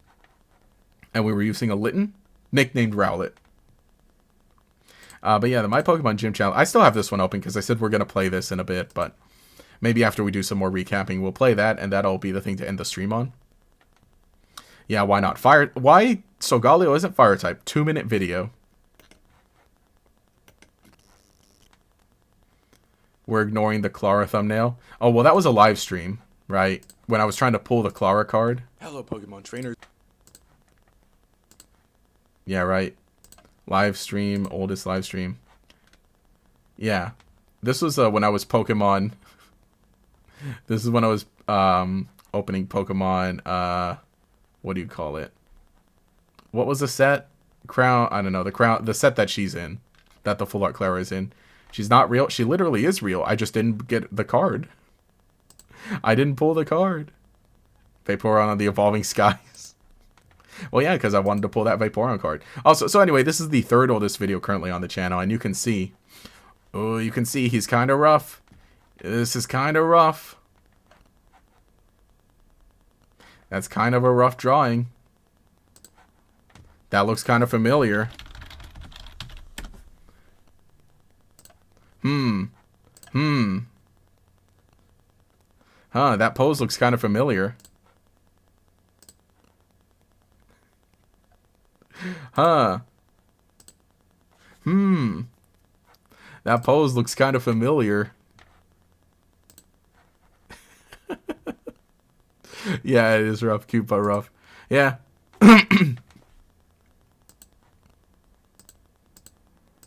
And we were using a Litten, nicknamed Rowlet. But yeah, the My Pokemon Gym Challenge. I still have this one open because I said we're going to play this in a bit. But maybe after we do some more recapping, we'll play that. And that'll be the thing to end the stream on. Yeah, why not? Why Solgaleo isn't Fire type? 2-minute video. We're ignoring the Clara thumbnail. Oh, well, that was a live stream, right? When I was trying to pull the Clara card. Hello, Pokemon trainers. Yeah, right. Live stream, oldest live stream. Yeah. This was when I was Pokemon. This is when I was opening Pokemon. What do you call it? What was the set? Crown. I don't know. The set that she's in. That the Full Art Clara is in. She's not real. She literally is real. I just didn't get the card. I didn't pull the card. Vaporeon on the Evolving Skies. Well, yeah, because I wanted to pull that Vaporeon card. Also, so anyway, this is the third oldest video currently on the channel, and you can see. Oh, you can see he's kind of rough. This is kind of rough. That's kind of a rough drawing. That looks kind of familiar. Huh, that pose looks kind of familiar. Huh. That pose looks kind of familiar. Yeah, it is rough. Cute but rough. Yeah.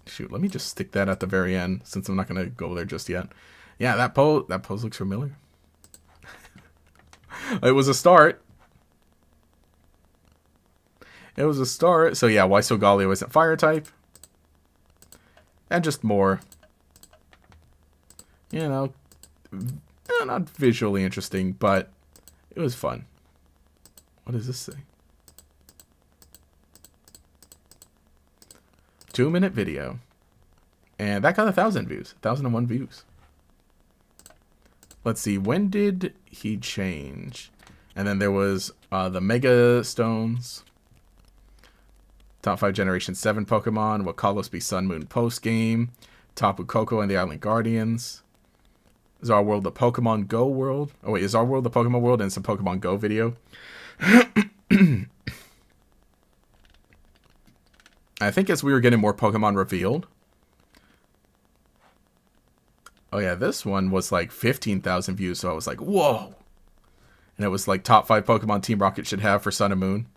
Shoot, let me just stick that at the very end since I'm not going to go there just yet. Yeah, that pose looks familiar. It was a start. It was a start. So yeah, why Solgaleo isn't fire type. And just more, you know, not visually interesting, but it was fun. What does this say? 2-minute video. And that got 1,000 views. 1,001 views. Let's see. When did he change? And then there was the Mega Stones. Top 5 Generation 7 Pokemon. Will Kalos be Sun Moon post-game? Tapu Koko and the Island Guardians. Is our world the Pokemon Go world? Oh wait, is our world the Pokemon world? And it's a Pokemon Go video. I think as we were getting more Pokemon revealed. Oh yeah, this one was like 15,000 views, so I was like, whoa. And it was like top 5 Pokemon Team Rocket should have for Sun and Moon.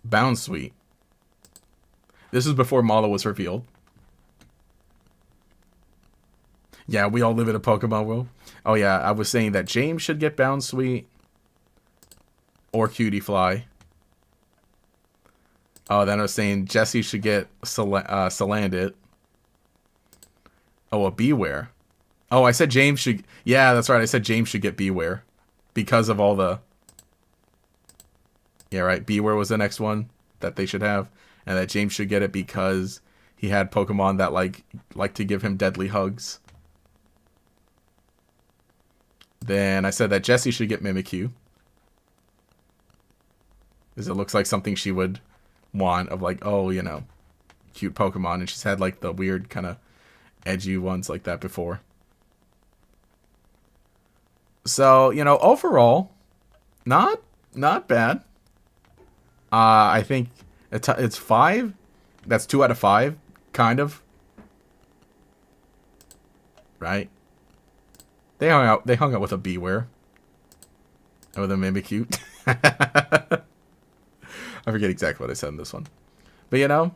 Bounsweet. This is before Malo was revealed. Yeah, we all live in a Pokemon world. Oh yeah, I was saying that James should get Bounsweet. Or Cutiefly. Oh, then I was saying Jesse should get Salandit. Oh, a Beware. Oh, I said James should... Yeah, that's right. I said James should get Beware. Because of all the... Yeah, right. Beware was the next one that they should have. And that James should get it because he had Pokemon that like to give him deadly hugs. Then I said that Jessie should get Mimikyu. Because it looks like something she would want of like, oh, you know, cute Pokemon. And she's had like the weird kind of edgy ones like that before. So, you know, overall, not bad. I think it's 5. That's 2 out of 5, kind of. Right? They hung out with a Beware. And with a Mimikyu. I forget exactly what I said in this one. But, you know,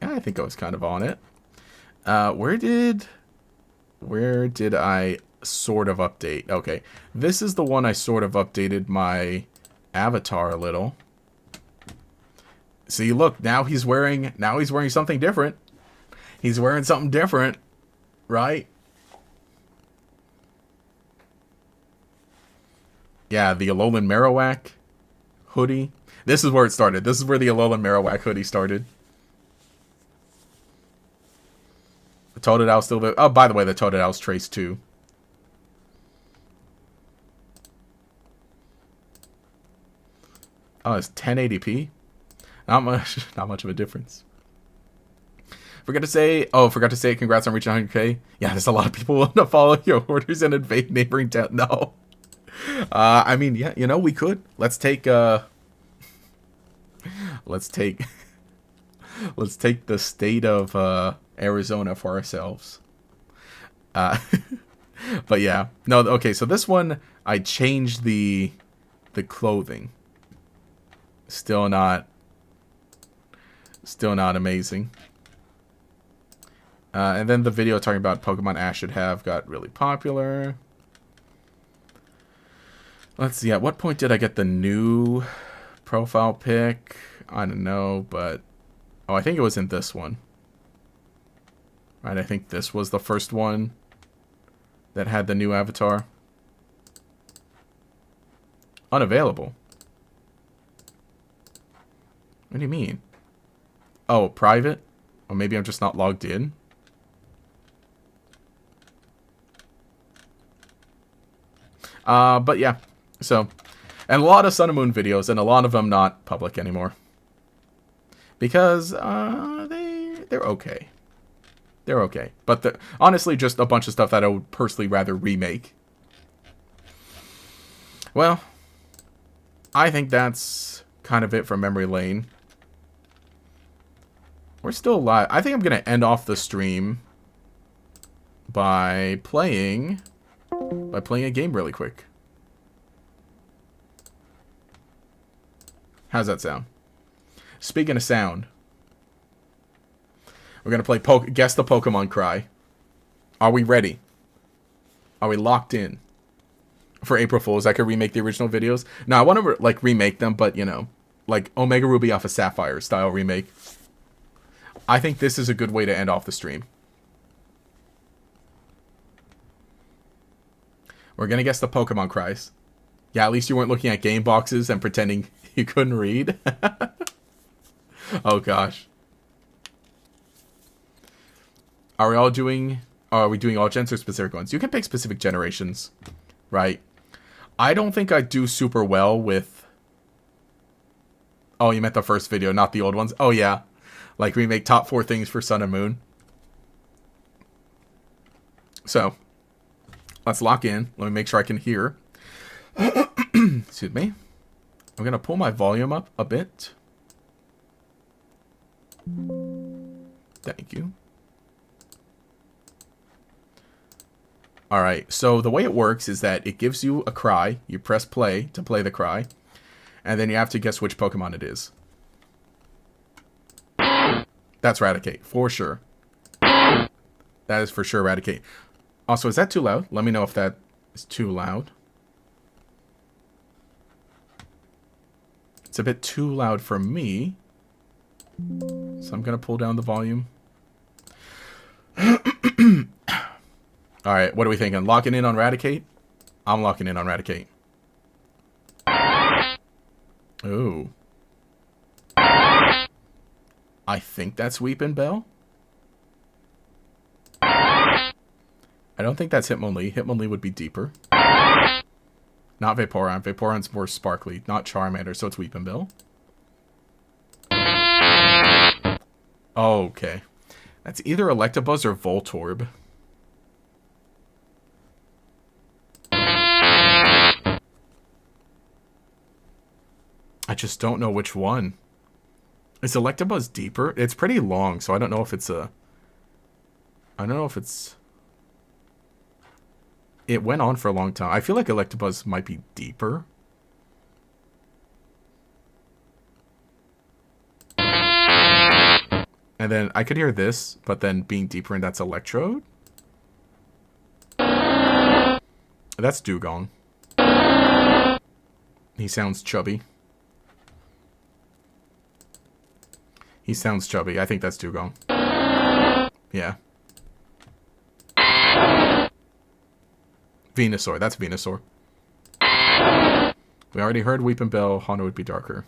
yeah, I think I was kind of on it. Where did I sort of update? Okay, this is the one I sort of updated my avatar a little. See, look, now he's wearing something different. He's wearing something different, right? Yeah, the Alolan Marowak hoodie. This is where it started. This is where the Alolan Marowak hoodie started. The Totodile still there. Oh, by the way, the Totodile's traced too. Oh, it's 1080p. Not much of a difference. Forgot to say, congrats on reaching 100k. Yeah, there's a lot of people willing to follow your orders and invade neighboring town. No. I mean, yeah, you know, we could. Let's take, let's take let's take the state of Arizona for ourselves. But yeah, no, okay. So this one, I changed the clothing. Still not amazing. And then the video talking about Pokemon Ash should have got really popular. Let's see, at what point did I get the new profile pic? I don't know, but... Oh, I think it was in this one. Right, I think this was the first one that had the new avatar. Unavailable. What do you mean? Oh, private? Or maybe I'm just not logged in? But yeah, so, and a lot of Sun and Moon videos, and a lot of them not public anymore. Because, they're okay. They're okay. But honestly, just a bunch of stuff that I would personally rather remake. Well, I think that's kind of it for Memory Lane. We're still live. I think I'm going to end off the stream by playing a game really quick. How's that sound? Speaking of sound, we're going to play Guess the Pokemon Cry. Are we ready? Are we locked in for April Fools? I could remake the original videos. No, I want to like remake them, but you know, like Omega Ruby Alpha Sapphire style remake. I think this is a good way to end off the stream. We're going to guess the Pokemon Cries. Yeah, at least you weren't looking at game boxes and pretending you couldn't read. Oh, gosh. Are we doing all gens or specific ones? You can pick specific generations, right? I don't think I do super well with... Oh, you meant the first video, not the old ones? Oh, yeah. Like, remake top 4 things for Sun and Moon. So... let's lock in. Let me make sure I can hear. Excuse me. I'm going to pull my volume up a bit. Thank you. Alright, so the way it works is that it gives you a cry. You press play to play the cry. And then you have to guess which Pokemon it is. That's Raticate, for sure. That is for sure Raticate. Also, is that too loud? Let me know if that is too loud. It's a bit too loud for me. So I'm going to pull down the volume. Alright, what are we thinking? Locking in on Raticate? I'm locking in on Raticate. Ooh. I think that's Weepin' Bell. I don't think that's Hitmonlee. Hitmonlee would be deeper. Not Vaporeon. Vaporeon's more sparkly. Not Charmander, so it's Weepin' Bell. Okay. That's either Electabuzz or Voltorb. I just don't know which one. Is Electabuzz deeper? It's pretty long, so I don't know if it's a... I don't know if it's... It went on for a long time. I feel like Electabuzz might be deeper. And then I could hear this, but then being deeper, and that's Electrode. That's Dugong. He sounds chubby. He sounds chubby. I think that's Dugong. Yeah. Venusaur. That's Venusaur. We already heard Weepin' Bell. Hondo would be darker.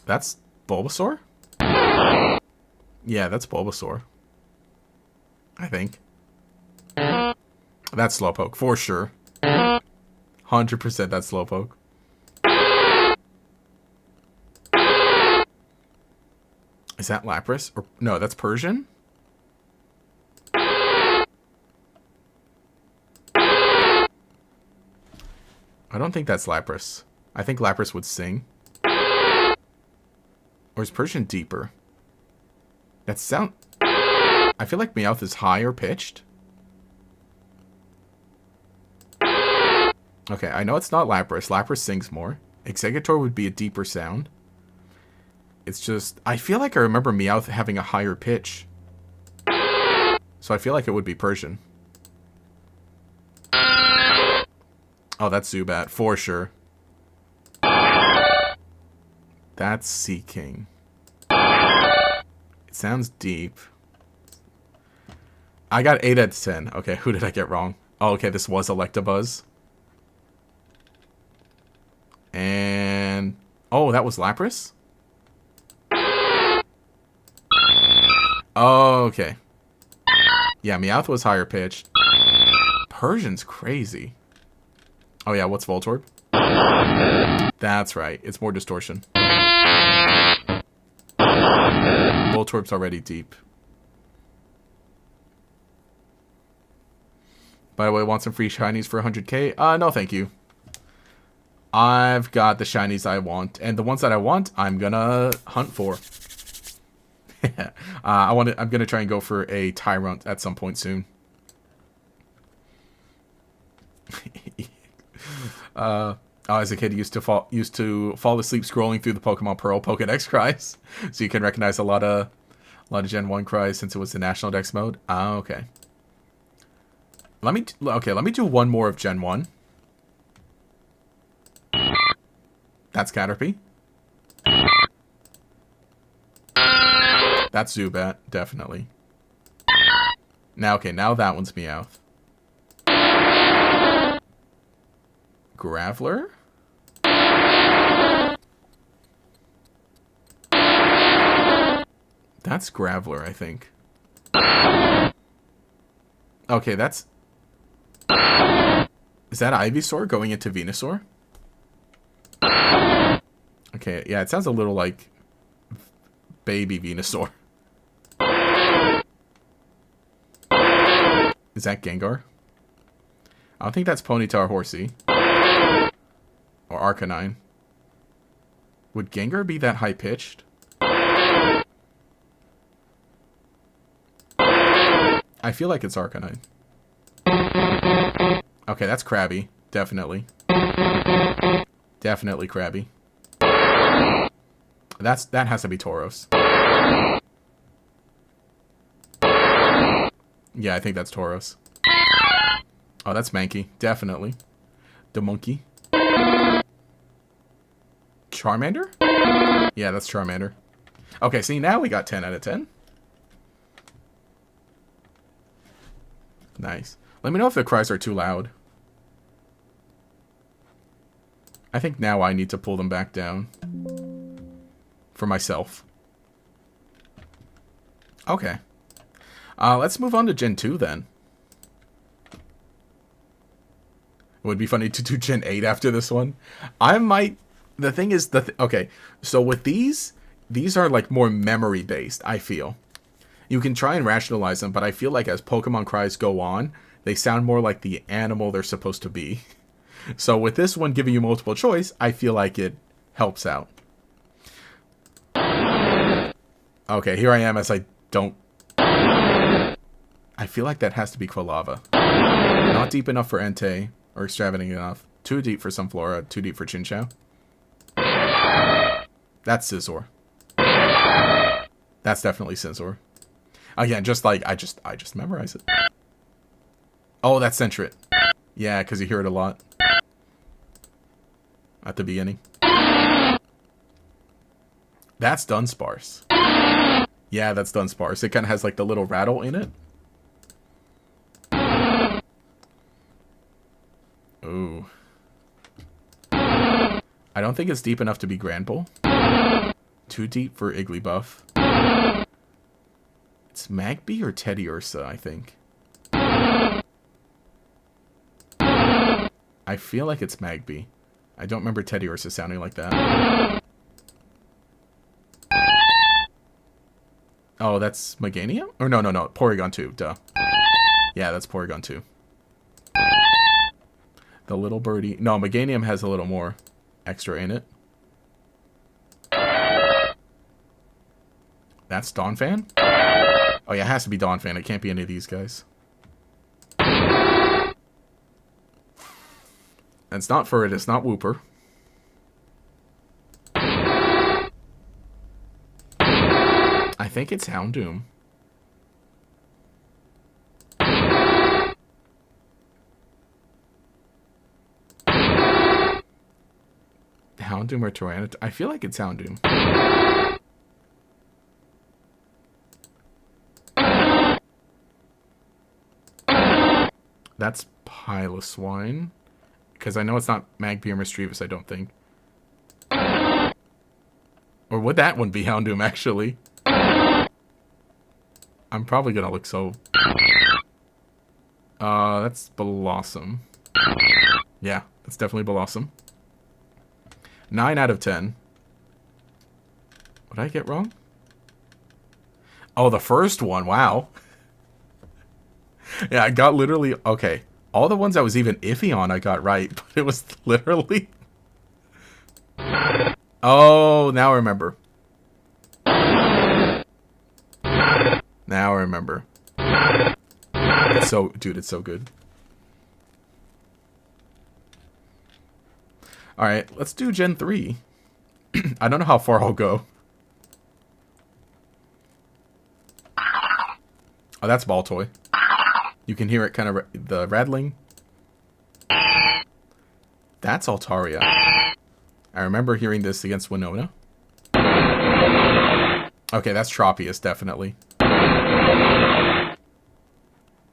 That's Bulbasaur? Yeah, that's Bulbasaur. I think. That's Slowpoke, for sure. 100% that's Slowpoke. Is that Lapras? Or no, that's Persian? I don't think that's Lapras. I think Lapras would sing. Or is Persian deeper? That sound... I feel like Meowth is higher pitched. Okay, I know it's not Lapras. Lapras sings more. Exeggutor would be a deeper sound. It's just... I feel like I remember Meowth having a higher pitch. So I feel like it would be Persian. Oh, that's Zubat, for sure. That's Seaking. It sounds deep. I got 8 out of 10. Okay, who did I get wrong? Oh, okay, this was Electabuzz. And... oh, that was Lapras? Oh, okay. Yeah, Meowth was higher pitched. Persian's crazy. Oh yeah, what's Voltorb? That's right, it's more distortion. Voltorb's already deep. By the way, want some free shinies for 100k? No thank you. I've got the shinies I want, and the ones that I want, I'm gonna hunt for. I'm gonna try and go for a Tyrunt at some point soon. As a kid, used to fall asleep scrolling through the Pokemon Pearl Pokedex cries, so you can recognize a lot of Gen 1 cries since it was the National Dex mode. Okay. Let me do one more of Gen 1. That's Caterpie. That's Zubat, definitely. Now that one's Meowth. Graveler? That's Graveler, I think. Okay, that's... is that Ivysaur going into Venusaur? Okay, yeah, it sounds a little like baby Venusaur. Is that Gengar? I don't think that's Ponyta or Horsey. Or Arcanine. Would Gengar be that high-pitched? I feel like it's Arcanine. Okay, that's Krabby. Definitely. Definitely Krabby. That has to be Tauros. Yeah, I think that's Tauros. Oh, that's Mankey. Definitely. The monkey. Charmander? Yeah, that's Charmander. Okay, see, now we got 10 out of 10. Nice. Let me know if the cries are too loud. I think now I need to pull them back down. For myself. Okay. Let's move on to Gen 2 then. It would be funny to do Gen 8 after this one. I might... the thing is... okay, so with these are like more memory based, I feel. You can try and rationalize them, but I feel like as Pokemon cries go on, they sound more like the animal they're supposed to be. So with this one giving you multiple choice, I feel like it helps out. Okay, here I am as I don't... I feel like that has to be Quilava. Not deep enough for Entei, or extravagant enough. Too deep for Sunflora, too deep for Chinchou. That's Scizor. That's definitely Scizor. Again, just like, I just memorize it. Oh, that's Sentret. Yeah, because you hear it a lot. At the beginning. That's Dunsparce. Yeah, that's Dunsparce. It kind of has like the little rattle in it. Ooh. I don't think it's deep enough to be Granbull. Too deep for Igglybuff. It's Magby or Teddiursa, I think. I feel like it's Magby. I don't remember Teddiursa sounding like that. Oh, that's Meganium? Or no, Porygon 2, duh. Yeah, that's Porygon 2. The little birdie. No, Meganium has a little more extra in it. That's Donphan? Oh yeah, it has to be Donphan. It can't be any of these guys. It's not Furret, it's not Wooper. I think it's Houndoom. Houndoom or Tyranitar? I feel like it's Houndoom. That's Piloswine. Because I know it's not Magpie or Mischievous, I don't think. Or would that one be Houndoom, actually? I'm probably gonna look so... that's Blossom. Yeah, that's definitely Blossom. 9 out of 10. What did I get wrong? Oh, the first one, wow. Yeah, I got literally... Okay, all the ones I was even iffy on I got right, but it was literally... Oh, now I remember. Now I remember. It's so... Dude, it's so good. Alright, let's do Gen 3. I don't know how far I'll go. Oh, that's Baltoy. You can hear it kind of... the rattling. That's Altaria. I remember hearing this against Winona. Okay, that's Tropius, definitely.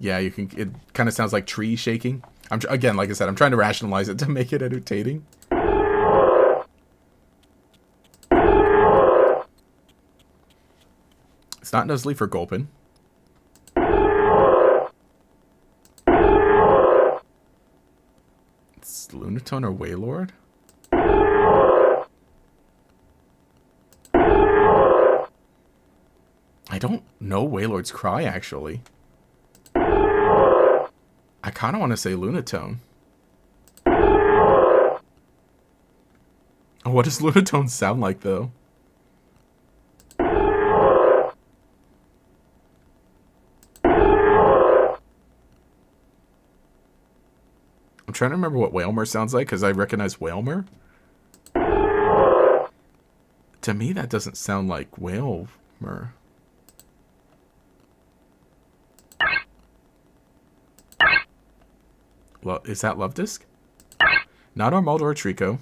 Yeah, you can... It kind of sounds like tree shaking. Again, like I said, I'm trying to rationalize it to make it entertaining. It's not Nuzleaf or Gulpin. It's Lunatone or Wailord? I don't know Wailord's cry, actually. I kind of want to say Lunatone. What does Lunatone sound like, though? I'm trying to remember what Wailmer sounds like, because I recognize Wailmer. To me, that doesn't sound like Wailmer. Is that Luvdisc? Not Armaldo or Trico.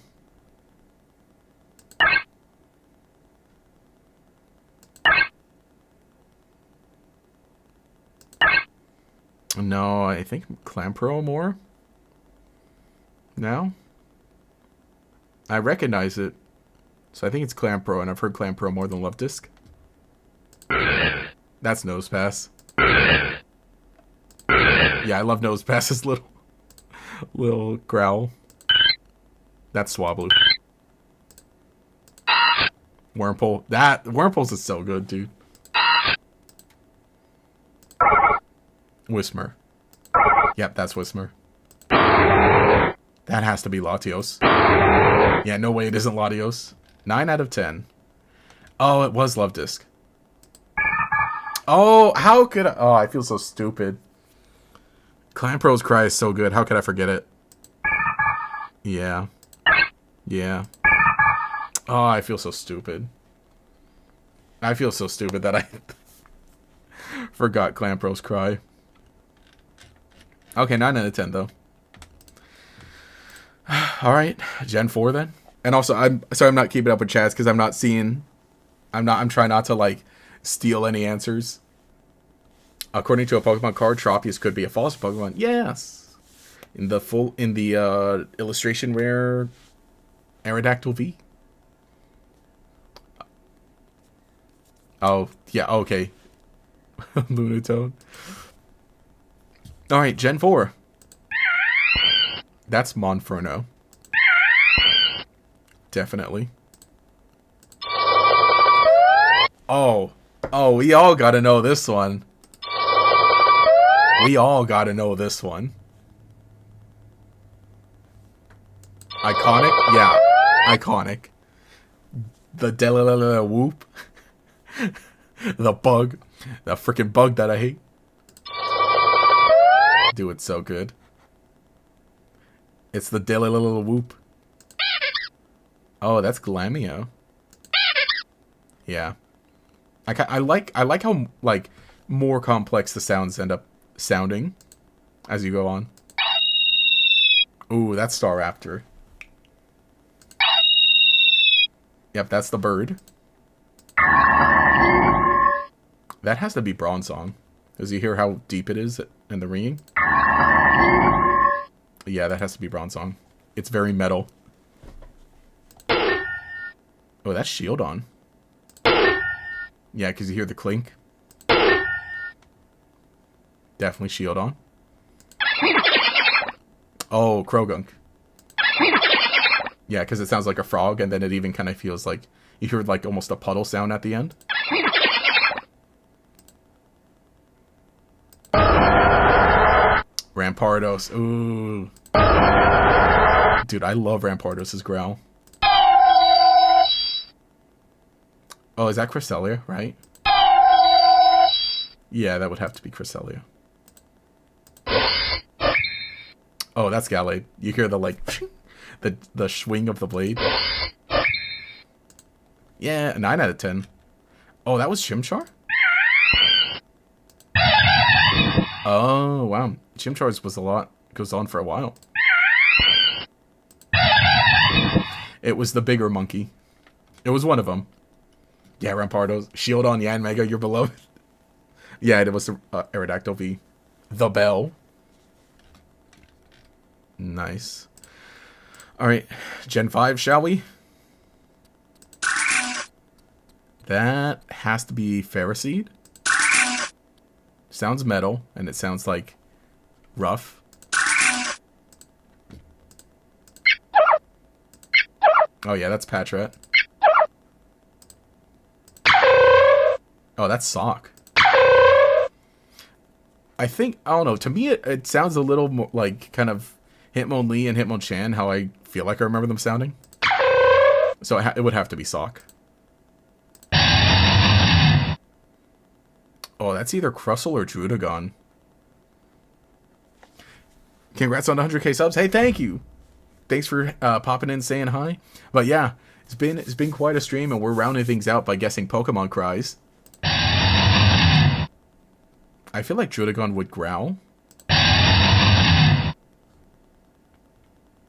No, I think Clamperl more. Now? I recognize it. So I think it's Clamperl, and I've heard Clamperl more than Luvdisc. That's Nosepass. Yeah, I love Nosepass's little growl. That's Swablu. Wurmple. Wurmple's is so good, dude. Whismur. Yep, that's Whismur. That has to be Latios. Yeah, no way it isn't Latios. 9 out of 10. Oh, it was Luvdisc. Oh, how could I... Oh, I feel so stupid. Clamperl's cry is so good. How could I forget it? Yeah. Yeah. Oh, I feel so stupid. I feel so stupid that I forgot Clamperl's cry. Okay, 9 out of 10, though. Alright, Gen 4 then. And also, I'm sorry I'm not keeping up with chats because I'm not seeing... I'm trying not to, like, steal any answers. According to a Pokemon card, Tropius could be a false Pokemon. Yes! In the illustration rare Aerodactyl V. Oh, yeah, okay. Lunatone. Alright, Gen 4. That's Monferno. Definitely. Oh, we all gotta know this one. We all gotta know this one. Iconic? Yeah. Iconic. The Delililla whoop. The bug. The freaking bug that I hate. Do it so good. It's the Delililla whoop. Oh, that's Glamio. Yeah. I like how, like, more complex the sounds end up sounding as you go on. Ooh, that's Staraptor. Yep, that's the bird. That has to be Bronzong. Does you hear how deep it is in the ringing? Yeah, that has to be Bronzong. It's very metal. Oh, that's Shieldon. Yeah, because you hear the clink. Definitely Shieldon. Oh, Krogunk. Yeah, because it sounds like a frog, and then it even kind of feels like you hear like almost a puddle sound at the end. Rampardos. Ooh. Dude, I love Rampardos' growl. Oh, is that Cresselia, right? Yeah, that would have to be Cresselia. Oh, that's Gallade. You hear the, like, the swing of the blade. Yeah, 9 out of 10. Oh, that was Chimchar? Oh, wow. Chimchar's was a lot. Goes on for a while. It was the bigger monkey. It was one of them. Yeah, Rampardos. Shieldon, Yanmega, you're beloved. Yeah, it was the Aerodactyl V. The Bell. Nice. Alright, Gen 5, shall we? That has to be Ferroseed. Sounds metal, and it sounds like rough. Oh yeah, that's Patrat. Oh, that's Sock. I think, I don't know, to me it sounds a little more like kind of Hitmonlee and Hitmonchan, how I feel like I remember them sounding. So it would have to be Sock. Oh, that's either Crustle or Druddigon. Congrats on 100k subs. Hey, thank you. Thanks for popping in, saying hi. But yeah, it's been quite a stream, and we're rounding things out by guessing Pokemon cries. I feel like Druddigon would growl.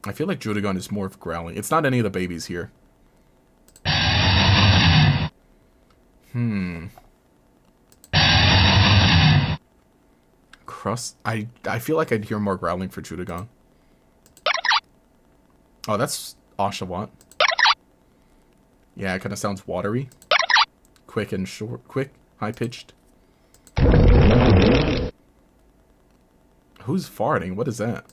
I feel like Druddigon is more of growling. It's not any of the babies here. I feel like I'd hear more growling for Druddigon. Oh, that's Oshawott. Yeah, it kind of sounds watery. Quick and short. Quick, high-pitched. Who's farting? What is that?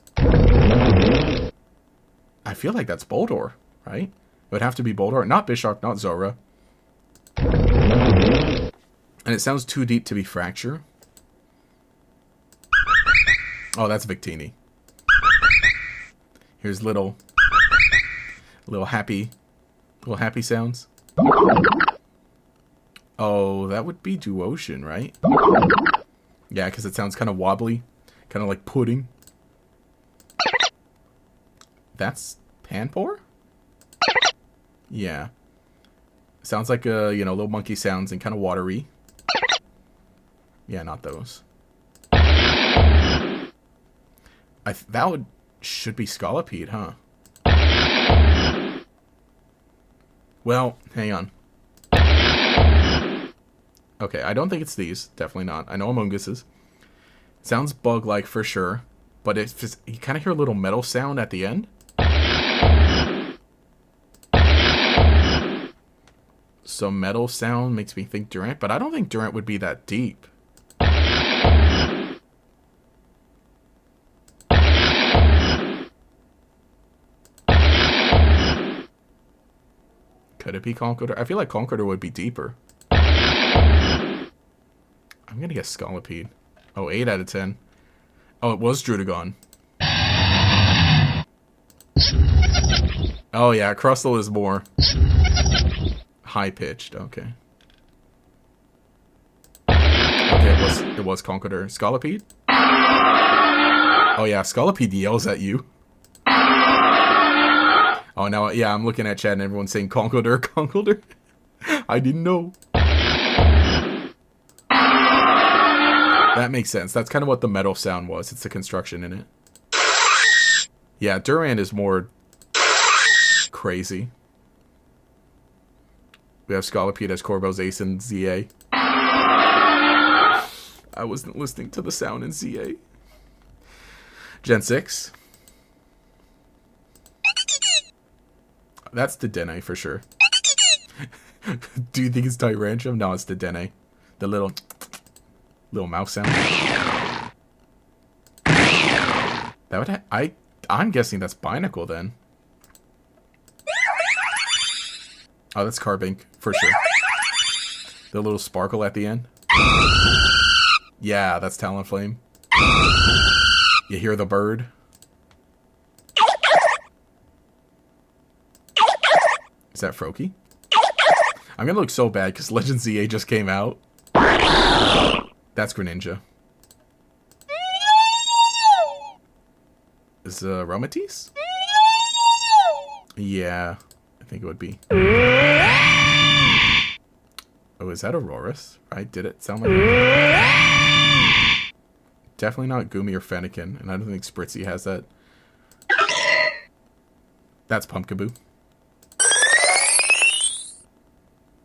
I feel like that's Boldor, right? It would have to be Boldor. Not Bisharp, not Zora. And it sounds too deep to be Fracture. Oh, that's Victini. Here's little happy sounds. Oh, that would be Duocean, right? Yeah, because it sounds kind of wobbly. Kind of like pudding. That's Panpour? Yeah. Sounds like a, little monkey sounds and kind of watery. Yeah, not those. That should be Scolipede, huh? Well, hang on. Okay, I don't think it's these. Definitely not. I know Amongus's. Sounds bug-like for sure, but it's just, you kind of hear a little metal sound at the end. So metal sound makes me think Durant, but I don't think Durant would be that deep. Could it be Conkeldurr? I feel like Conkeldurr would be deeper. I'm gonna guess Scolipede. Oh, 8 out of 10. Oh, it was Druddigon. Oh yeah, Crustle is more high pitched. Okay. Okay, it was Conqueror. Scolipede? Oh yeah, Scolipede yells at you. Oh now yeah, I'm looking at chat and everyone's saying Conqueror, Conqueror. I didn't know. That makes sense. That's kind of what the metal sound was. It's the construction in it. Yeah, Durant is more crazy. We have Scolipede as Corbo's Ace and ZA. I wasn't listening to the sound in ZA. Gen 6. That's the Dedenne for sure. Do you think it's Tyrantrum? No, it's the Dedenne. The little mouse sound. That would I'm guessing that's Binacle then. Oh, that's Carbink for sure. The little sparkle at the end. Yeah, that's Talonflame. You hear the bird. Is that Froakie? I'm gonna look so bad because Legend ZA just came out. That's Greninja. Is Aromatisse? Yeah, I think it would be. Oh, is that Aurorus? Right? Did it sound like Definitely not Gumi or Fennekin, and I don't think Spritzy has that. That's Pumpkaboo.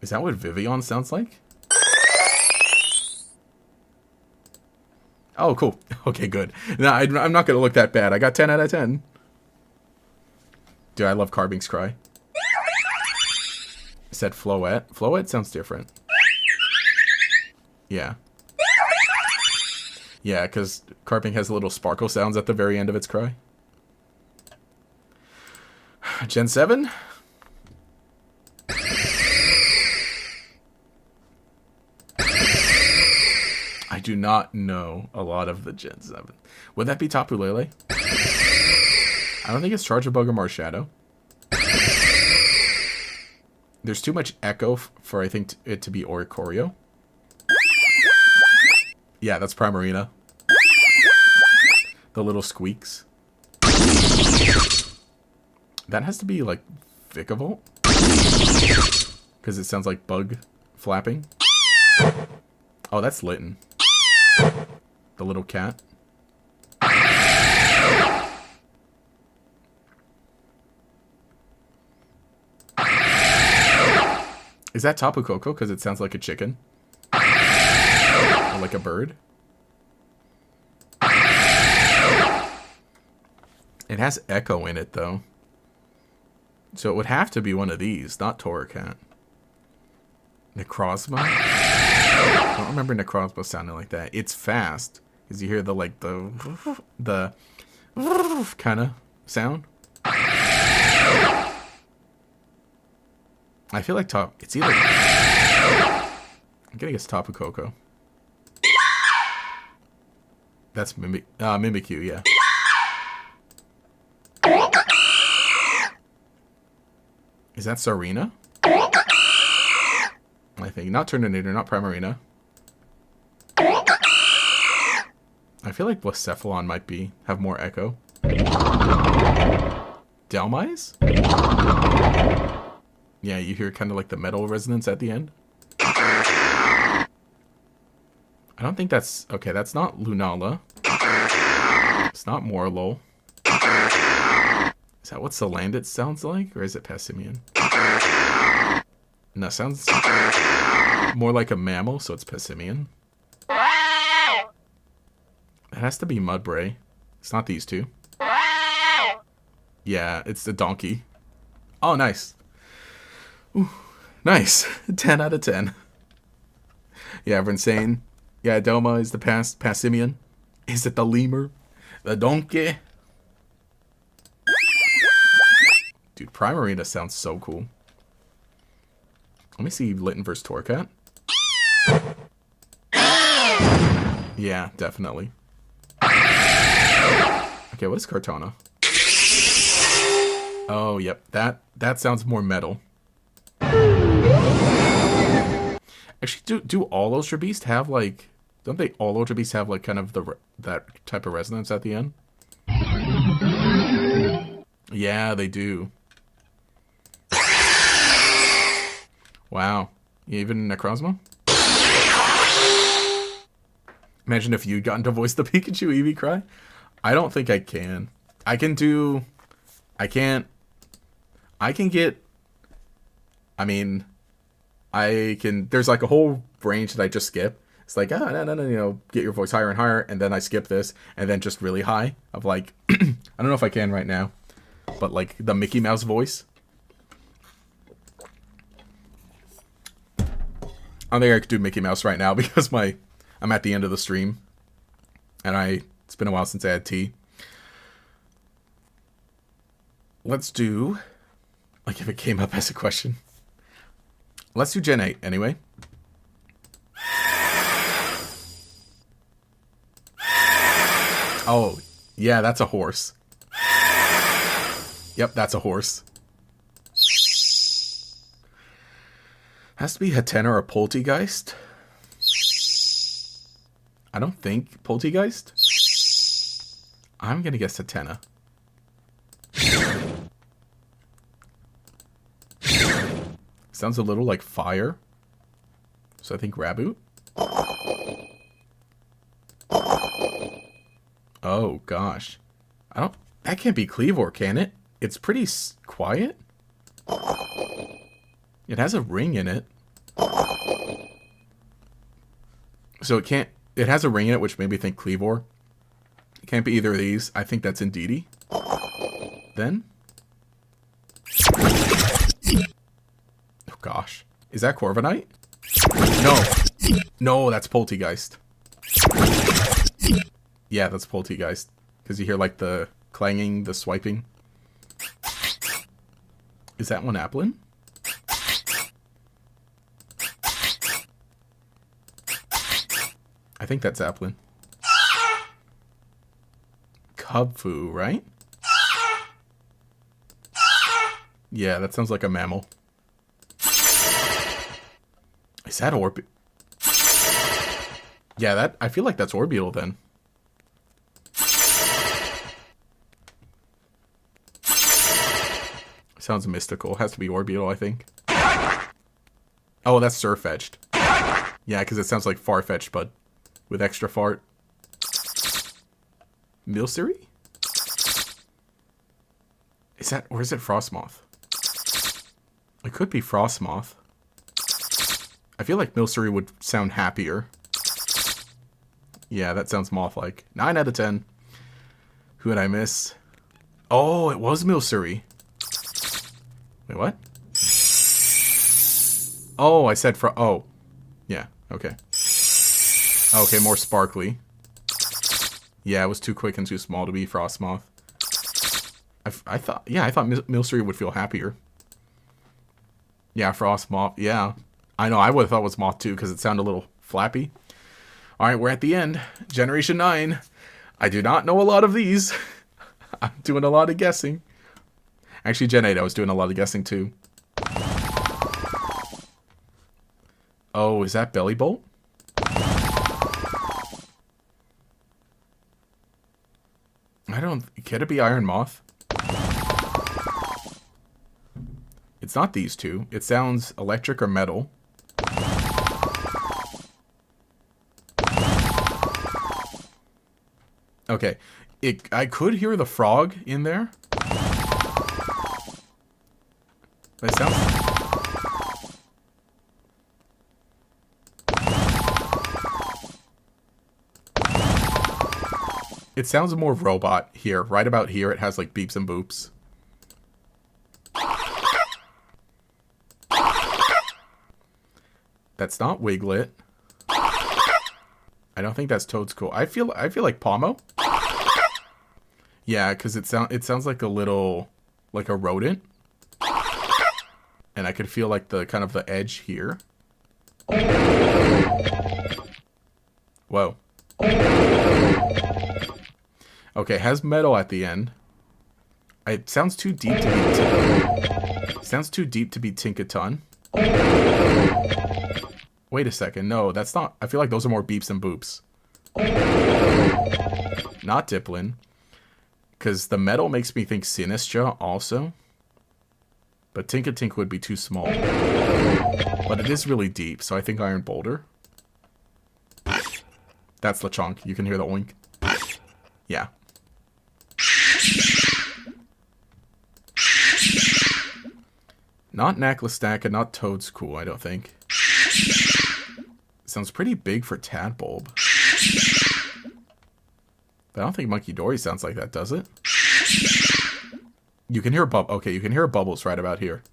Is that what Vivian sounds like? Oh, cool. Okay, good. No, I'm not going to look that bad. I got 10 out of 10. Dude, I love Carbink's Cry. I said Floette. Floette sounds different. Yeah. Yeah, because Carpink has little sparkle sounds at the very end of its cry. Gen 7? I do not know a lot of the Gen 7. Would that be Tapu Lele? I don't think it's Charger Bug or Marshadow. There's too much echo for, I think, it to be Oricorio. Yeah, that's Primarina. The little squeaks. That has to be, like, Vikavolt? Because it sounds like bug flapping. Oh, that's Litten. The little cat. Is that Tapu Koko? Because it sounds like a chicken. Or like a bird. It has echo in it, though. So it would have to be one of these, not Torracat. Necrozma? I don't remember Necrozma sounding like that. It's fast. Because you hear the, like, the kind of sound. I feel like it's either... I'm gonna guess Tapu Koko. That's Mimikyu, yeah. Is that Sarina? I think. Not Turninator, not Primarina. I feel like Blacephalon might have more echo. Delmise? Yeah, you hear kind of like the metal resonance at the end. I don't think that's... Okay, that's not Lunala. It's not Morlul. Is that what Salandit sounds like? Or is it Passimian? No, sounds more like a mammal, so it's Passimian. It has to be Mudbray. It's not these two. Yeah, it's the donkey. Oh, nice. Ooh, nice. 10 out of 10. Yeah, everyone's saying, yeah, Delma is the Passimian. Is it the lemur? The donkey? Dude, Primarina sounds so cool. Let me see Litten vs. Torracat. Yeah, definitely. Okay, what is Kartana? Oh, yep. That sounds more metal. Actually, do all Ultra Beasts have like? Don't they all Ultra Beasts have like kind of that type of resonance at the end? Yeah, they do. Wow. Even Necrozma? Imagine if you'd gotten to voice the Pikachu Eevee cry. I don't think I can. I can get... I mean... There's like a whole range that I just skip. It's like, no, get your voice higher and higher, and then I skip this, and then just really high. Of like... I don't know if I can right now. But like, the Mickey Mouse voice. I don't think I could do Mickey Mouse right now because I'm at the end of the stream. And it's been a while since I had tea. Let's do, like if it came up as a question. Let's do Gen 8 anyway. Oh, yeah, that's a horse. Yep, that's a horse. Has to be Hatenna or Poltegeist. I don't think Poltegeist. I'm gonna guess Hatenna. Sounds a little like fire. So I think Raboot. Oh gosh. That can't be Kleavor, can it? It's pretty quiet. It has a ring in it. So it has a ring in it, which made me think Kleavor. It can't be either of these. I think that's Indeedee. Then? Oh gosh. Is that Corviknight? No. No, that's Poltegeist. Yeah, that's Poltegeist. Because you hear like the clanging, the swiping. Is that one Applin? I think that's Applin. Kubfu, right? Yeah, that sounds like a mammal. Is that Yeah, I feel like that's Orbeetle then. Sounds mystical. Has to be Orbeetle, I think. Oh, that's Surfetched. Yeah, because it sounds like Farfetch'd, but with extra fart. Milcery? Or is it Frostmoth? It could be Frostmoth. I feel like Milcery would sound happier. Yeah, that sounds moth-like. 9 out of 10. Who did I miss? Oh, it was Milcery. Wait, what? Oh, I said oh. Yeah, okay. Okay, more sparkly. Yeah, it was too quick and too small to be Frostmoth. I thought Milcery would feel happier. Yeah, Frostmoth. Yeah. I know, I would have thought it was Moth too, because it sounded a little flappy. Alright, we're at the end. Generation 9. I do not know a lot of these. I'm doing a lot of guessing. Actually, Gen 8, I was doing a lot of guessing too. Oh, is that Bellibolt? Could it be Iron Moth? It's not these two. It sounds electric or metal. Okay. I could hear the frog in there. That sounds... It sounds more robot here. Right about here, it has like beeps and boops. That's not Wiglet. I don't think that's Toadstool. I feel like Pomo. Yeah, because it sounds like a little, like a rodent. And I could feel like the kind of the edge here. Whoa. Okay, has metal at the end. It sounds too deep to be sounds too deep to be Tinkaton. Wait a second. No, that's not. I feel like those are more beeps and boops. Not Diplin. Because the metal makes me think Sinistra also. But Tinkatink would be too small. But it is really deep, so I think Iron Boulder. That's Lechonk. You can hear the oink. Yeah. Not Knacklastack and not Toadscool, I don't think. Sounds pretty big for Tadbulb. But I don't think Monkey Dory sounds like that, does it? You can hear okay, you can hear Bubbles right about here.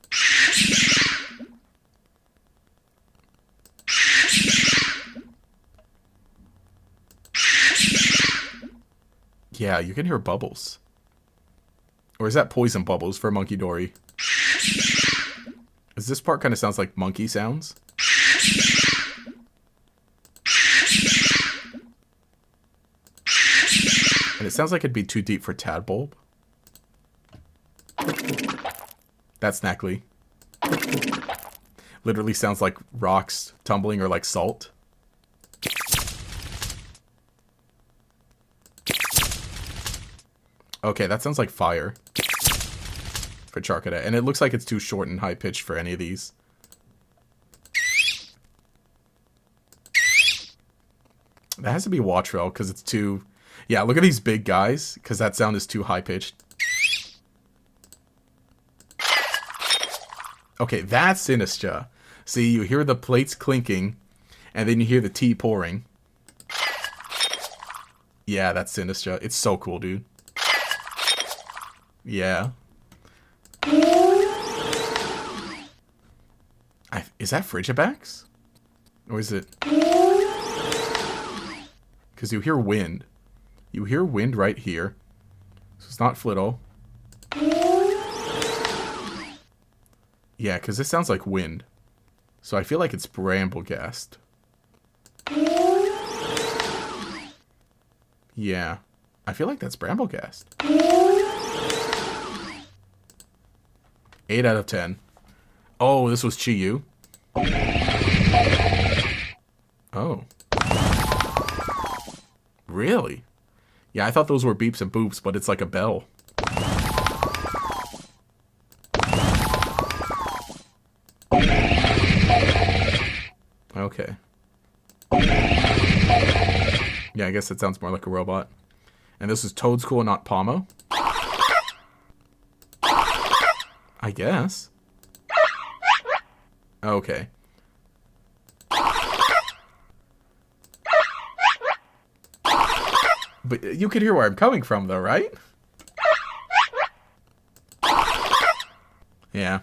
Yeah, you can hear Bubbles. Or is that Poison Bubbles for Monkey Dory? This part kind of sounds like monkey sounds. And it sounds like it'd be too deep for Tadbulb. That's Snackly. Literally sounds like rocks tumbling or like salt. Okay, that sounds like fire. For Charcadet. And it looks like it's too short and high-pitched for any of these. That has to be Wattrel, because it's too... Yeah, look at these big guys, because that sound is too high-pitched. Okay, that's Sinistra. See, you hear the plates clinking, and then you hear the tea pouring. Yeah, that's Sinistra. It's so cool, dude. Yeah. Is that Frigibax? Or is it... Because you hear wind. You hear wind right here. So it's not Flittle. Yeah, because this sounds like wind. So I feel like it's Bramblegast. Yeah. I feel like that's Bramblegast. 8 out of 10. Oh, this was Chi-Yu. Oh. Really? Yeah, I thought those were beeps and boops, but it's like a bell. Okay. Yeah, I guess it sounds more like a robot. And this is Toadscool, not Pomo. I guess. Okay. But you can hear where I'm coming from, though, right? Yeah.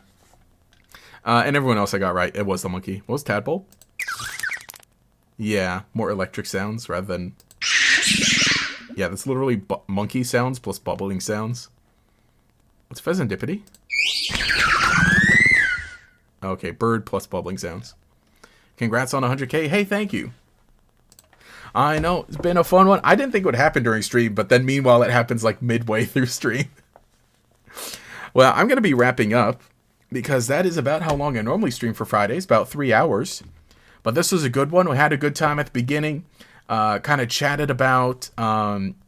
And everyone else I got right. It was the monkey. What was Tadpole? Yeah, more electric sounds rather than... Yeah, that's literally monkey sounds plus bubbling sounds. What's Pheasantipity? Okay, bird plus bubbling sounds. Congrats on 100k. Hey, thank you. I know, it's been a fun one. I didn't think it would happen during stream, but then meanwhile it happens like midway through stream. Well, I'm going to be wrapping up because that is about how long I normally stream for Fridays, about 3 hours. But this was a good one. We had a good time at the beginning. Kind of chatted about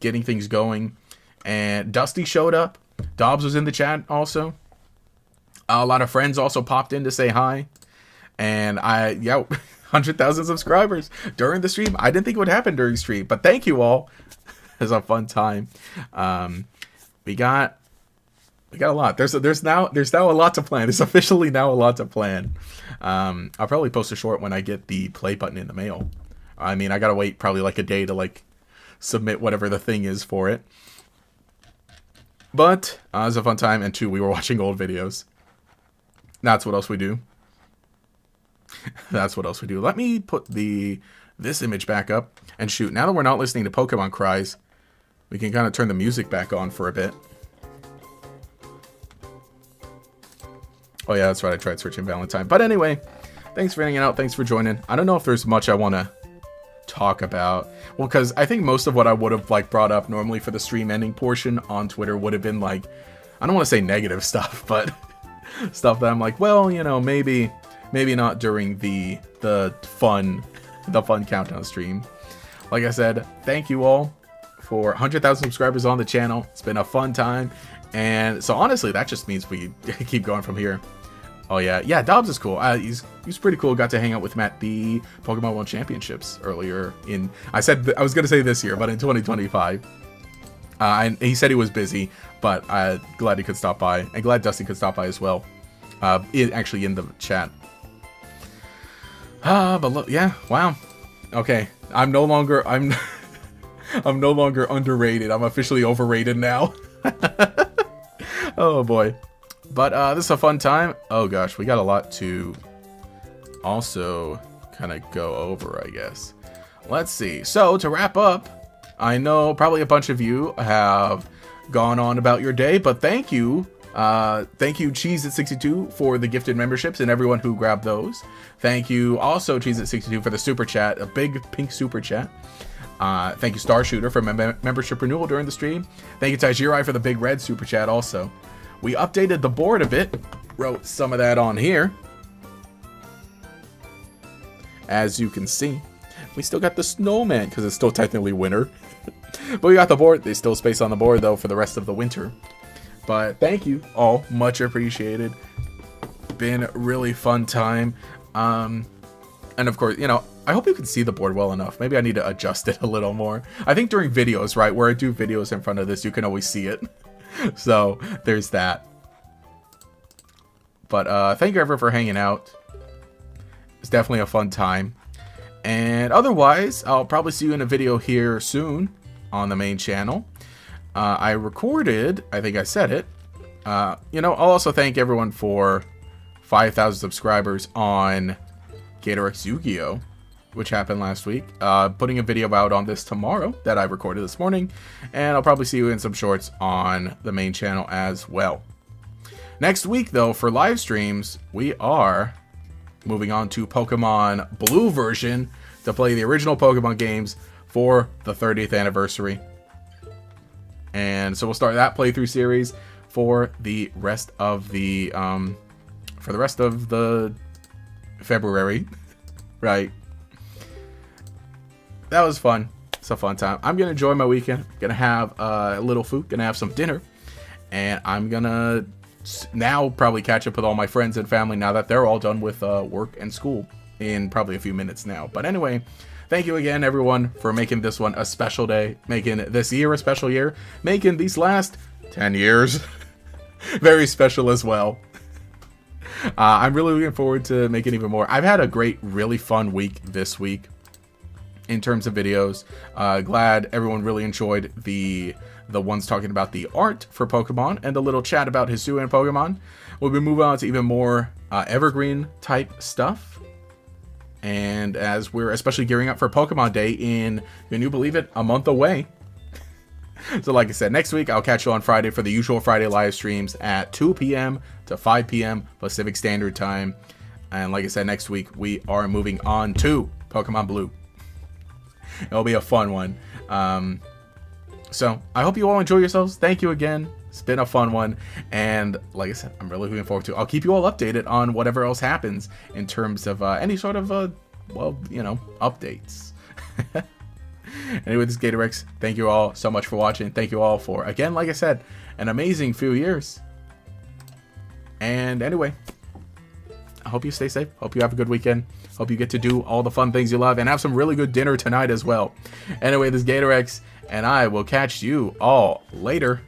getting things going. And Dusty showed up. Dobbs was in the chat also. A lot of friends also popped in to say hi. And 100,000 subscribers during the stream. I didn't think it would happen during stream, but thank you all. It was a fun time. We got a lot. There's now a lot to plan. There's officially now a lot to plan. I'll probably post a short when I get the play button in the mail. I mean, I gotta wait probably like a day to like submit whatever the thing is for it. But it was a fun time, and 2, we were watching old videos. That's what else we do. That's what else we do. Let me put this image back up. And shoot, now that we're not listening to Pokemon cries, we can kind of turn the music back on for a bit. Oh yeah, that's right, I tried searching Valentine. But anyway, thanks for hanging out, thanks for joining. I don't know if there's much I want to talk about. Well, because I think most of what I would have like brought up normally for the stream ending portion on Twitter would have been like I don't want to say negative stuff, but stuff that I'm like, well, you know, maybe not during the fun countdown stream. Like I said, thank you all for 100,000 subscribers on the channel. It's been a fun time, and so honestly, that just means we keep going from here. Oh yeah, Dobbs is cool. He's pretty cool. Got to hang out with him at the Pokemon World Championships earlier in. I was gonna say this year, but in 2025. And he said he was busy, but I'm glad he could stop by, and glad Dusty could stop by as well. Actually in the chat. But look, yeah, wow. Okay, I'm no longer underrated. I'm officially overrated now. Oh boy. But this is a fun time. Oh gosh, we got a lot to also kind of go over, I guess. Let's see. So to wrap up, I know probably a bunch of you have gone on about your day, but thank you. Thank you, Cheez-It62, for the gifted memberships and everyone who grabbed those. Thank you also, Cheez-It62, for the super chat, a big pink super chat. Thank you, Star Shooter, for membership renewal during the stream. Thank you, Tajirai, for the big red super chat also. We updated the board a bit, wrote some of that on here. As you can see, we still got the snowman because it's still technically winter. But we got the board. There's still space on the board though for the rest of the winter. But thank you all, much appreciated. Been a really fun time. And of course, you know, I hope you can see the board well enough. Maybe I need to adjust it a little more. I think during videos, right, where I do videos in front of this, you can always see it. So there's that. But thank you everyone for hanging out. It's definitely a fun time. And otherwise, I'll probably see you in a video here soon on the main channel. I recorded, I think I said it. You know, I'll also thank everyone for 5,000 subscribers on GatorX Yu-Gi-Oh!, which happened last week. Putting a video out on this tomorrow that I recorded this morning. And I'll probably see you in some shorts on the main channel as well. Next week, though, for live streams, we are moving on to Pokemon Blue version to play the original Pokemon games for the 30th anniversary. And so we'll start that playthrough series for the rest of the February. Right. That was fun. It's a fun time. I'm gonna enjoy my weekend. Gonna have a little food. Gonna have some dinner, and I'm gonna now probably catch up with all my friends and family now that they're all done with work and school in probably a few minutes now. But anyway, thank you again, everyone, for making this one a special day, making this year a special year, making these last 10 years very special as well. I'm really looking forward to making even more. I've had a really fun week this week in terms of videos. Glad everyone really enjoyed the ones talking about the art for Pokemon and the little chat about Hisuian Pokemon. We'll be moving on to even more evergreen type stuff. And as we're especially gearing up for Pokemon Day in, can you believe it, a month away. So like I said, next week I'll catch you on Friday for the usual Friday live streams at 2 p.m. to 5 p.m. Pacific Standard Time. And like I said, next week we are moving on to Pokemon Blue. It'll be a fun one. So I hope you all enjoy yourselves. Thank you again. It's been a fun one. And like I said, I'm really looking forward to it. I'll keep you all updated on whatever else happens in terms of any sort of, well, you know, updates. Anyway, this is GatorX. Thank you all so much for watching. Thank you all for, again, like I said, an amazing few years. And anyway, I hope you stay safe. Hope you have a good weekend. Hope you get to do all the fun things you love and have some really good dinner tonight as well. Anyway, this is GatorX, and I will catch you all later.